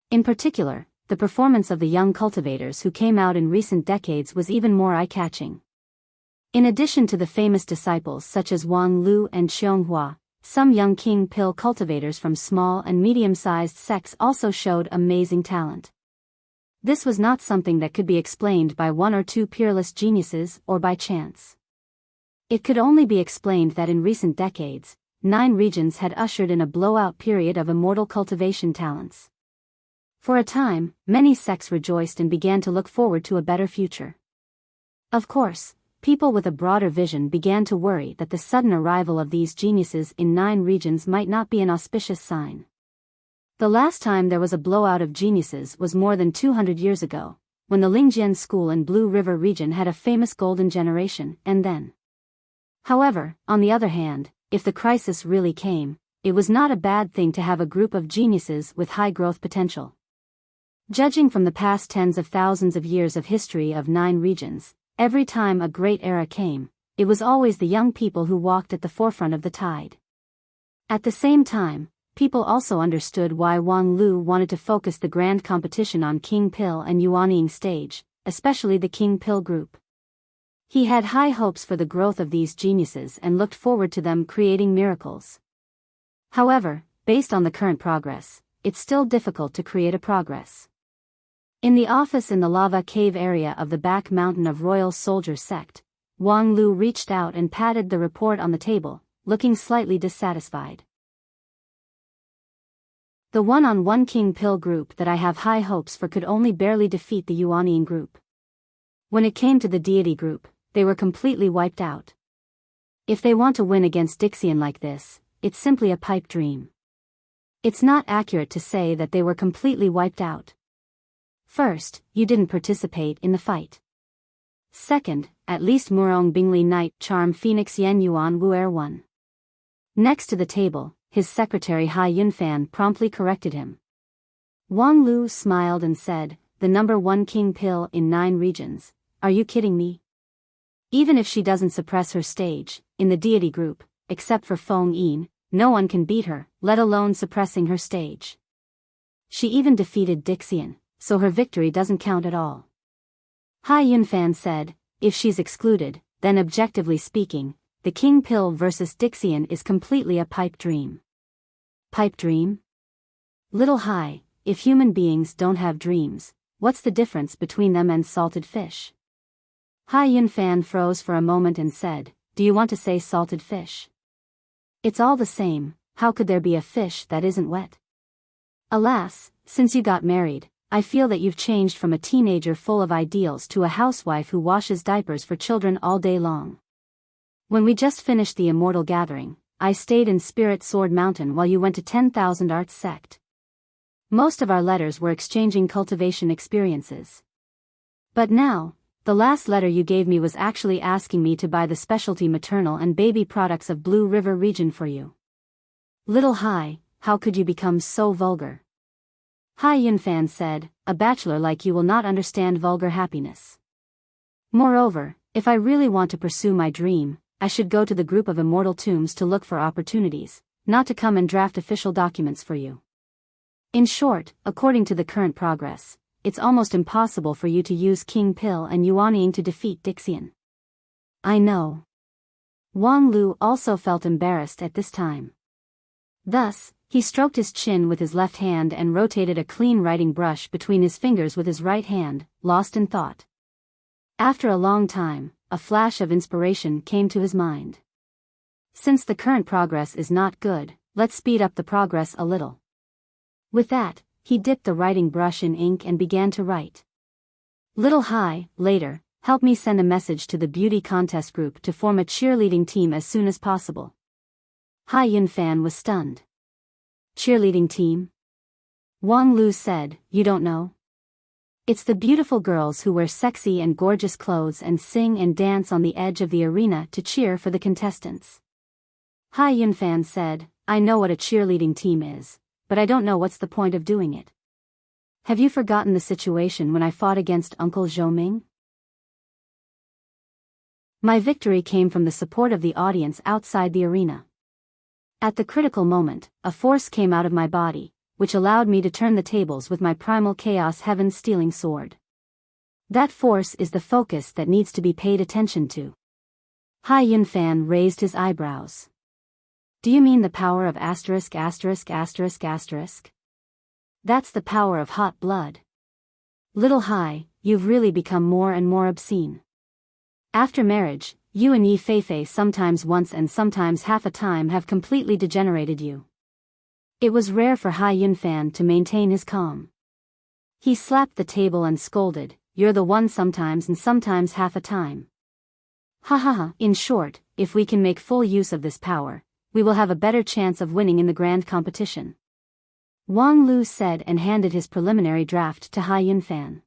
In particular, the performance of the young cultivators who came out in recent decades was even more eye-catching. In addition to the famous disciples such as Wang Lu and Xianghua, some young King Pill cultivators from small and medium-sized sects also showed amazing talent. This was not something that could be explained by 1 or 2 peerless geniuses or by chance. It could only be explained that in recent decades, 9 regions had ushered in a blowout period of immortal cultivation talents. For a time, many sects rejoiced and began to look forward to a better future. Of course, people with a broader vision began to worry that the sudden arrival of these geniuses in 9 regions might not be an auspicious sign. The last time there was a blowout of geniuses was more than 200 years ago, when the Lingjian School and Blue River region had a famous golden generation, and then. However, on the other hand, if the crisis really came, it was not a bad thing to have a group of geniuses with high growth potential. Judging from the past tens of thousands of years of history of 9 regions, every time a great era came, it was always the young people who walked at the forefront of the tide. At the same time, people also understood why Wang Lu wanted to focus the grand competition on King Pill and Yuanying stage, especially the King Pill group. He had high hopes for the growth of these geniuses and looked forward to them creating miracles. However, based on the current progress, it's still difficult to create a progress. In the office in the lava cave area of the back mountain of Royal Soldier sect, Wang Lu reached out and patted the report on the table, looking slightly dissatisfied. The one-on-one King Pill group that I have high hopes for could only barely defeat the Yuanying group. When it came to the deity group, they were completely wiped out. If they want to win against Dixian like this, it's simply a pipe dream. It's not accurate to say that they were completely wiped out. First, you didn't participate in the fight. Second, at least Murong Bingli Knight Charm Phoenix Yen Yuan Wuer won. Next to the table, his secretary Hai Yunfan promptly corrected him. Wang Lu smiled and said, "The #1 king pill in 9 regions, are you kidding me? Even if she doesn't suppress her stage, in the deity group, except for Feng Yin, no one can beat her, let alone suppressing her stage. She even defeated Dixian, so her victory doesn't count at all." Hai Yunfan said, "If she's excluded, then objectively speaking, the king pill versus Dixian is completely a pipe dream." Pipe dream? Little Hai, if human beings don't have dreams, what's the difference between them and salted fish? Hai Yunfan froze for a moment and said, "Do you want to say salted fish? It's all the same, how could there be a fish that isn't wet? Alas, since you got married, I feel that you've changed from a teenager full of ideals to a housewife who washes diapers for children all day long. When we just finished the Immortal Gathering, I stayed in Spirit Sword Mountain while you went to 10,000 Arts Sect. Most of our letters were exchanging cultivation experiences. But now, the last letter you gave me was actually asking me to buy the specialty maternal and baby products of Blue River region for you. Little Hai, how could you become so vulgar?" Hai Yunfan said, "A bachelor like you will not understand vulgar happiness. Moreover, if I really want to pursue my dream, I should go to the group of immortal tombs to look for opportunities, not to come and draft official documents for you. In short, according to the current progress, it's almost impossible for you to use King Pill and Yuanying to defeat Dixian." "I know." Wang Lu also felt embarrassed at this time. Thus, he stroked his chin with his left hand and rotated a clean writing brush between his fingers with his right hand, lost in thought. After a long time, a flash of inspiration came to his mind. Since the current progress is not good, let's speed up the progress a little. With that, he dipped the writing brush in ink and began to write. "Little Hai, later, help me send a message to the beauty contest group to form a cheerleading team as soon as possible." Hai Yunfan was stunned. "Cheerleading team?" Wang Lu said, "You don't know? It's the beautiful girls who wear sexy and gorgeous clothes and sing and dance on the edge of the arena to cheer for the contestants." Hai Yunfan said, "I know what a cheerleading team is, but I don't know what's the point of doing it. Have you forgotten the situation when I fought against Uncle Zhou? My victory came from the support of the audience outside the arena. At the critical moment, a force came out of my body, which allowed me to turn the tables with my primal chaos heaven-stealing sword. That force is the focus that needs to be paid attention to." Hai Yunfan raised his eyebrows. "Do you mean the power of asterisk asterisk asterisk asterisk? That's the power of hot blood. Little Hai, you've really become more and more obscene. After marriage, you and Yi Feifei sometimes once and sometimes half a time have completely degenerated you." It was rare for Hai Yunfan to maintain his calm. He slapped the table and scolded, "You're the one sometimes and sometimes half a time. Ha ha ha, in short, if we can make full use of this power, we will have a better chance of winning in the grand competition." Wang Lu said and handed his preliminary draft to Hai Yunfan.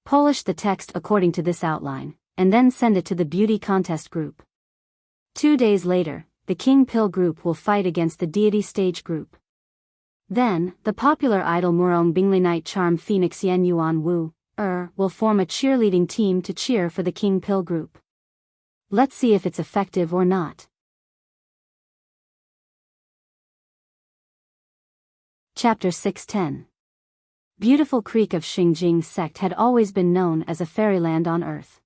"Polish the text according to this outline, and then send it to the beauty contest group. 2 days later, the King Pill group will fight against the deity stage group. Then, the popular idol Murong Bingli Night Charm Phoenix Yen Yuan Wu, will form a cheerleading team to cheer for the King Pill group. Let's see if it's effective or not." Chapter 610. Beautiful Creek of Xingjing sect had always been known as a fairyland on earth.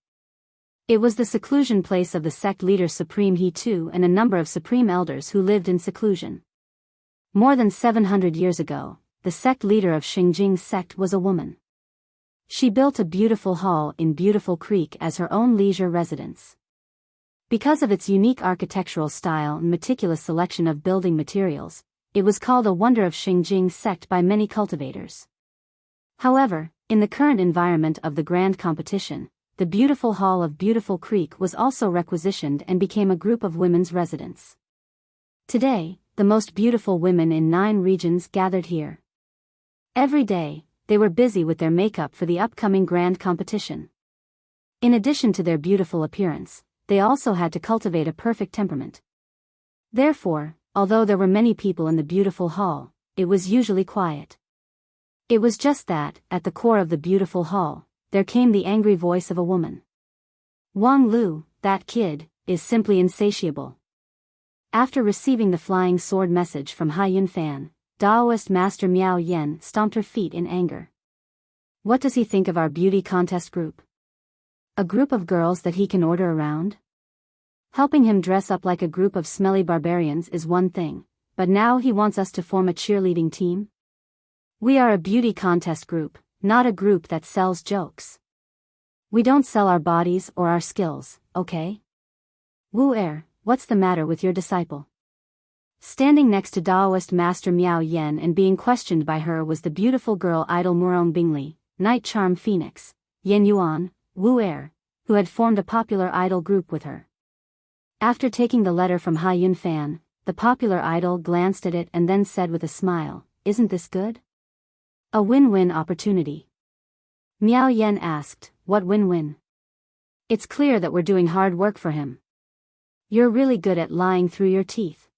It was the seclusion place of the sect leader Supreme He Tu and a number of supreme elders who lived in seclusion. More than 700 years ago, the sect leader of Xingjing sect was a woman. She built a beautiful hall in Beautiful Creek as her own leisure residence. Because of its unique architectural style and meticulous selection of building materials, it was called a wonder of Xingjing sect by many cultivators. However, in the current environment of the grand competition, the beautiful hall of Beautiful Creek was also requisitioned and became a group of women's residents. Today, the most beautiful women in 9 regions gathered here. Every day, they were busy with their makeup for the upcoming grand competition. In addition to their beautiful appearance, they also had to cultivate a perfect temperament. Therefore, although there were many people in the beautiful hall, it was usually quiet. It was just that, at the core of the beautiful hall, there came the angry voice of a woman. Wang Lu, that kid, is simply insatiable. After receiving the flying sword message from Hai Yunfan, Daoist Master Miao Yan stomped her feet in anger. What does he think of our beauty contest group? A group of girls that he can order around? Helping him dress up like a group of smelly barbarians is one thing, but now he wants us to form a cheerleading team? We are a beauty contest group, not a group that sells jokes. We don't sell our bodies or our skills, okay? Wu Er, what's the matter with your disciple? Standing next to Daoist Master Miao Yan and being questioned by her was the beautiful girl idol Murong Bingli, Night Charm Phoenix, Yen Yuan, Wu Er, who had formed a popular idol group with her. After taking the letter from Hai Yunfan, the popular idol glanced at it and then said with a smile, "Isn't this good? A win-win opportunity." Miao Yan asked, "What win-win?" "It's clear that we're doing hard work for him. You're really good at lying through your teeth.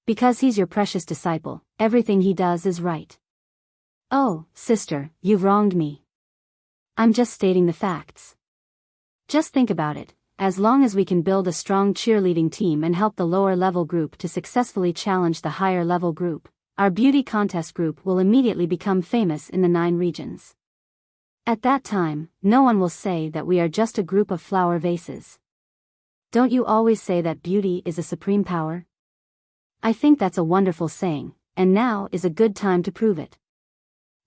Because he's your precious disciple, everything he does is right." "Oh, sister, you've wronged me. I'm just stating the facts. Just think about it, as long as we can build a strong cheerleading team and help the lower-level group to successfully challenge the higher-level group, our beauty contest group will immediately become famous in the 9 regions. At that time, no one will say that we are just a group of flower vases. Don't you always say that beauty is a supreme power? I think that's a wonderful saying, and now is a good time to prove it."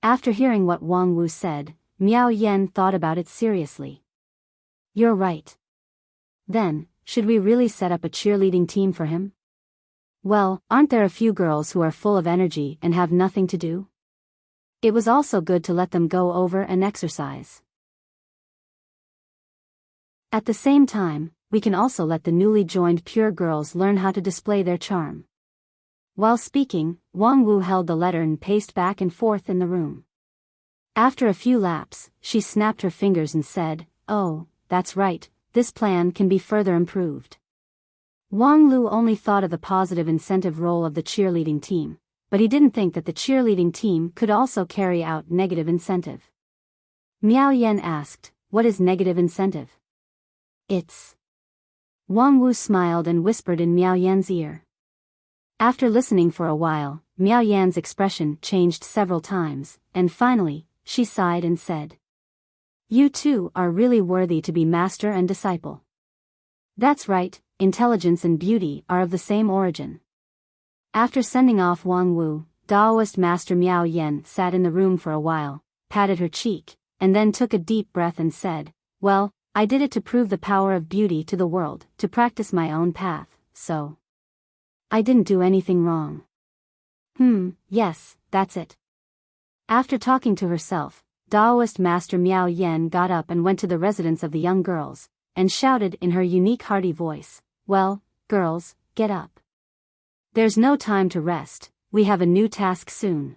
After hearing what Wang Wu said, Miao Yan thought about it seriously. "You're right. Then, should we really set up a cheerleading team for him? Well, aren't there a few girls who are full of energy and have nothing to do? It was also good to let them go over and exercise. At the same time, we can also let the newly joined pure girls learn how to display their charm." While speaking, Wang Wu held the letter and paced back and forth in the room. After a few laps, she snapped her fingers and said, "Oh, that's right, this plan can be further improved." Wang Lu only thought of the positive incentive role of the cheerleading team, but he didn't think that the cheerleading team could also carry out negative incentive. Miao Yan asked, "What is negative incentive?" "It's..." Wang Wu smiled and whispered in Miao Yan's ear. After listening for a while, Miao Yan's expression changed several times, and finally, she sighed and said, "You two are really worthy to be master and disciple. That's right, intelligence and beauty are of the same origin." After sending off Wang Wu, Daoist Master Miao Yan sat in the room for a while, patted her cheek, and then took a deep breath and said, "Well, I did it to prove the power of beauty to the world, to practice my own path, so I didn't do anything wrong." Yes, that's it." After talking to herself, Daoist Master Miao Yan got up and went to the residence of the young girls, and shouted in her unique hearty voice, "Well, girls, get up. There's no time to rest, we have a new task soon."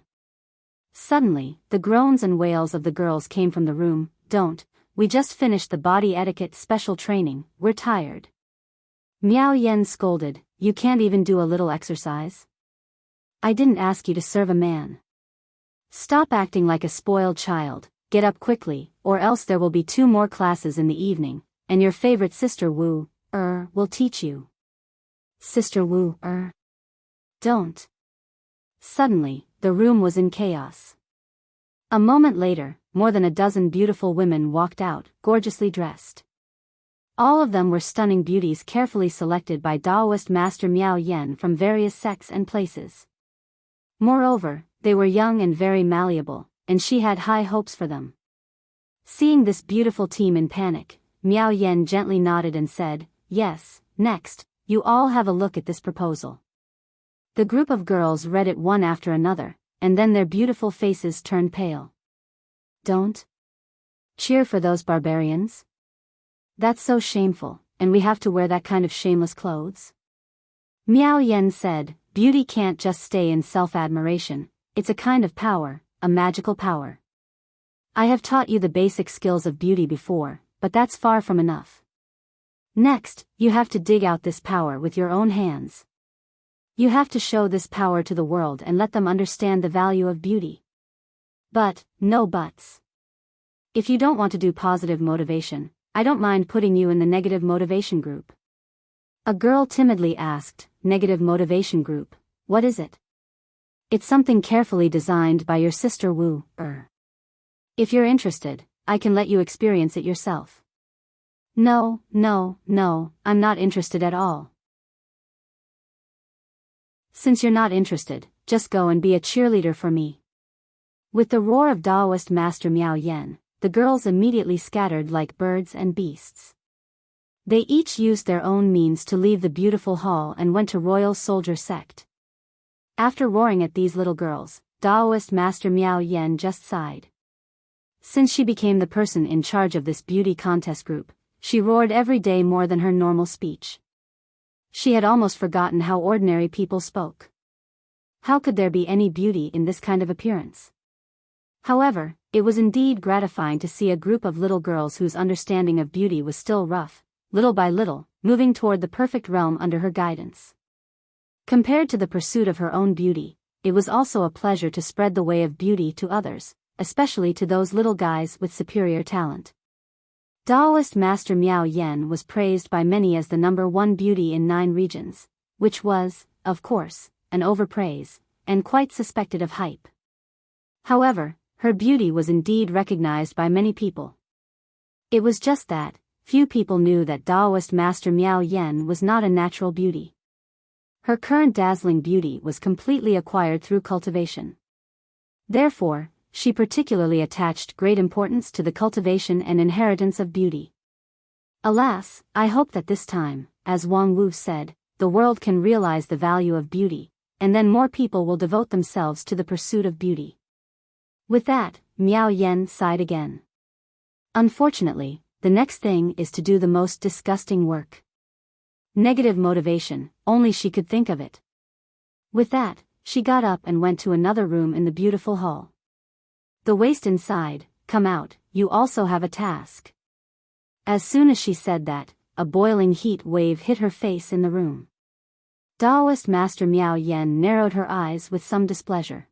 Suddenly, the groans and wails of the girls came from the room. We just finished the body etiquette special training, we're tired." Miao Yan scolded, "You can't even do a little exercise? I didn't ask you to serve a man. Stop acting like a spoiled child, get up quickly, or else there will be 2 more classes in the evening, and your favorite sister Wu will teach you." "Sister Wu Don't." Suddenly, the room was in chaos. A moment later, more than a dozen beautiful women walked out, gorgeously dressed. All of them were stunning beauties carefully selected by Daoist Master Miao Yan from various sects and places. Moreover, they were young and very malleable, and she had high hopes for them. Seeing this beautiful team in panic, Miao Yan gently nodded and said, "Yes, next, you all have a look at this proposal." The group of girls read it one after another, and then their beautiful faces turned pale. "Don't cheer for those barbarians? That's so shameful, and we have to wear that kind of shameless clothes?" Miao Yan said, "Beauty can't just stay in self-admiration, it's a kind of power, a magical power. I have taught you the basic skills of beauty before, but that's far from enough. Next, you have to dig out this power with your own hands. You have to show this power to the world and let them understand the value of beauty. But, no buts. If you don't want to do positive motivation, I don't mind putting you in the negative motivation group. A girl timidly asked, Negative motivation group, what is it? It's something carefully designed by your sister Wu. If you're interested, I can let you experience it yourself. No, I'm not interested at all. Since you're not interested, just go and be a cheerleader for me. With the roar of Taoist Master Miao Yen, the girls immediately scattered like birds and beasts. They each used their own means to leave the beautiful hall and went to Royal Soldier Sect. After roaring at these little girls, Taoist Master Miao Yen just sighed. Since she became the person in charge of this beauty contest group, she roared every day more than her normal speech. She had almost forgotten how ordinary people spoke. How could there be any beauty in this kind of appearance? However, it was indeed gratifying to see a group of little girls whose understanding of beauty was still rough, little by little, moving toward the perfect realm under her guidance. Compared to the pursuit of her own beauty, it was also a pleasure to spread the way of beauty to others, especially to those little guys with superior talent. Taoist Master Miao Yen was praised by many as the #1 beauty in 9 regions, which was, of course, an overpraise, and quite suspected of hype. However, her beauty was indeed recognized by many people. It was just that, few people knew that Taoist Master Miao Yen was not a natural beauty. Her current dazzling beauty was completely acquired through cultivation. Therefore, she particularly attached great importance to the cultivation and inheritance of beauty. Alas, I hope that this time, as Wang Wu said, the world can realize the value of beauty, and then more people will devote themselves to the pursuit of beauty. With that, Miao Yen sighed again. Unfortunately, the next thing is to do the most disgusting work. Negative motivation, only she could think of it. With that, she got up and went to another room in the beautiful hall. The waste inside, come out, you also have a task. As soon as she said that, a boiling heat wave hit her face in the room. Taoist Master Miao Yen narrowed her eyes with some displeasure.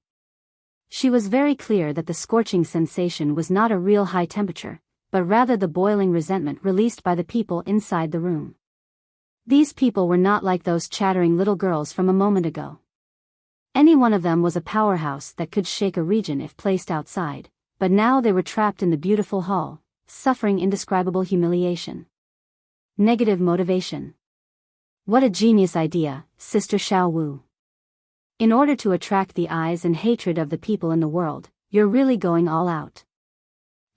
She was very clear that the scorching sensation was not a real high temperature, but rather the boiling resentment released by the people inside the room. These people were not like those chattering little girls from a moment ago. Any one of them was a powerhouse that could shake a region if placed outside, but now they were trapped in the beautiful hall, suffering indescribable humiliation. Negative motivation. What a genius idea, Sister Xiao Wu. In order to attract the eyes and hatred of the people in the world, you're really going all out.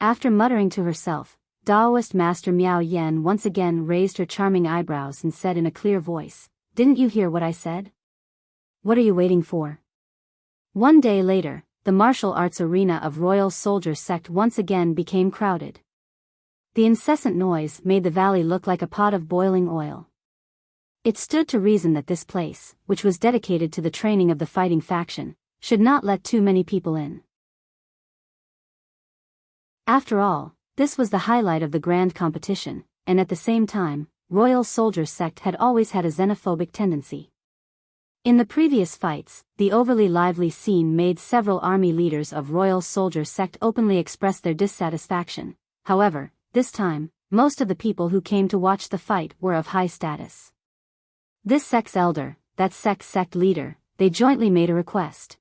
After muttering to herself, Taoist Master Miao Yen once again raised her charming eyebrows and said in a clear voice, "Didn't you hear what I said? What are you waiting for?" One day later, the martial arts arena of Royal Soldier Sect once again became crowded. The incessant noise made the valley look like a pot of boiling oil. It stood to reason that this place, which was dedicated to the training of the fighting faction, should not let too many people in. After all, this was the highlight of the grand competition, and at the same time, Royal Soldier Sect had always had a xenophobic tendency. In the previous fights, the overly lively scene made several army leaders of Royal Soldier Sect openly express their dissatisfaction. However, this time, most of the people who came to watch the fight were of high status. This sect's elder, that sect's sect leader, they jointly made a request.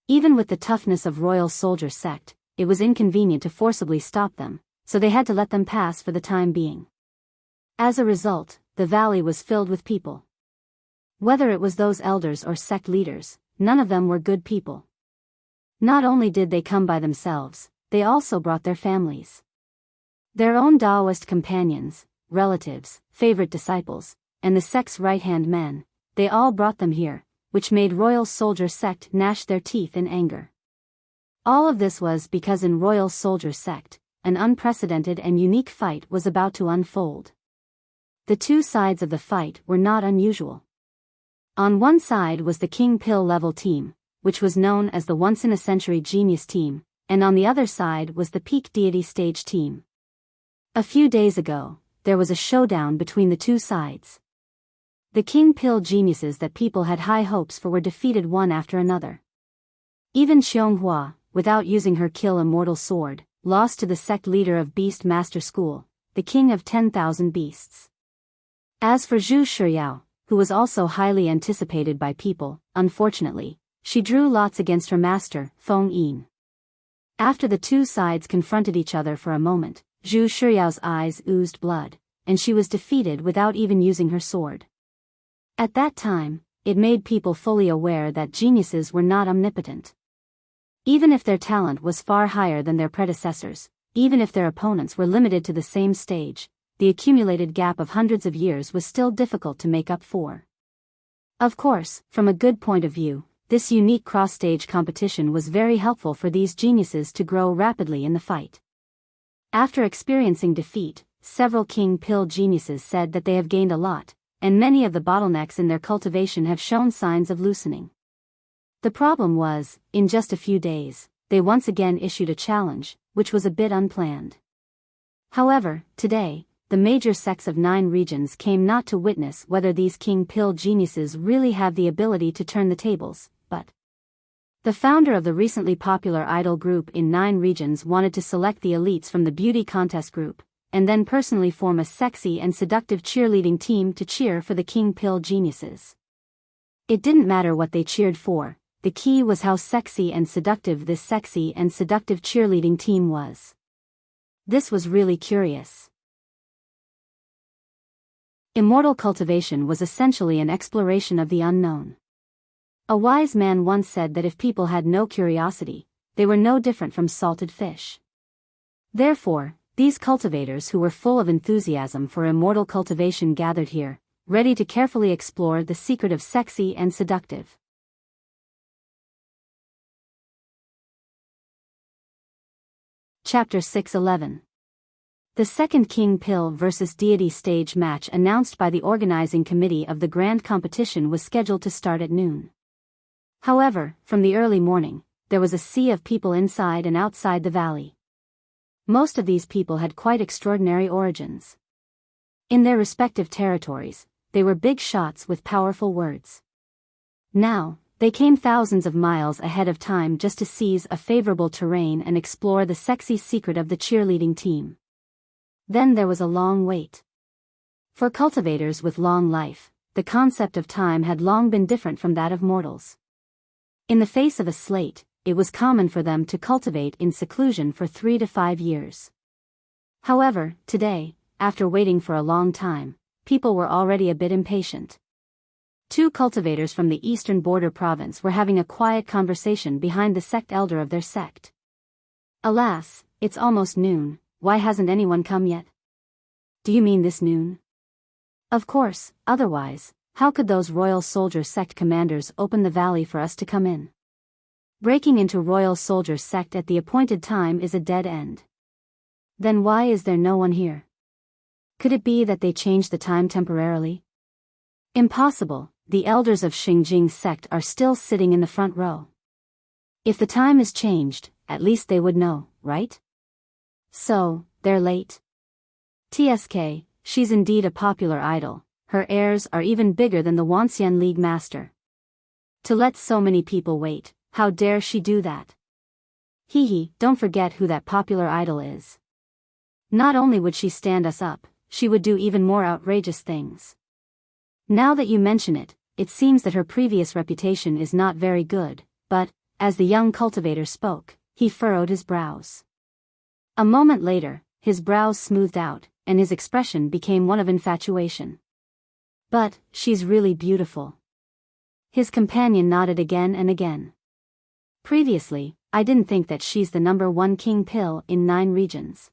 Even with the toughness of Royal Soldier Sect, it was inconvenient to forcibly stop them, so they had to let them pass for the time being. As a result, the valley was filled with people. Whether it was those elders or sect leaders, none of them were good people. Not only did they come by themselves, they also brought their families. Their own Taoist companions, relatives, favorite disciples, and the sect's right-hand men, they all brought them here, which made Royal Soldier Sect gnash their teeth in anger. All of this was because in Royal Soldier Sect, an unprecedented and unique fight was about to unfold. The two sides of the fight were not unusual. On one side was the King Pill level team, which was known as the once-in-a-century genius team, and on the other side was the peak deity stage team. A few days ago, there was a showdown between the two sides. The king pill geniuses that people had high hopes for were defeated one after another. Even Xianghua, without using her kill immortal sword, lost to the sect leader of Beast Master School, the king of 10,000 beasts. As for Zhu Shiyao, who was also highly anticipated by people, unfortunately, she drew lots against her master, Feng Yin. After the two sides confronted each other for a moment, Zhu Shiyao's eyes oozed blood, and she was defeated without even using her sword. At that time, it made people fully aware that geniuses were not omnipotent. Even if their talent was far higher than their predecessors, even if their opponents were limited to the same stage, the accumulated gap of hundreds of years was still difficult to make up for. Of course, from a good point of view, this unique cross-stage competition was very helpful for these geniuses to grow rapidly in the fight. After experiencing defeat, several king pill geniuses said that they have gained a lot, and many of the bottlenecks in their cultivation have shown signs of loosening. The problem was, in just a few days, they once again issued a challenge, which was a bit unplanned. However, today, the major sects of 9 regions came not to witness whether these king pill geniuses really have the ability to turn the tables, but the founder of the recently popular idol group in 9 regions wanted to select the elites from the beauty contest group, and then personally form a sexy and seductive cheerleading team to cheer for the king pill geniuses. It didn't matter what they cheered for, the key was how sexy and seductive this sexy and seductive cheerleading team was. This was really curious. Immortal cultivation was essentially an exploration of the unknown. A wise man once said that if people had no curiosity, they were no different from salted fish. Therefore, these cultivators who were full of enthusiasm for immortal cultivation gathered here, ready to carefully explore the secret of sexy and seductive. Chapter 6:11. The second King Pill vs. Deity stage match announced by the organizing committee of the grand competition was scheduled to start at noon. However, from the early morning, there was a sea of people inside and outside the valley. Most of these people had quite extraordinary origins. In their respective territories, they were big shots with powerful words. Now, they came thousands of miles ahead of time just to seize a favorable terrain and explore the sexy secret of the cheerleading team. Then there was a long wait. For cultivators with long life, the concept of time had long been different from that of mortals. In the face of a slate, it was common for them to cultivate in seclusion for 3 to 5 years. However, today, after waiting for a long time, people were already a bit impatient. 2 cultivators from the eastern border province were having a quiet conversation behind the sect elder of their sect. Alas, it's almost noon, why hasn't anyone come yet? Do you mean this noon? Of course, otherwise, how could those royal soldier sect commanders open the valley for us to come in? Breaking into royal soldier sect at the appointed time is a dead end. Then why is there no one here? Could it be that they changed the time temporarily? Impossible, the elders of Xingjing sect are still sitting in the front row. If the time is changed, at least they would know, right? So, they're late? TSK, she's indeed a popular idol, her heirs are even bigger than the Wanxian League master. To let so many people wait, how dare she do that? Hee, don't forget who that popular idol is. Not only would she stand us up, she would do even more outrageous things. Now that you mention it, it seems that her previous reputation is not very good, but, as the young cultivator spoke, he furrowed his brows. A moment later, his brows smoothed out, and his expression became one of infatuation. But, she's really beautiful. His companion nodded again and again. Previously, I didn't think that she's the #1 king pill in 9 regions.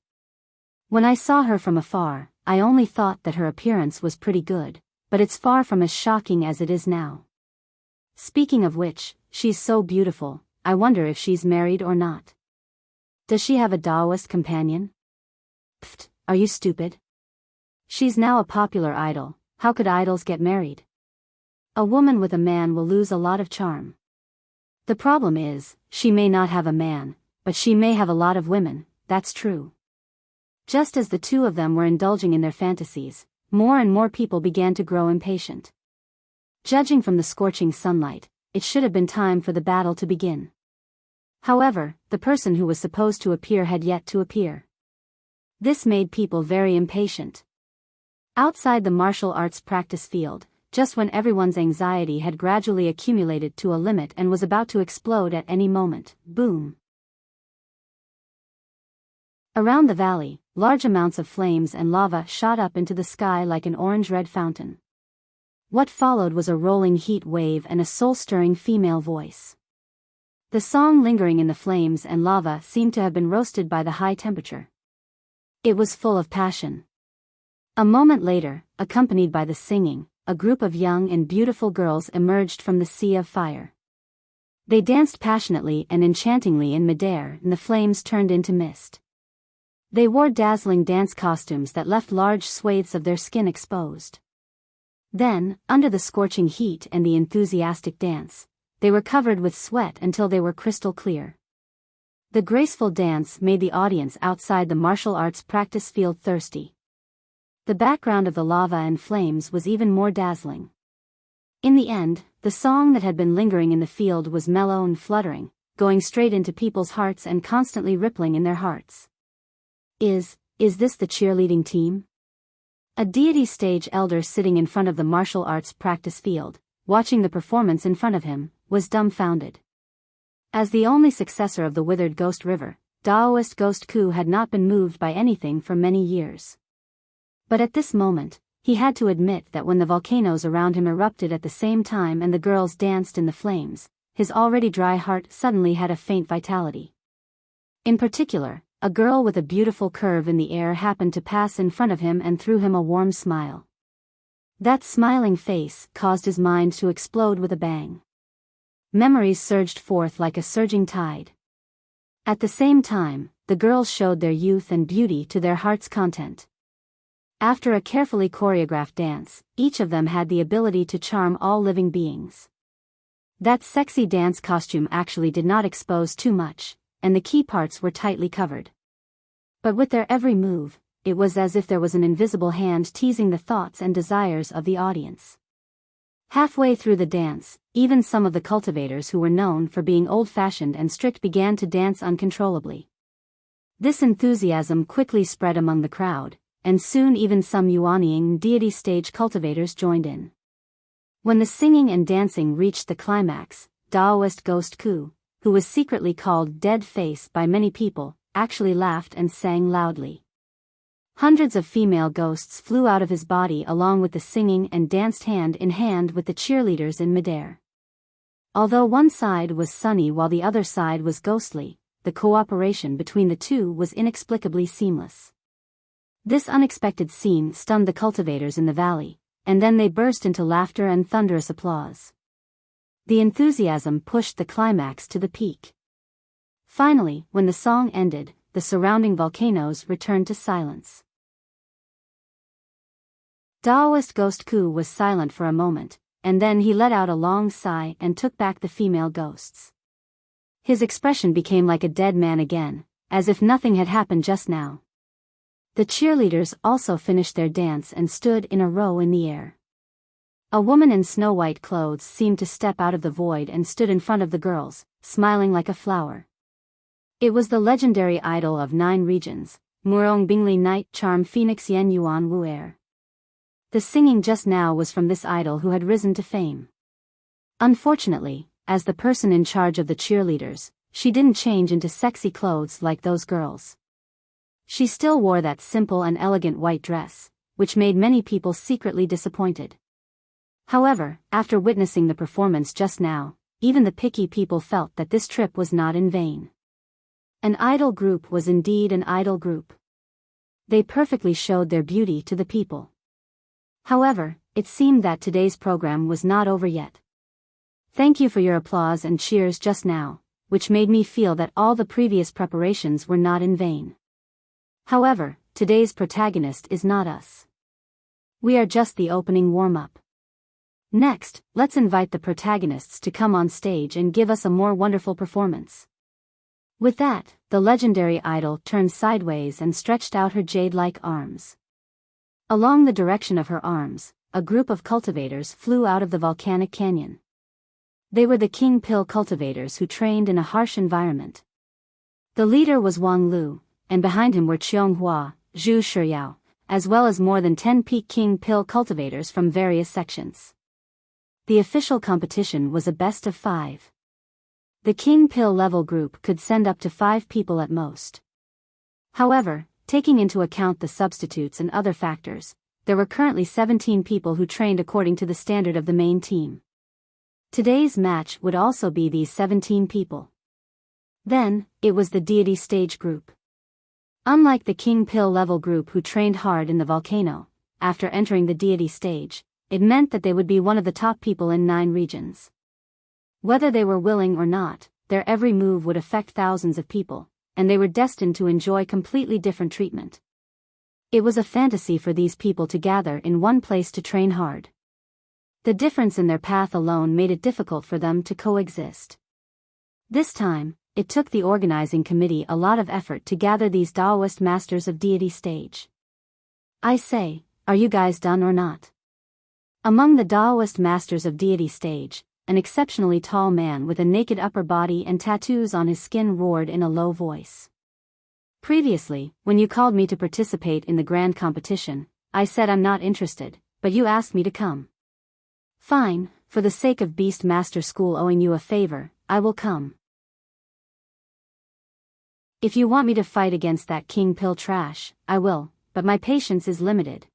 When I saw her from afar, I only thought that her appearance was pretty good, but it's far from as shocking as it is now. Speaking of which, she's so beautiful, I wonder if she's married or not. Does she have a Taoist companion? Pfft, are you stupid? She's now a popular idol, how could idols get married? A woman with a man will lose a lot of charm. The problem is, she may not have a man, but she may have a lot of women, that's true. Just as the two of them were indulging in their fantasies, more and more people began to grow impatient. Judging from the scorching sunlight, it should have been time for the battle to begin. However, the person who was supposed to appear had yet to appear. This made people very impatient. Outside the martial arts practice field, just when everyone's anxiety had gradually accumulated to a limit and was about to explode at any moment, boom. Around the valley, large amounts of flames and lava shot up into the sky like an orange-red fountain. What followed was a rolling heat wave and a soul-stirring female voice. The song lingering in the flames and lava seemed to have been roasted by the high temperature. It was full of passion. A moment later, accompanied by the singing, a group of young and beautiful girls emerged from the sea of fire. They danced passionately and enchantingly in midair, and the flames turned into mist. They wore dazzling dance costumes that left large swathes of their skin exposed. Then, under the scorching heat and the enthusiastic dance, they were covered with sweat until they were crystal clear. The graceful dance made the audience outside the martial arts practice field thirsty. The background of the lava and flames was even more dazzling. In the end, the song that had been lingering in the field was mellow and fluttering, going straight into people's hearts and constantly rippling in their hearts. Is this the cheerleading team? A deity stage elder sitting in front of the martial arts practice field, watching the performance in front of him, was dumbfounded. As the only successor of the withered Ghost River, Daoist Ghost Ku had not been moved by anything for many years. But at this moment, he had to admit that when the volcanoes around him erupted at the same time and the girls danced in the flames, his already dry heart suddenly had a faint vitality. In particular, a girl with a beautiful curve in the air happened to pass in front of him and threw him a warm smile. That smiling face caused his mind to explode with a bang. Memories surged forth like a surging tide. At the same time, the girls showed their youth and beauty to their heart's content. After a carefully choreographed dance, each of them had the ability to charm all living beings. That sexy dance costume actually did not expose too much, and the key parts were tightly covered. But with their every move, it was as if there was an invisible hand teasing the thoughts and desires of the audience. Halfway through the dance, even some of the cultivators who were known for being old-fashioned and strict began to dance uncontrollably. This enthusiasm quickly spread among the crowd, and soon even some Yuanying deity stage cultivators joined in. When the singing and dancing reached the climax, Daoist Ghost Ku, who was secretly called Dead Face by many people, actually laughed and sang loudly. Hundreds of female ghosts flew out of his body along with the singing and danced hand in hand with the cheerleaders in midair. Although one side was sunny while the other side was ghostly, the cooperation between the two was inexplicably seamless. This unexpected scene stunned the cultivators in the valley, and then they burst into laughter and thunderous applause. The enthusiasm pushed the climax to the peak. Finally, when the song ended, the surrounding volcanoes returned to silence. Daoist Ghost Ku was silent for a moment, and then he let out a long sigh and took back the female ghosts. His expression became like a dead man again, as if nothing had happened just now. The cheerleaders also finished their dance and stood in a row in the air. A woman in snow-white clothes seemed to step out of the void and stood in front of the girls, smiling like a flower. It was the legendary idol of 9 regions, Murong Bingli Night Charm Phoenix Yen Yuan Wu'er. The singing just now was from this idol who had risen to fame. Unfortunately, as the person in charge of the cheerleaders, she didn't change into sexy clothes like those girls. She still wore that simple and elegant white dress, which made many people secretly disappointed. However, after witnessing the performance just now, even the picky people felt that this trip was not in vain. An idol group was indeed an idol group. They perfectly showed their beauty to the people. However, it seemed that today's program was not over yet. Thank you for your applause and cheers just now, which made me feel that all the previous preparations were not in vain. However, today's protagonist is not us. We are just the opening warm-up. Next, let's invite the protagonists to come on stage and give us a more wonderful performance. With that, the legendary idol turned sideways and stretched out her jade-like arms. Along the direction of her arms, a group of cultivators flew out of the volcanic canyon. They were the king pill cultivators who trained in a harsh environment. The leader was Wang Lu, and behind him were Qianghua, Zhu Shiyao, as well as more than 10 peak king pill cultivators from various sections. The official competition was a best of 5. The king pill level group could send up to 5 people at most. However, taking into account the substitutes and other factors, there were currently 17 people who trained according to the standard of the main team. Today's match would also be these 17 people. Then, it was the deity stage group. Unlike the king pill level group who trained hard in the volcano, after entering the deity stage, it meant that they would be one of the top people in 9 regions. Whether they were willing or not, their every move would affect thousands of people, and they were destined to enjoy completely different treatment. It was a fantasy for these people to gather in one place to train hard. The difference in their path alone made it difficult for them to coexist. This time, it took the organizing committee a lot of effort to gather these Daoist masters of deity stage. I say, are you guys done or not? Among the Daoist masters of deity stage, an exceptionally tall man with a naked upper body and tattoos on his skin roared in a low voice. Previously, when you called me to participate in the grand competition, I said I'm not interested, but you asked me to come. Fine, for the sake of Beast Master School owing you a favor, I will come. If you want me to fight against that king pill trash, I will, but my patience is limited.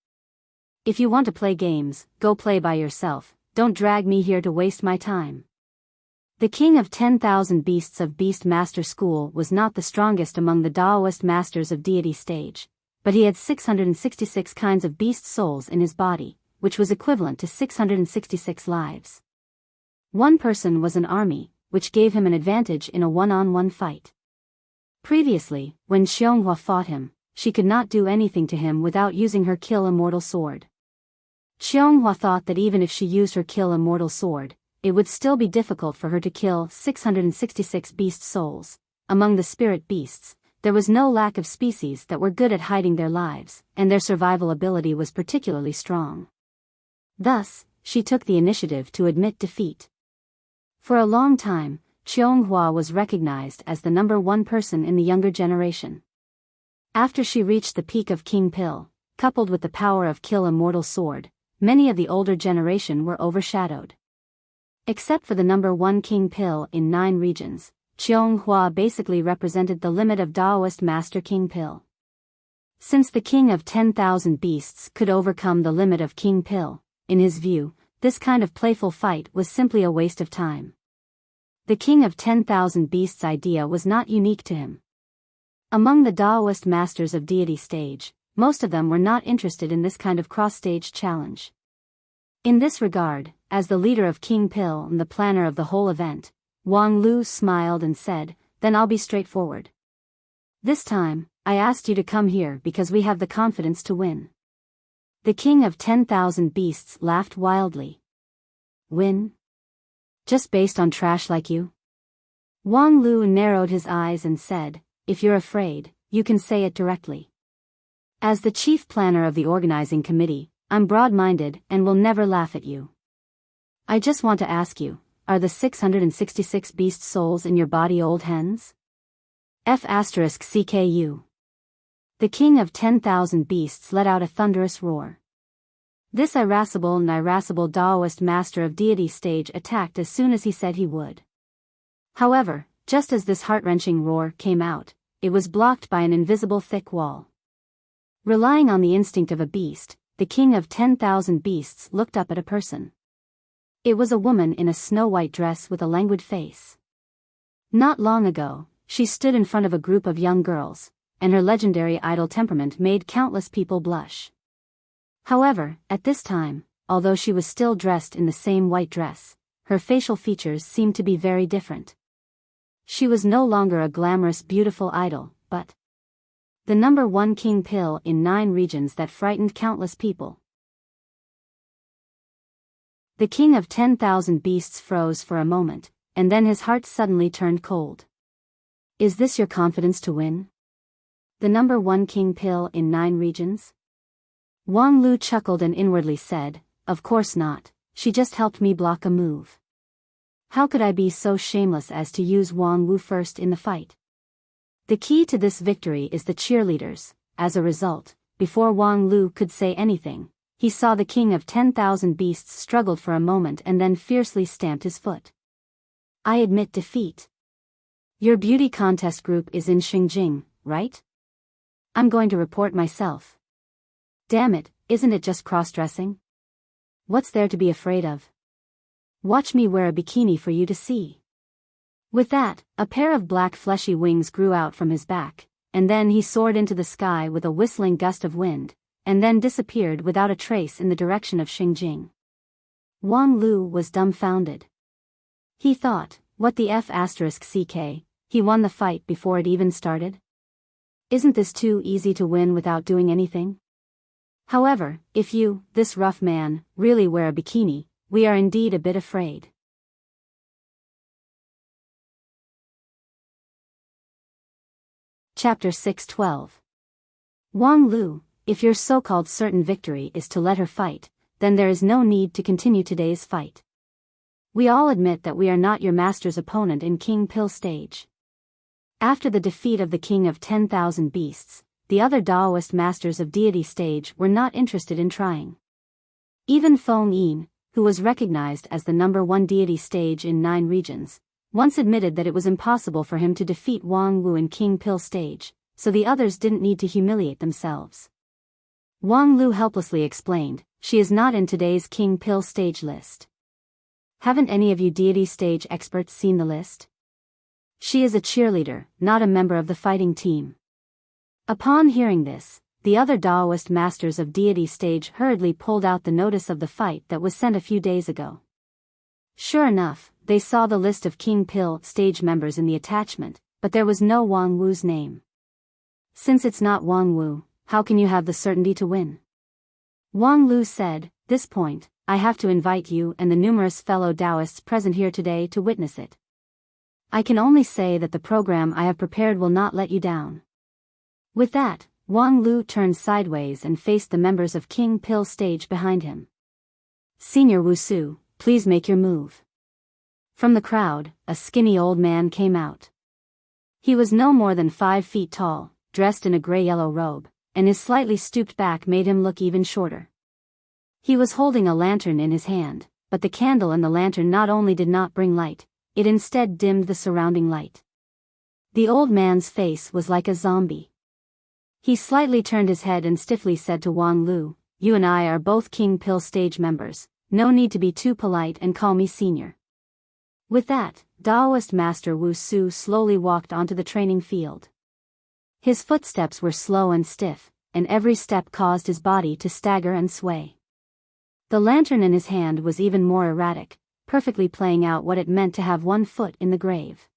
If you want to play games, go play by yourself, don't drag me here to waste my time. The king of 10,000 beasts of Beast Master School was not the strongest among the Daoist masters of deity stage, but he had 666 kinds of beast souls in his body, which was equivalent to 666 lives. One person was an army, which gave him an advantage in a one-on-one fight. Previously, when Xianghua fought him, she could not do anything to him without using her kill immortal sword. Xianghua thought that even if she used her kill immortal sword, it would still be difficult for her to kill 666 beast souls. Among the spirit beasts, there was no lack of species that were good at hiding their lives, and their survival ability was particularly strong. Thus, she took the initiative to admit defeat. For a long time, Qianghua was recognized as the #1 person in the younger generation. After she reached the peak of King Pill, coupled with the power of Kill Immortal Sword, many of the older generation were overshadowed. Except for the #1 King Pill in 9 regions, Qianghua basically represented the limit of Daoist Master King Pill. Since the King of 10,000 Beasts could overcome the limit of King Pill, in his view, this kind of playful fight was simply a waste of time. The King of 10,000 Beasts idea was not unique to him. Among the Daoist masters of deity stage, most of them were not interested in this kind of cross-stage challenge. In this regard, as the leader of King Pill and the planner of the whole event, Wang Lu smiled and said, "Then I'll be straightforward. This time, I asked you to come here because we have the confidence to win." The King of 10,000 Beasts laughed wildly. "Win? Just based on trash like you?" Wang Lu narrowed his eyes and said, "If you're afraid, you can say it directly. As the chief planner of the organizing committee, I'm broad-minded and will never laugh at you. I just want to ask you, are the 666 beast souls in your body old hens? F***CKU. The King of 10,000 Beasts let out a thunderous roar. This irascible Daoist master of deity stage attacked as soon as he said he would. However, just as this heart-wrenching roar came out, it was blocked by an invisible thick wall. Relying on the instinct of a beast, the King of 10,000 Beasts looked up at a person. It was a woman in a snow-white dress with a languid face. Not long ago, she stood in front of a group of young girls, and her legendary idle temperament made countless people blush. However, at this time, although she was still dressed in the same white dress, her facial features seemed to be very different. She was no longer a glamorous beautiful idol, but the #1 King Pill in 9 regions that frightened countless people. The King of 10,000 Beasts froze for a moment, and then his heart suddenly turned cold. Is this your confidence to win? The #1 King Pill in 9 regions? Wang Lu chuckled and inwardly said, of course not, she just helped me block a move. How could I be so shameless as to use Wang Wu first in the fight? The key to this victory is the cheerleaders. As a result, before Wang Lu could say anything, he saw the king of 10,000 beasts struggled for a moment and then fiercely stamped his foot. I admit defeat. Your beauty contest group is in Xingjing, right? I'm going to report myself. Damn it, isn't it just cross-dressing? What's there to be afraid of? Watch me wear a bikini for you to see. With that, a pair of black fleshy wings grew out from his back, and then he soared into the sky with a whistling gust of wind, and then disappeared without a trace in the direction of Xingjing. Wang Lu was dumbfounded. He thought, what the F***ck, he won the fight before it even started? Isn't this too easy to win without doing anything? However, if you, this rough man, really wear a bikini, we are indeed a bit afraid. Chapter 6:12. Wang Lu, if your so-called certain victory is to let her fight, then there is no need to continue today's fight. We all admit that we are not your master's opponent in King Pill stage. After the defeat of the king of 10,000 beasts, the other Daoist masters of deity stage were not interested in trying. Even Feng Yin, who was recognized as the #1 deity stage in 9 regions, once admitted that it was impossible for him to defeat Wang Wu in King Pill stage, so the others didn't need to humiliate themselves. Wang Lu helplessly explained, she is not in today's King Pill stage list. Haven't any of you deity stage experts seen the list? She is a cheerleader, not a member of the fighting team. Upon hearing this, the other Daoist masters of deity stage hurriedly pulled out the notice of the fight that was sent a few days ago. Sure enough, they saw the list of King Pill stage members in the attachment, but there was no Wang Wu's name. Since it's not Wang Wu, how can you have the certainty to win? Wang Lu said, this point, I have to invite you and the numerous fellow Taoists present here today to witness it. I can only say that the program I have prepared will not let you down. With that, Wang Lu turned sideways and faced the members of King Pill stage behind him. Senior Wusu, please make your move. From the crowd, a skinny old man came out. He was no more than 5 feet tall, dressed in a gray-yellow robe, and his slightly stooped back made him look even shorter. He was holding a lantern in his hand, but the candle in the lantern not only did not bring light, it instead dimmed the surrounding light. The old man's face was like a zombie. He slightly turned his head and stiffly said to Wang Lu, you and I are both King Pill stage members, no need to be too polite and call me senior. With that, Daoist Master Wu Su slowly walked onto the training field. His footsteps were slow and stiff, and every step caused his body to stagger and sway. The lantern in his hand was even more erratic, perfectly playing out what it meant to have one foot in the grave.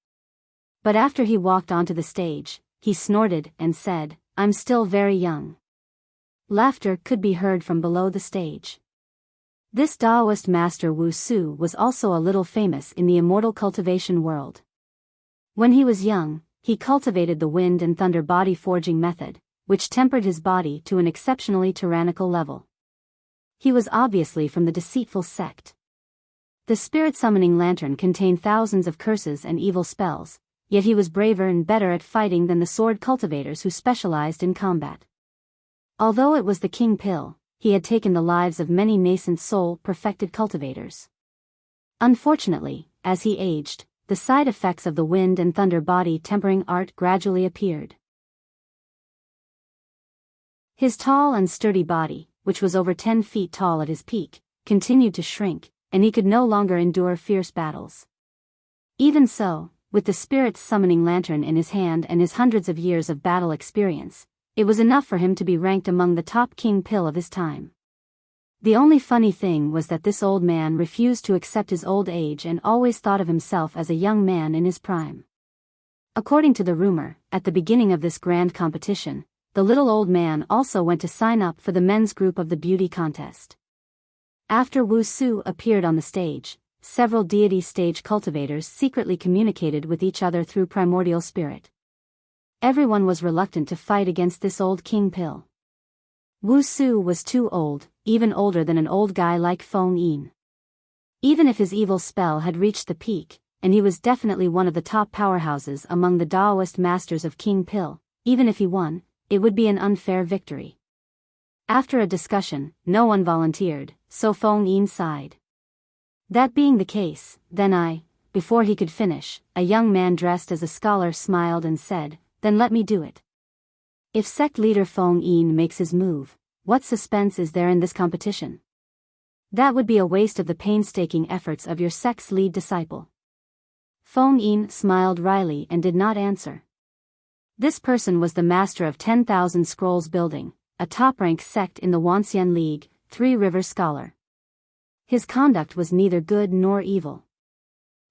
But after he walked onto the stage, he snorted and said, I'm still very young. Laughter could be heard from below the stage. This Daoist master Wu Su was also a little famous in the immortal cultivation world. When he was young, he cultivated the wind and thunder body forging method, which tempered his body to an exceptionally tyrannical level. He was obviously from the deceitful sect. The spirit summoning lantern contained thousands of curses and evil spells, yet he was braver and better at fighting than the sword cultivators who specialized in combat. Although it was the King Pill, he had taken the lives of many nascent soul-perfected cultivators. Unfortunately, as he aged, the side effects of the wind and thunder body tempering art gradually appeared. His tall and sturdy body, which was over 10 feet tall at his peak, continued to shrink, and he could no longer endure fierce battles. Even so, with the spirit's summoning lantern in his hand and his hundreds of years of battle experience, it was enough for him to be ranked among the top King Pill of his time. The only funny thing was that this old man refused to accept his old age and always thought of himself as a young man in his prime. According to the rumor, at the beginning of this grand competition, the little old man also went to sign up for the men's group of the beauty contest. After Wu Su appeared on the stage, several deity stage cultivators secretly communicated with each other through primordial spirit. Everyone was reluctant to fight against this old King Pill. Wu Su was too old, even older than an old guy like Feng Yin. Even if his evil spell had reached the peak, and he was definitely one of the top powerhouses among the Daoist masters of King Pil, even if he won, it would be an unfair victory. After a discussion, no one volunteered, so Feng Yin sighed. That being the case, then before he could finish, a young man dressed as a scholar smiled and said, "Then let me do it." If sect leader Feng Yin makes his move, what suspense is there in this competition? That would be a waste of the painstaking efforts of your sect's lead disciple. Feng Yin smiled wryly and did not answer. This person was the master of 10,000 Scrolls Building, a top-ranked sect in the Wanxian League, Three Rivers Scholar. His conduct was neither good nor evil.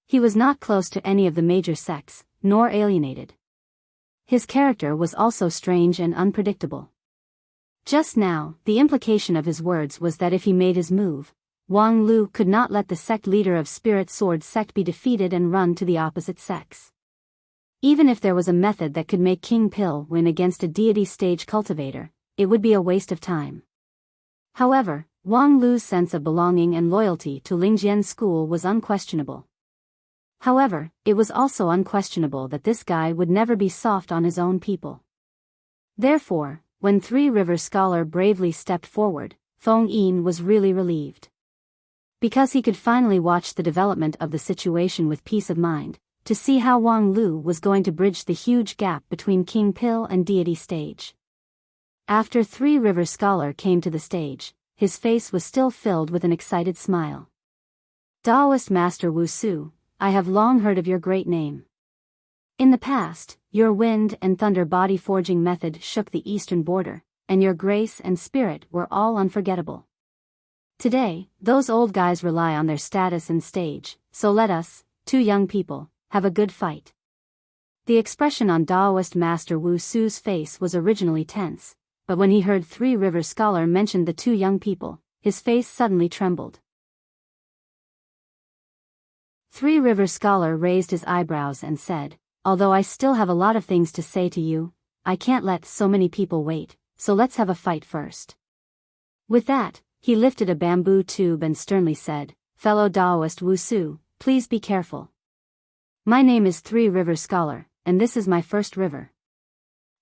He was not close to any of the major sects, nor alienated. His character was also strange and unpredictable. Just now, the implication of his words was that if he made his move, Wang Lu could not let the sect leader of Spirit Sword sect be defeated and run to the opposite sects. Even if there was a method that could make King Pil win against a deity stage cultivator, it would be a waste of time. However, Wang Lu's sense of belonging and loyalty to Lingjian's school was unquestionable. However, it was also unquestionable that this guy would never be soft on his own people. Therefore, when Three Rivers Scholar bravely stepped forward, Feng Yin was really relieved. Because he could finally watch the development of the situation with peace of mind, to see how Wang Lu was going to bridge the huge gap between King Pil and deity stage. After Three Rivers Scholar came to the stage, his face was still filled with an excited smile. "Daoist Master Wu Su, I have long heard of your great name. In the past, your wind and thunder body forging method shook the eastern border, and your grace and spirit were all unforgettable. Today, those old guys rely on their status and stage, so let us, two young people, have a good fight." The expression on Daoist Master Wu Su's face was originally tense, but when he heard Three Rivers Scholar mention the two young people, his face suddenly trembled. Three Rivers Scholar raised his eyebrows and said, "Although I still have a lot of things to say to you, I can't let so many people wait, so let's have a fight first." With that, he lifted a bamboo tube and sternly said, "Fellow Daoist Wu Su, please be careful. My name is Three Rivers Scholar, and this is my first river."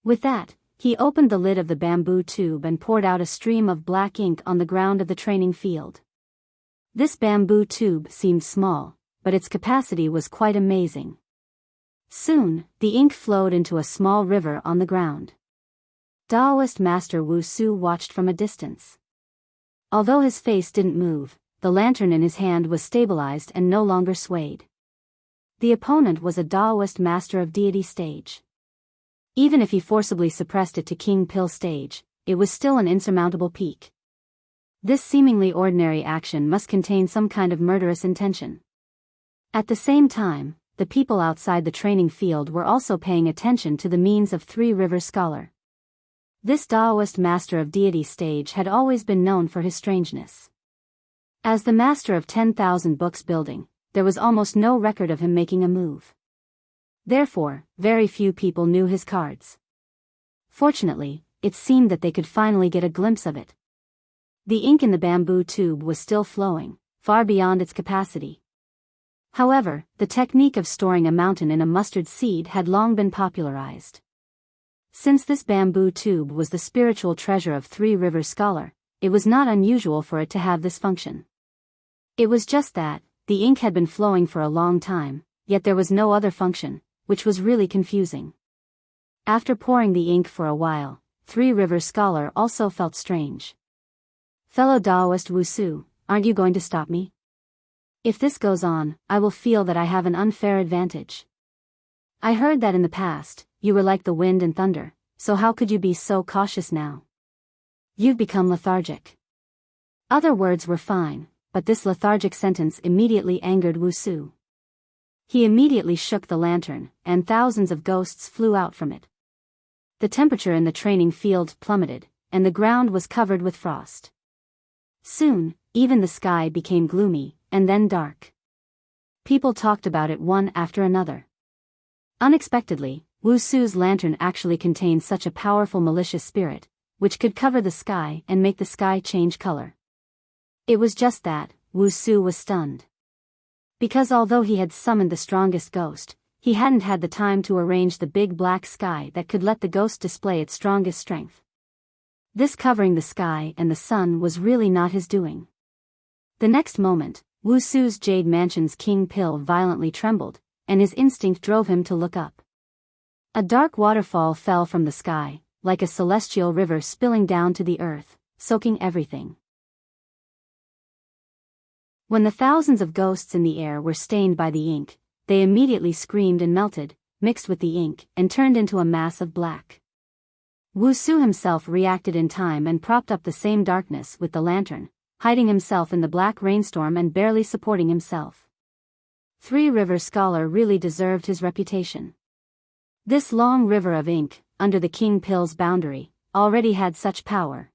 With that, he opened the lid of the bamboo tube and poured out a stream of black ink on the ground of the training field. This bamboo tube seemed small, but its capacity was quite amazing. Soon, the ink flowed into a small river on the ground. Daoist Master Wu Su watched from a distance. Although his face didn't move, the lantern in his hand was stabilized and no longer swayed. The opponent was a Daoist master of deity stage. Even if he forcibly suppressed it to King Pil stage, it was still an insurmountable peak. This seemingly ordinary action must contain some kind of murderous intention. At the same time, the people outside the training field were also paying attention to the means of Three Rivers Scholar. This Daoist master of deity stage had always been known for his strangeness. As the master of 10,000 books building, there was almost no record of him making a move. Therefore, very few people knew his cards. Fortunately, it seemed that they could finally get a glimpse of it. The ink in the bamboo tube was still flowing, far beyond its capacity. However, the technique of storing a mountain in a mustard seed had long been popularized. Since this bamboo tube was the spiritual treasure of Three Rivers Scholar, it was not unusual for it to have this function. It was just that, the ink had been flowing for a long time, yet there was no other function, which was really confusing. After pouring the ink for a while, Three Rivers Scholar also felt strange. "Fellow Daoist Wu Su, aren't you going to stop me? If this goes on, I will feel that I have an unfair advantage. I heard that in the past, you were like the wind and thunder, so how could you be so cautious now? You've become lethargic." Other words were fine, but this lethargic sentence immediately angered Wu Su. He immediately shook the lantern, and thousands of ghosts flew out from it. The temperature in the training field plummeted, and the ground was covered with frost. Soon, even the sky became gloomy, and then dark. People talked about it one after another. Unexpectedly, Wu Su's lantern actually contained such a powerful malicious spirit, which could cover the sky and make the sky change color. It was just that, Wuxia was stunned. Because although he had summoned the strongest ghost, he hadn't had the time to arrange the big black sky that could let the ghost display its strongest strength. This covering the sky and the sun was really not his doing. The next moment, Wuxia's Jade Mansion's king pill violently trembled, and his instinct drove him to look up. A dark waterfall fell from the sky, like a celestial river spilling down to the earth, soaking everything. When the thousands of ghosts in the air were stained by the ink, they immediately screamed and melted, mixed with the ink, and turned into a mass of black. Wuxia himself reacted in time and propped up the same darkness with the lantern, hiding himself in the black rainstorm and barely supporting himself. Three River Scholar really deserved his reputation. This long river of ink, under the King Pill's boundary, already had such power.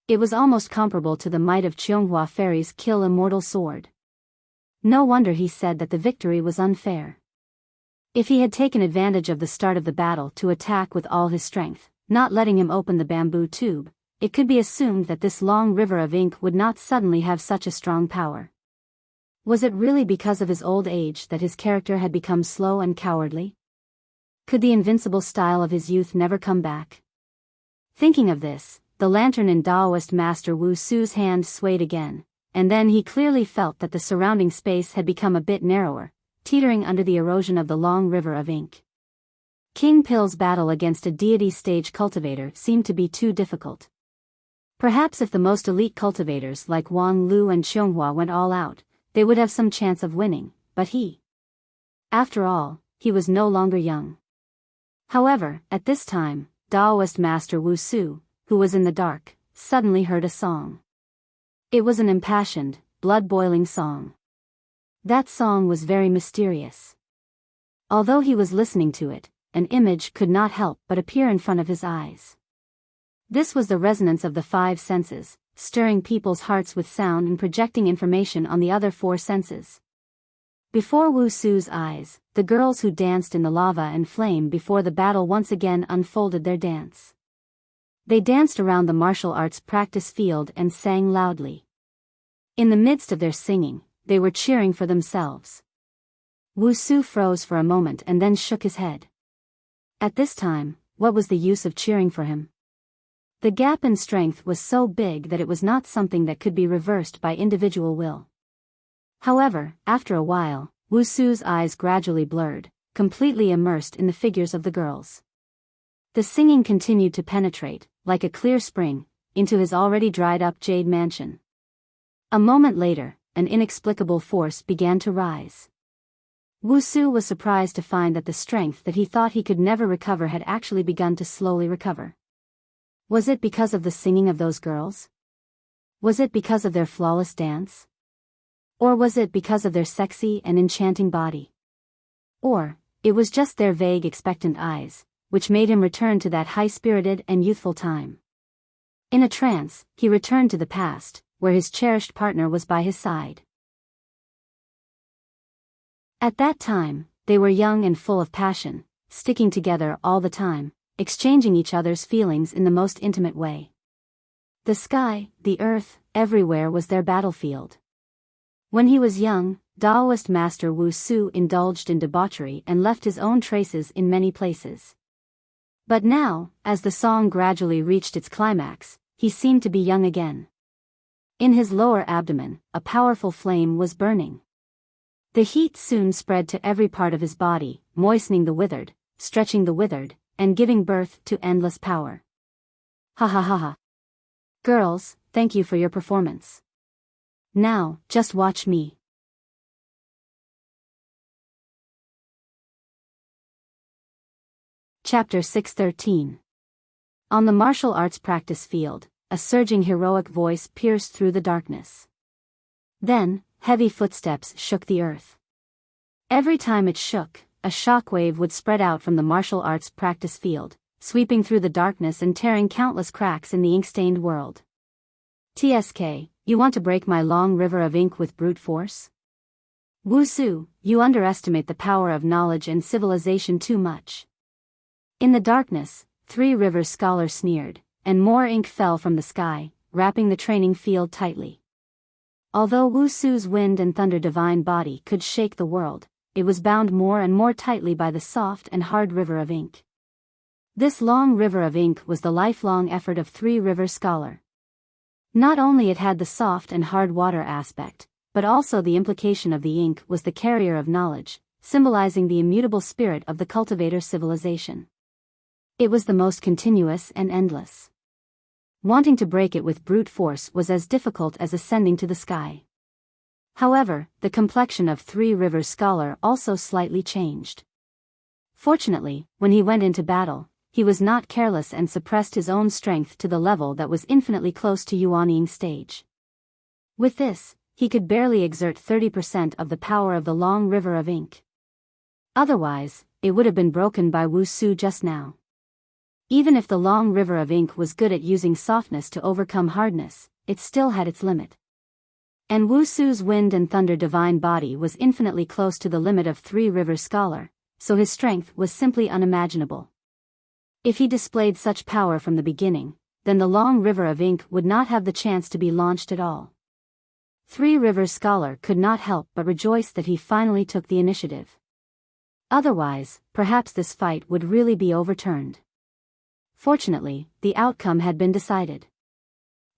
It was almost comparable to the might of Chionghua Fairy's kill immortal sword. No wonder he said that the victory was unfair. If he had taken advantage of the start of the battle to attack with all his strength, not letting him open the bamboo tube, it could be assumed that this long river of ink would not suddenly have such a strong power. Was it really because of his old age that his character had become slow and cowardly? Could the invincible style of his youth never come back? Thinking of this, the lantern in Taoist Master Wuxia's hand swayed again, and then he clearly felt that the surrounding space had become a bit narrower, teetering under the erosion of the long river of ink. King Pill's battle against a deity stage cultivator seemed to be too difficult. Perhaps if the most elite cultivators like Wang Lu and Chionghua went all out, they would have some chance of winning, but after all, he was no longer young. However, at this time, Taoist Master Wuxia, who was in the dark, suddenly heard a song. It was an impassioned, blood-boiling song. That song was very mysterious. Although he was listening to it, an image could not help but appear in front of his eyes. This was the resonance of the five senses, stirring people's hearts with sound and projecting information on the other four senses. Before Wuxia's eyes, the girls who danced in the lava and flame before the battle once again unfolded their dance. They danced around the martial arts practice field and sang loudly. In the midst of their singing, they were cheering for themselves. Wuxia froze for a moment and then shook his head. At this time, what was the use of cheering for him? The gap in strength was so big that it was not something that could be reversed by individual will. However, after a while, Wuxia's eyes gradually blurred, completely immersed in the figures of the girls. The singing continued to penetrate, like a clear spring, into his already dried-up jade mansion. A moment later, an inexplicable force began to rise. Wuxia was surprised to find that the strength that he thought he could never recover had actually begun to slowly recover. Was it because of the singing of those girls? Was it because of their flawless dance? Or was it because of their sexy and enchanting body? Or, it was just their vague expectant eyes, which made him return to that high-spirited and youthful time. In a trance, he returned to the past, where his cherished partner was by his side. At that time, they were young and full of passion, sticking together all the time, exchanging each other's feelings in the most intimate way. The sky, the earth, everywhere was their battlefield. When he was young, Taoist Master Wuxia indulged in debauchery and left his own traces in many places. But now, as the song gradually reached its climax, he seemed to be young again. In his lower abdomen, a powerful flame was burning. The heat soon spread to every part of his body, moistening the withered, stretching the withered, and giving birth to endless power. Ha ha ha ha. Girls, thank you for your performance. Now, just watch me. Chapter 613. On the martial arts practice field, a surging heroic voice pierced through the darkness. Then, heavy footsteps shook the earth. Every time it shook, a shockwave would spread out from the martial arts practice field, sweeping through the darkness and tearing countless cracks in the ink-stained world. TSK, you want to break my long river of ink with brute force? Wuxia, you underestimate the power of knowledge and civilization too much. In the darkness, Three Rivers Scholar sneered, and more ink fell from the sky, wrapping the training field tightly. Although Wusu's wind and thunder divine body could shake the world, it was bound more and more tightly by the soft and hard river of ink. This long river of ink was the lifelong effort of Three River Scholar. Not only it had the soft and hard water aspect, but also the implication of the ink was the carrier of knowledge, symbolizing the immutable spirit of the cultivator civilization. It was the most continuous and endless. Wanting to break it with brute force was as difficult as ascending to the sky. However, the complexion of Three Rivers Scholar also slightly changed. Fortunately, when he went into battle, he was not careless and suppressed his own strength to the level that was infinitely close to Yuanying stage. With this, he could barely exert 30% of the power of the long river of ink. Otherwise, it would have been broken by Wusu just now. Even if the long river of ink was good at using softness to overcome hardness, it still had its limit. And Wusu's wind and thunder divine body was infinitely close to the limit of Three Rivers Scholar, so his strength was simply unimaginable. If he displayed such power from the beginning, then the long river of ink would not have the chance to be launched at all. Three Rivers Scholar could not help but rejoice that he finally took the initiative. Otherwise, perhaps this fight would really be overturned. Fortunately, the outcome had been decided.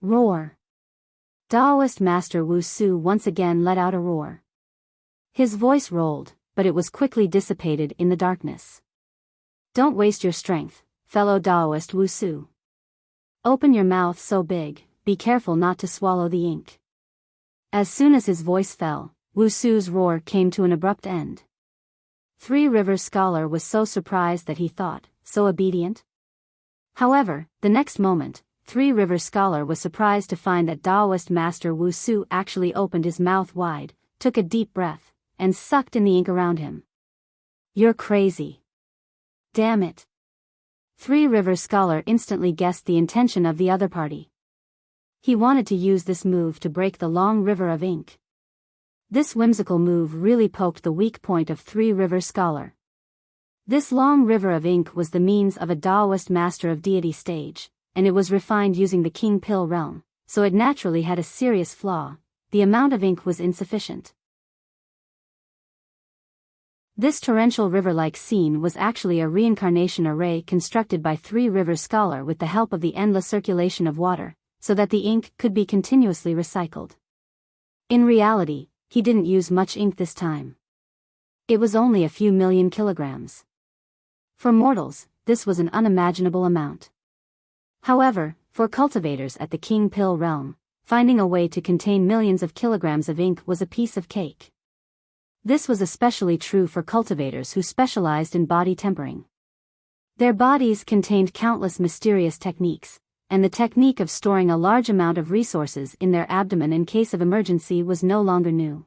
Roar! Daoist Master Wusu once again let out a roar. His voice rolled, but it was quickly dissipated in the darkness. Don't waste your strength, fellow Daoist Wusu. Open your mouth so big, be careful not to swallow the ink. As soon as his voice fell, Wusu's roar came to an abrupt end. Three Rivers Scholar was so surprised that he thought, so obedient? However, the next moment, Three Rivers Scholar was surprised to find that Daoist Master Wusu actually opened his mouth wide, took a deep breath, and sucked in the ink around him. You're crazy. Damn it. Three Rivers Scholar instantly guessed the intention of the other party. He wanted to use this move to break the long river of ink. This whimsical move really poked the weak point of Three Rivers Scholar. This long river of ink was the means of a Daoist master of deity stage, and it was refined using the King Pill realm, so it naturally had a serious flaw: the amount of ink was insufficient. This torrential river-like scene was actually a reincarnation array constructed by Three Rivers Scholar with the help of the endless circulation of water, so that the ink could be continuously recycled. In reality, he didn't use much ink this time. It was only a few million kilograms. For mortals, this was an unimaginable amount. However, for cultivators at the King Pill realm, finding a way to contain millions of kilograms of ink was a piece of cake. This was especially true for cultivators who specialized in body tempering. Their bodies contained countless mysterious techniques, and the technique of storing a large amount of resources in their abdomen in case of emergency was no longer new.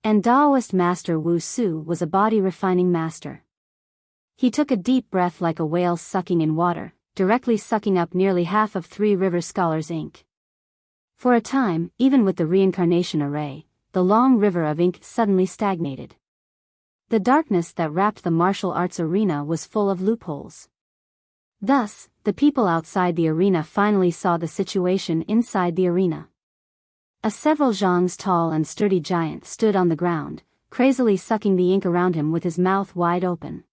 And Daoist Master Wusu was a body refining master. He took a deep breath like a whale sucking in water, directly sucking up nearly half of Three Rivers Scholar's ink. For a time, even with the reincarnation array, the long river of ink suddenly stagnated. The darkness that wrapped the martial arts arena was full of loopholes. Thus, the people outside the arena finally saw the situation inside the arena. A several zhangs tall and sturdy giant stood on the ground, crazily sucking the ink around him with his mouth wide open.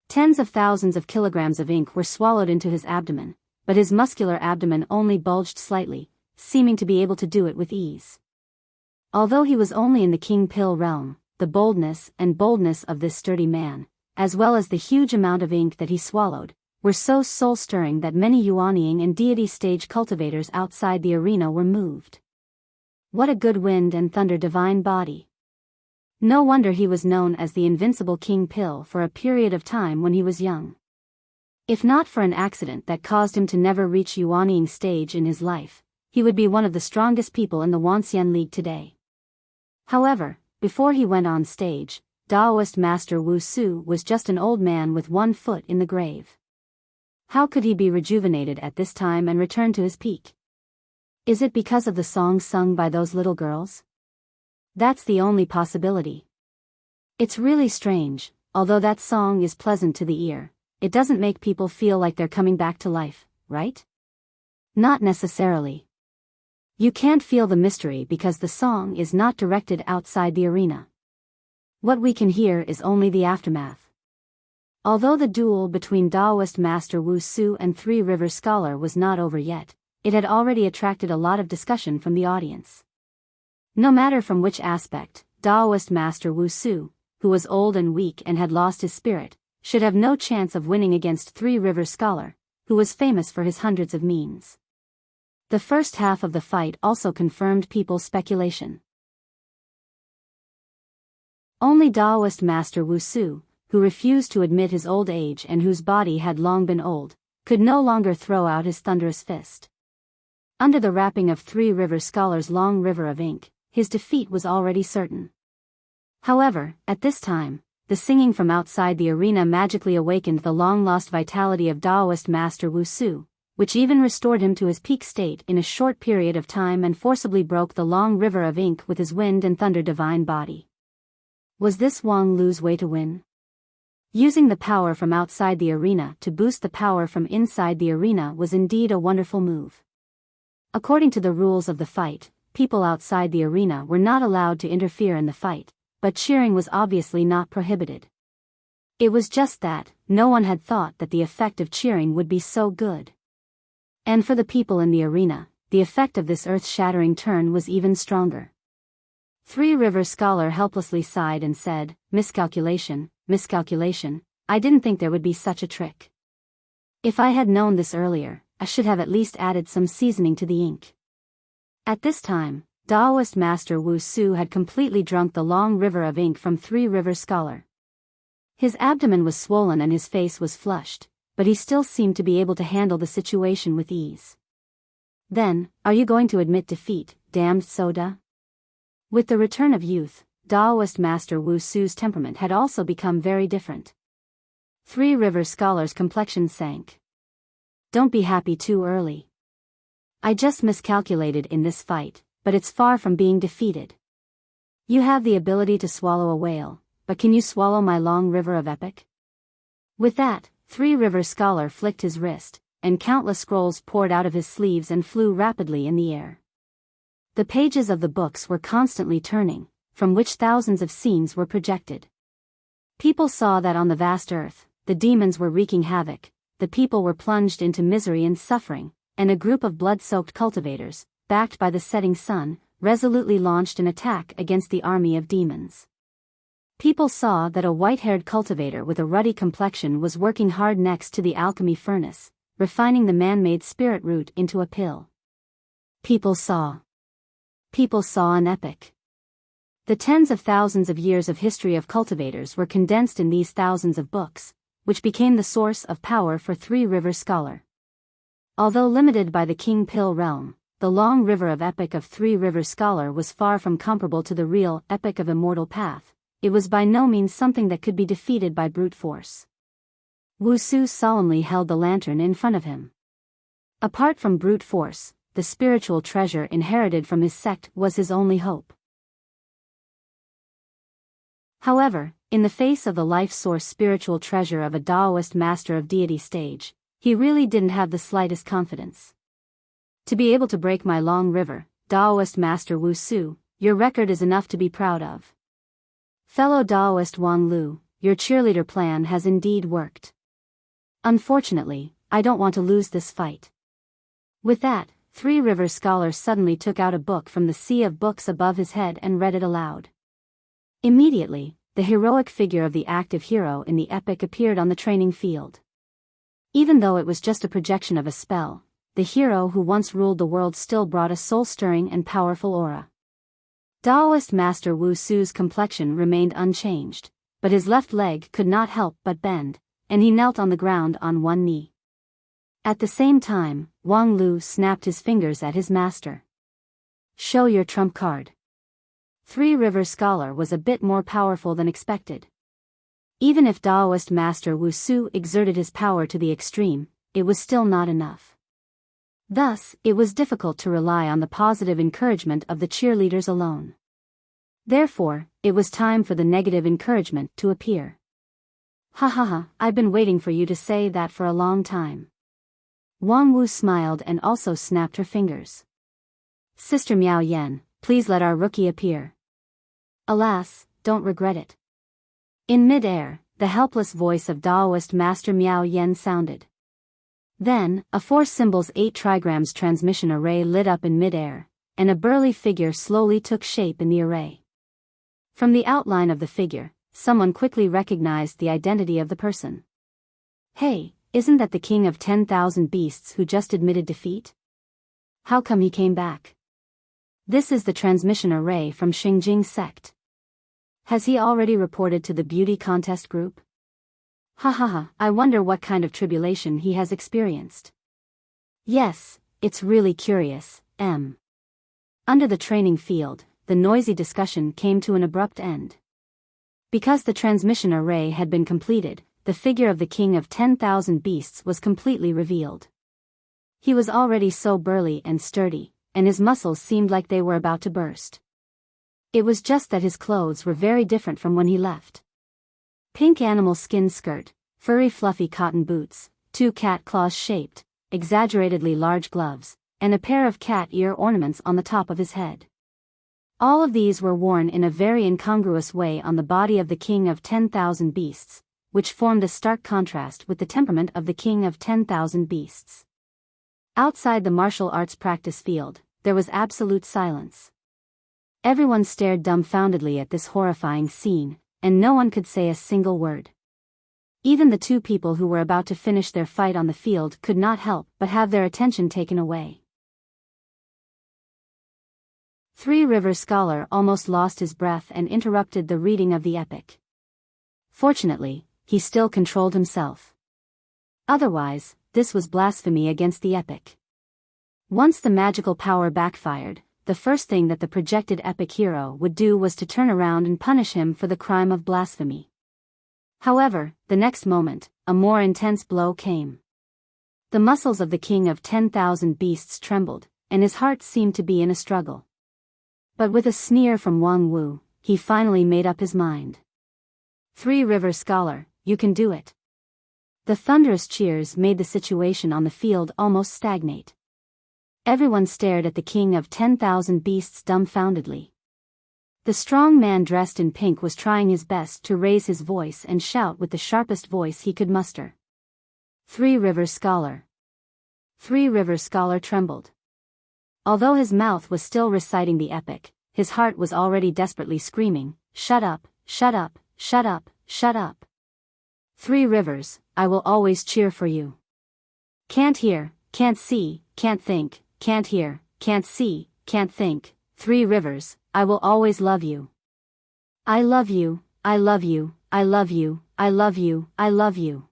Tens of thousands of kilograms of ink were swallowed into his abdomen, but his muscular abdomen only bulged slightly, seeming to be able to do it with ease. Although he was only in the King Pill realm, the boldness of this sturdy man, as well as the huge amount of ink that he swallowed, were so soul-stirring that many Yuanying and deity stage cultivators outside the arena were moved. What a good wind and thunder divine body! No wonder he was known as the invincible King Pill for a period of time when he was young. If not for an accident that caused him to never reach Yuanying stage in his life, he would be one of the strongest people in the Wanxian League today. However, before he went on stage, Daoist Master Wusu was just an old man with one foot in the grave. How could he be rejuvenated at this time and return to his peak? Is it because of the songs sung by those little girls? That's the only possibility. It's really strange, although that song is pleasant to the ear, it doesn't make people feel like they're coming back to life, right? Not necessarily. You can't feel the mystery because the song is not directed outside the arena. What we can hear is only the aftermath. Although the duel between Taoist master Wuxia and Three Rivers scholar was not over yet, it had already attracted a lot of discussion from the audience. No matter from which aspect, Taoist master Wuxia, who was old and weak and had lost his spirit, should have no chance of winning against Three Rivers scholar, who was famous for his hundreds of means. The first half of the fight also confirmed people's speculation. Only Taoist master Wuxia, who refused to admit his old age and whose body had long been old, could no longer throw out his thunderous fist. Under the wrapping of Three Rivers scholar's long river of ink, his defeat was already certain. However, at this time, the singing from outside the arena magically awakened the long-lost vitality of Taoist master Wuxia, which even restored him to his peak state in a short period of time and forcibly broke the long river of ink with his wind and thunder divine body. Was this Wang Lu's way to win? Using the power from outside the arena to boost the power from inside the arena was indeed a wonderful move. According to the rules of the fight, people outside the arena were not allowed to interfere in the fight, but cheering was obviously not prohibited. It was just that, no one had thought that the effect of cheering would be so good. And for the people in the arena, the effect of this earth-shattering turn was even stronger. Three Rivers scholar helplessly sighed and said, "Miscalculation, miscalculation, I didn't think there would be such a trick. If I had known this earlier, I should have at least added some seasoning to the ink." At this time, Taoist master Wuxia had completely drunk the long river of ink from Three Rivers scholar. His abdomen was swollen and his face was flushed, but he still seemed to be able to handle the situation with ease. "Then, are you going to admit defeat, damned soda?" With the return of youth, Taoist master Wuxia's temperament had also become very different. Three Rivers scholar's complexion sank. "Don't be happy too early. I just miscalculated in this fight, but it's far from being defeated. You have the ability to swallow a whale, but can you swallow my long river of epic?" With that, Three Rivers scholar flicked his wrist, and countless scrolls poured out of his sleeves and flew rapidly in the air. The pages of the books were constantly turning, from which thousands of scenes were projected. People saw that on the vast earth, the demons were wreaking havoc, the people were plunged into misery and suffering, and a group of blood-soaked cultivators, backed by the setting sun, resolutely launched an attack against the army of demons. People saw that a white-haired cultivator with a ruddy complexion was working hard next to the alchemy furnace, refining the man-made spirit root into a pill. People saw an epic. The tens of thousands of years of history of cultivators were condensed in these thousands of books, which became the source of power for Three Rivers scholar. Although limited by the King Pill realm, the long river of epic of Three Rivers scholar was far from comparable to the real epic of Immortal Path. It was by no means something that could be defeated by brute force. Wuxia solemnly held the lantern in front of him. Apart from brute force, the spiritual treasure inherited from his sect was his only hope. However, in the face of the life source spiritual treasure of a Taoist master of deity stage, he really didn't have the slightest confidence. "To be able to break my long river, Taoist master Wuxia, your record is enough to be proud of. Fellow Taoist Wang Lu, your cheerleader plan has indeed worked. Unfortunately, I don't want to lose this fight." With that, Three Rivers scholar suddenly took out a book from the sea of books above his head and read it aloud. Immediately, the heroic figure of the active hero in the epic appeared on the training field. Even though it was just a projection of a spell, the hero who once ruled the world still brought a soul-stirring and powerful aura. Taoist master Wuxia's complexion remained unchanged, but his left leg could not help but bend, and he knelt on the ground on one knee. At the same time, Wang Lu snapped his fingers at his master. "Show your trump card." Three Rivers scholar was a bit more powerful than expected. Even if Taoist master Wuxia exerted his power to the extreme, it was still not enough. Thus, it was difficult to rely on the positive encouragement of the cheerleaders alone. Therefore, it was time for the negative encouragement to appear. "Ha ha ha, I've been waiting for you to say that for a long time. Wang Wu smiled and also snapped her fingers. Sister Miao Yan, please let our rookie appear. Alas, don't regret it. In mid-air, the helpless voice of Daoist Master Miao Yan sounded. Then, a 4 symbols 8 trigrams transmission array lit up in mid-air, and a burly figure slowly took shape in the array. From the outline of the figure, someone quickly recognized the identity of the person. Hey, isn't that the king of 10,000 beasts who just admitted defeat? How come he came back? This is the transmission array from Xingjing sect. Has he already reported to the beauty contest group? I wonder what kind of tribulation he has experienced. Yes, it's really curious, Under the training field, the noisy discussion came to an abrupt end. Because the transmission array had been completed, the figure of the king of 10,000 beasts was completely revealed. He was already so burly and sturdy, and his muscles seemed like they were about to burst. It was just that his clothes were very different from when he left. Pink animal skin skirt, furry fluffy cotton boots, 2 cat claws shaped, exaggeratedly large gloves, and a pair of cat ear ornaments on the top of his head. All of these were worn in a very incongruous way on the body of the king of 10,000 beasts, which formed a stark contrast with the temperament of the king of 10,000 beasts. Outside the martial arts practice field, there was absolute silence. Everyone stared dumbfoundedly at this horrifying scene, and no one could say a single word. Even the 2 people who were about to finish their fight on the field could not help but have their attention taken away. Three Rivers Scholar almost lost his breath and interrupted the reading of the epic. Fortunately, he still controlled himself. Otherwise, this was blasphemy against the epic. Once the magical power backfired, the first thing that the projected epic hero would do was to turn around and punish him for the crime of blasphemy. However, the next moment, a more intense blow came. The muscles of the king of 10,000 beasts trembled, and his heart seemed to be in a struggle. But with a sneer from Wang Wu, he finally made up his mind. 3 Rivers Scholar, you can do it. The thunderous cheers made the situation on the field almost stagnate. Everyone stared at the king of 10,000 beasts dumbfoundedly. The strong man dressed in pink was trying his best to raise his voice and shout with the sharpest voice he could muster. 3 Rivers Scholar. 3 Rivers Scholar trembled. Although his mouth was still reciting the epic, his heart was already desperately screaming, "Shut up, shut up, shut up, shut up. 3 Rivers, I will always cheer for you. Can't hear, can't see, can't think, can't hear, can't see, can't think. 3 Rivers, I will always love you. I love you, I love you, I love you, I love you, I love you."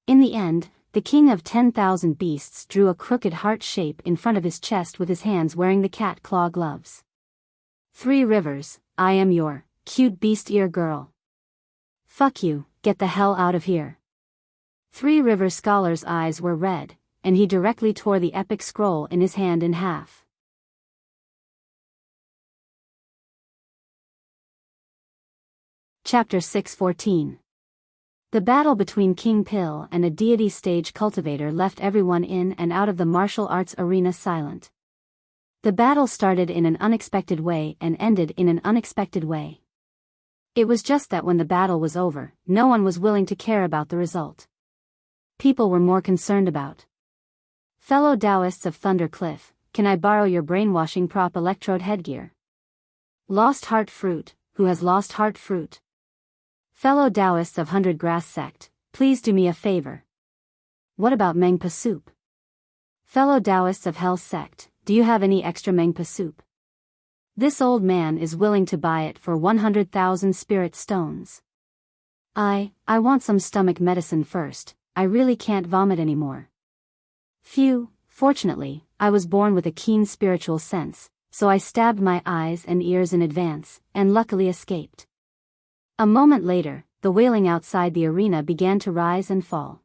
In the end, the king of 10,000 beasts drew a crooked heart shape in front of his chest with his hands wearing the cat claw gloves. 3 Rivers, I am your cute beast ear girl. Fuck you, get the hell out of here. 3 Rivers Scholar's eyes were red, and he directly tore the epic scroll in his hand in half. Chapter 614. The battle between King Pill and a deity stage cultivator left everyone in and out of the martial arts arena silent. The battle started in an unexpected way and ended in an unexpected way. It was just that when the battle was over, no one was willing to care about the result. People were more concerned about. Fellow Taoists of Thunder Cliff, can I borrow your brainwashing prop electrode headgear? Lost Heart Fruit, who has lost heart fruit? Fellow Taoists of 100 Grass Sect, please do me a favor. What about Mengpa soup? Fellow Taoists of Hell Sect, do you have any extra Mengpa soup? This old man is willing to buy it for 100,000 spirit stones. I want some stomach medicine first, I really can't vomit anymore. Phew, fortunately, I was born with a keen spiritual sense, so I stabbed my eyes and ears in advance, and luckily escaped. A moment later, the wailing outside the arena began to rise and fall.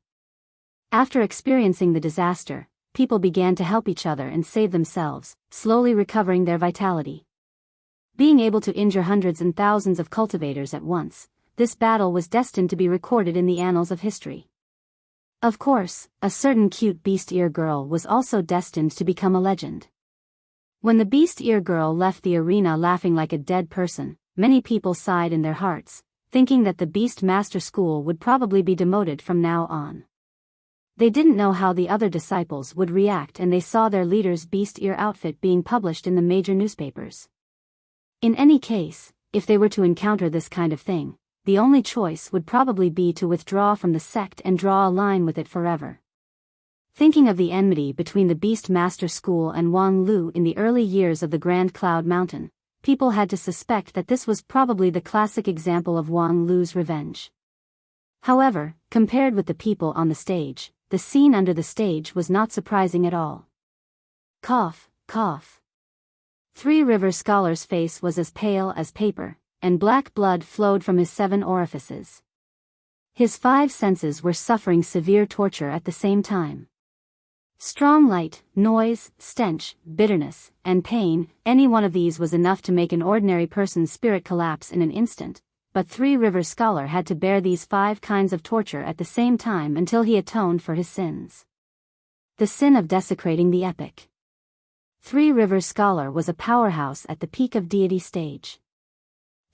After experiencing the disaster, people began to help each other and save themselves, slowly recovering their vitality. Being able to injure hundreds and thousands of cultivators at once, this battle was destined to be recorded in the annals of history. Of course, a certain cute beast ear girl was also destined to become a legend. When the beast ear girl left the arena laughing like a dead person, many people sighed in their hearts, thinking that the Beast Master School would probably be demoted from now on. They didn't know how the other disciples would react, and they saw their leader's beast ear outfit being published in the major newspapers. In any case, if they were to encounter this kind of thing, the only choice would probably be to withdraw from the sect and draw a line with it forever. Thinking of the enmity between the Beast Master School and Wang Lu in the early years of the Grand Cloud Mountain, people had to suspect that this was probably the classic example of Wang Lu's revenge. However, compared with the people on the stage, the scene under the stage was not surprising at all. Cough, cough. Three River Scholar's face was as pale as paper, and black blood flowed from his 7 orifices. His 5 senses were suffering severe torture at the same time. Strong light, noise, stench, bitterness, and pain, any one of these was enough to make an ordinary person's spirit collapse in an instant, but Three River Scholar had to bear these 5 kinds of torture at the same time until he atoned for his sins. The sin of desecrating the epic. Three River Scholar was a powerhouse at the peak of deity stage.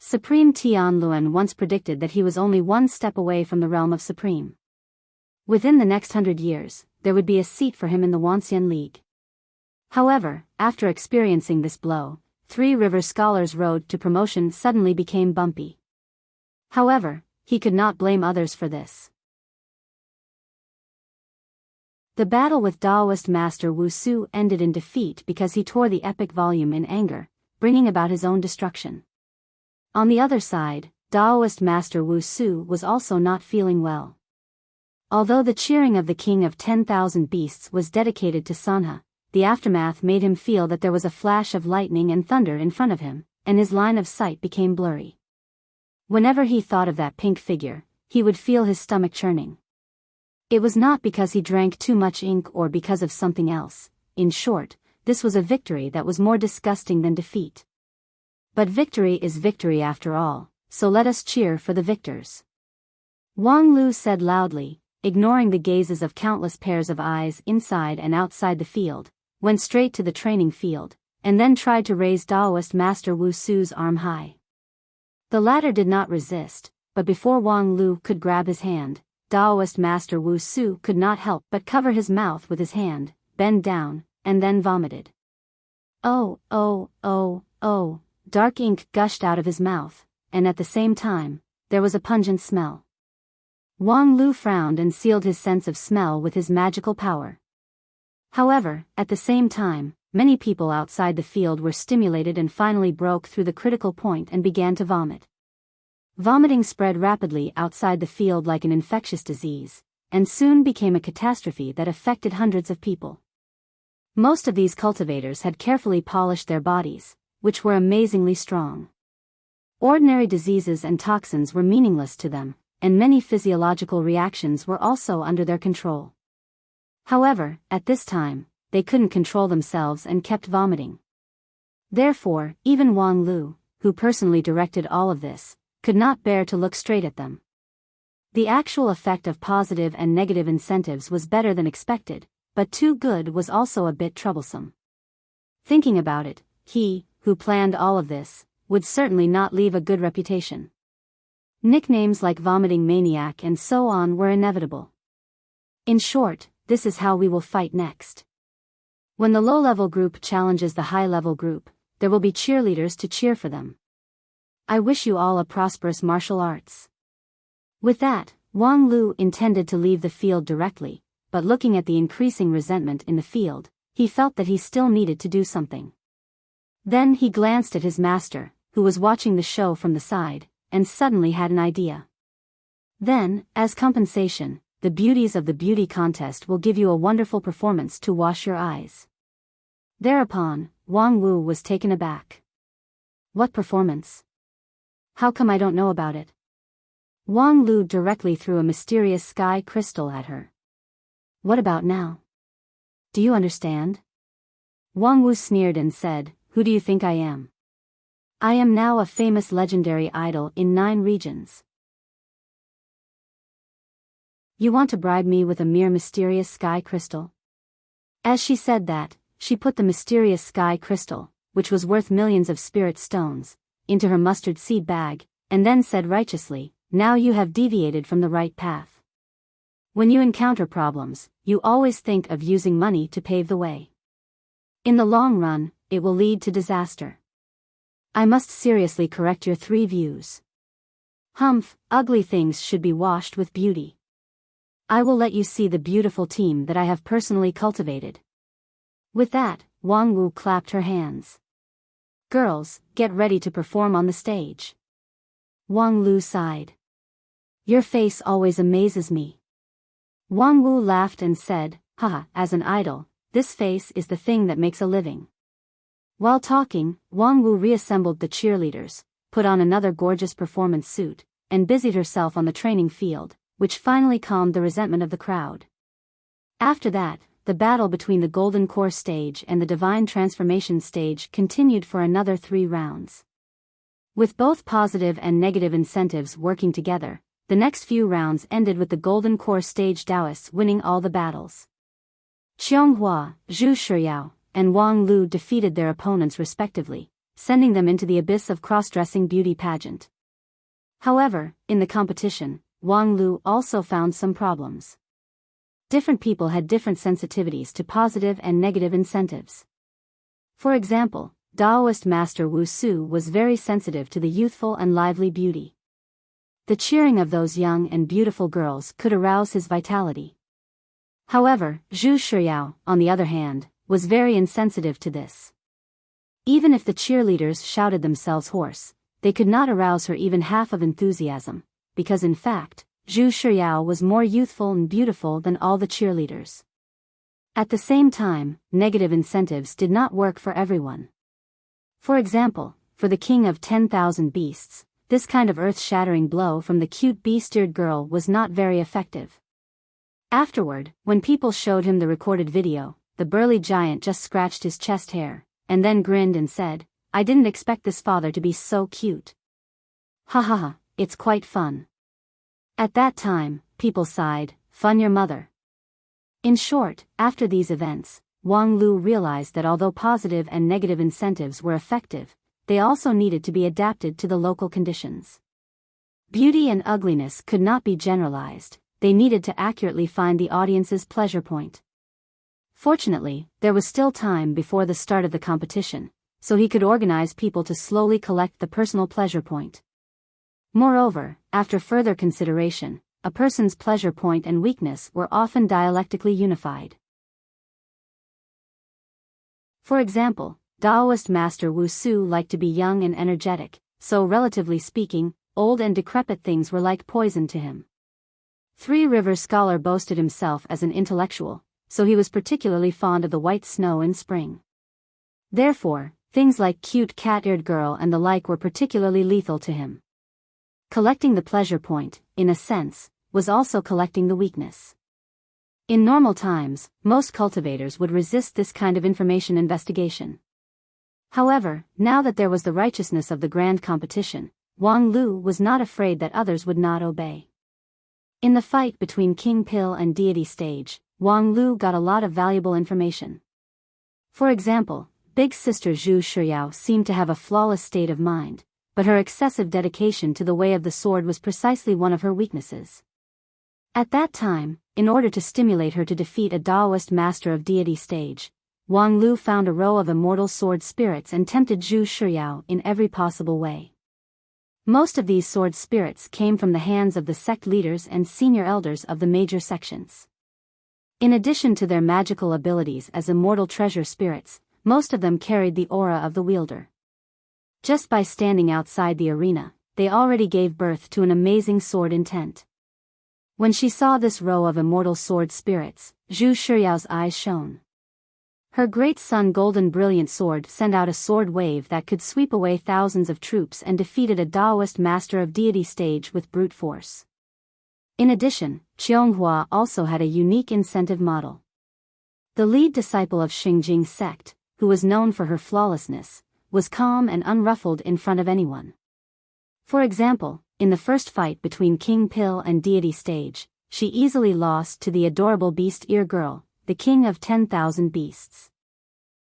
Supreme Tianluan once predicted that he was only 1 step away from the realm of Supreme. Within the next 100 years, there would be a seat for him in the Wanxian League. However, after experiencing this blow, Three River Scholar's road to promotion suddenly became bumpy. However, he could not blame others for this. The battle with Daoist Master Wuxia ended in defeat because he tore the epic volume in anger, bringing about his own destruction. On the other side, Daoist Master Wuxia was also not feeling well. Although the cheering of the King of 10,000 Beasts was dedicated to Sanha, the aftermath made him feel that there was a flash of lightning and thunder in front of him, and his line of sight became blurry. Whenever he thought of that pink figure, he would feel his stomach churning. It was not because he drank too much ink or because of something else. In short, this was a victory that was more disgusting than defeat. But victory is victory after all, so let us cheer for the victors. Wang Lu said loudly, ignoring the gazes of countless pairs of eyes inside and outside the field, went straight to the training field, and then tried to raise Daoist Master Wuxia's arm high. The latter did not resist, but before Wang Lu could grab his hand, Daoist Master Wuxia could not help but cover his mouth with his hand, bend down, and then vomited. Oh, oh, oh, oh, dark ink gushed out of his mouth, and at the same time, there was a pungent smell. Wang Lu frowned and sealed his sense of smell with his magical power. However, at the same time, many people outside the field were stimulated and finally broke through the critical point and began to vomit. Vomiting spread rapidly outside the field like an infectious disease, and soon became a catastrophe that affected hundreds of people. Most of these cultivators had carefully polished their bodies, which were amazingly strong. Ordinary diseases and toxins were meaningless to them, and many physiological reactions were also under their control. However, at this time, they couldn't control themselves and kept vomiting. Therefore, even Wang Lu, who personally directed all of this, could not bear to look straight at them. The actual effect of positive and negative incentives was better than expected, but too good was also a bit troublesome. Thinking about it, he, who planned all of this, would certainly not leave a good reputation. Nicknames like Vomiting Maniac and so on were inevitable. In short, this is how we will fight next. When the low-level group challenges the high-level group, there will be cheerleaders to cheer for them. I wish you all a prosperous martial arts. With that, Wang Lu intended to leave the field directly, but looking at the increasing resentment in the field, he felt that he still needed to do something. Then he glanced at his master, who was watching the show from the side, and suddenly had an idea. Then, as compensation, the beauties of the beauty contest will give you a wonderful performance to wash your eyes. Thereupon, Wang Wu was taken aback. What performance? How come I don't know about it? Wang Lu directly threw a mysterious sky crystal at her. What about now? Do you understand? Wang Wu sneered and said, Who do you think I am? I am now a famous legendary idol in 9 regions. You want to bribe me with a mere mysterious sky crystal? As she said that, she put the mysterious sky crystal, which was worth millions of spirit stones, into her mustard seed bag, and then said righteously, now you have deviated from the right path. When you encounter problems, you always think of using money to pave the way. In the long run, it will lead to disaster. I must seriously correct your 3 views. Humph, ugly things should be washed with beauty. I will let you see the beautiful team that I have personally cultivated. With that, Wang Wu clapped her hands. Girls, get ready to perform on the stage. Wang Lu sighed. Your face always amazes me. Wang Wu laughed and said, haha, as an idol, this face is the thing that makes a living. While talking, Wang Wu reassembled the cheerleaders, put on another gorgeous performance suit, and busied herself on the training field, which finally calmed the resentment of the crowd. After that, the battle between the Golden Core stage and the Divine Transformation stage continued for another 3 rounds. With both positive and negative incentives working together, the next few rounds ended with the Golden Core stage Taoists winning all the battles. Qianghua, Zhu Shiyao, and Wang Lu defeated their opponents respectively, sending them into the abyss of cross-dressing beauty pageant. However, in the competition, Wang Lu also found some problems. Different people had different sensitivities to positive and negative incentives. For example, Taoist Master Wu Su was very sensitive to the youthful and lively beauty. The cheering of those young and beautiful girls could arouse his vitality. However, Zhu Shiyao, on the other hand, was very insensitive to this. Even if the cheerleaders shouted themselves hoarse, they could not arouse her even half of enthusiasm, because in fact, Zhu Shiyao was more youthful and beautiful than all the cheerleaders. At the same time, negative incentives did not work for everyone. For example, for the king of 10,000 beasts, this kind of earth-shattering blow from the cute beast-eared girl was not very effective. Afterward, when people showed him the recorded video, the burly giant just scratched his chest hair, and then grinned and said, I didn't expect this father to be so cute. Ha ha ha, it's quite fun. At that time, people sighed, fun your mother. In short, after these events, Wang Lu realized that although positive and negative incentives were effective, they also needed to be adapted to the local conditions. Beauty and ugliness could not be generalized, they needed to accurately find the audience's pleasure point. Fortunately, there was still time before the start of the competition, so he could organize people to slowly collect the personal pleasure point. Moreover, after further consideration, a person's pleasure point and weakness were often dialectically unified. For example, Taoist Master Wu Su liked to be young and energetic, so relatively speaking, old and decrepit things were like poison to him. Three Rivers Scholar boasted himself as an intellectual, so he was particularly fond of the white snow in spring. Therefore, things like cute cat-eared girl and the like were particularly lethal to him. Collecting the pleasure point, in a sense, was also collecting the weakness. In normal times, most cultivators would resist this kind of information investigation. However, now that there was the righteousness of the grand competition, Wang Lu was not afraid that others would not obey. In the fight between King Pil and Deity Stage, Wang Lu got a lot of valuable information. For example, big sister Zhu Shiyao seemed to have a flawless state of mind, but her excessive dedication to the way of the sword was precisely one of her weaknesses. At that time, in order to stimulate her to defeat a Taoist master of Deity Stage, Wang Lu found a row of immortal sword spirits and tempted Zhu Shiyao in every possible way. Most of these sword spirits came from the hands of the sect leaders and senior elders of the major sections. In addition to their magical abilities as immortal treasure spirits, most of them carried the aura of the wielder. Just by standing outside the arena, they already gave birth to an amazing sword intent. When she saw this row of immortal sword spirits, Zhu Shiyao's eyes shone. Her great sun golden brilliant sword sent out a sword wave that could sweep away thousands of troops and defeated a Taoist master of Deity Stage with brute force. In addition, Qianghua also had a unique incentive model. The lead disciple of Xingjing sect, who was known for her flawlessness, was calm and unruffled in front of anyone. For example, in the first fight between King Pil and Deity Stage, she easily lost to the adorable Beast Ear Girl, the king of 10,000 beasts.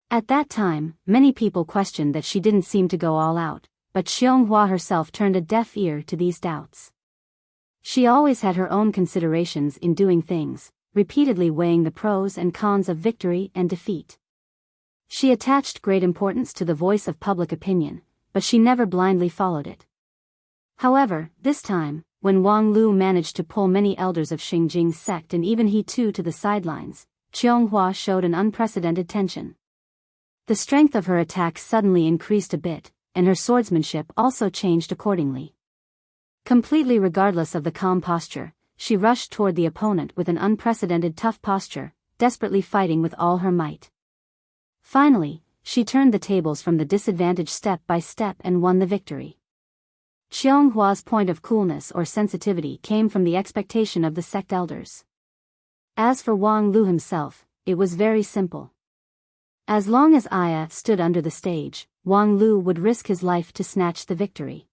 At that time, many people questioned that she didn't seem to go all out, but Xianghua herself turned a deaf ear to these doubts. She always had her own considerations in doing things, repeatedly weighing the pros and cons of victory and defeat. She attached great importance to the voice of public opinion, but she never blindly followed it. However, this time, when Wang Lu managed to pull many elders of Xingjing's sect and even he too to the sidelines, Xianghua showed an unprecedented tension. The strength of her attacks suddenly increased a bit, and her swordsmanship also changed accordingly. Completely regardless of the calm posture, she rushed toward the opponent with an unprecedented tough posture, desperately fighting with all her might. Finally, she turned the tables from the disadvantage step by step and won the victory. Xianghua's point of coolness or sensitivity came from the expectation of the sect elders. As for Wang Lu himself, it was very simple. As long as Aya stood under the stage, Wang Lu would risk his life to snatch the victory.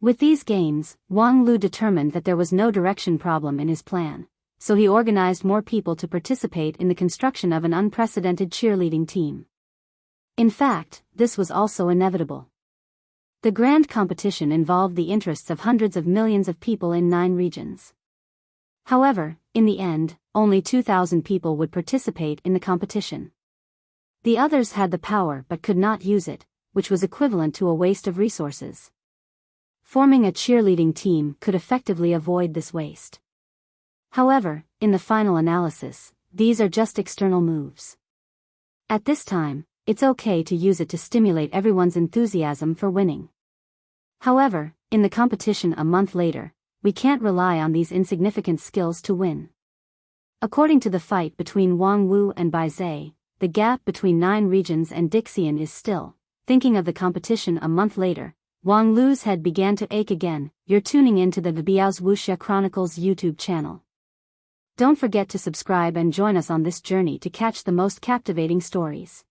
With these gains, Wang Lu determined that there was no direction problem in his plan, so he organized more people to participate in the construction of an unprecedented cheerleading team. In fact, this was also inevitable. The grand competition involved the interests of hundreds of millions of people in 9 regions. However, in the end, only 2,000 people would participate in the competition. The others had the power but could not use it, which was equivalent to a waste of resources. Forming a cheerleading team could effectively avoid this waste. However, in the final analysis, these are just external moves. At this time, it's okay to use it to stimulate everyone's enthusiasm for winning. However, in the competition a month later, we can't rely on these insignificant skills to win. According to the fight between Wang Wu and Bai Zhe, the gap between 9 regions and Dixian is still. Thinking of the competition a month later, Wang Lu's head began to ache again. You're tuning into the Biyao's Wuxia Chronicles YouTube channel. Don't forget to subscribe and join us on this journey to catch the most captivating stories.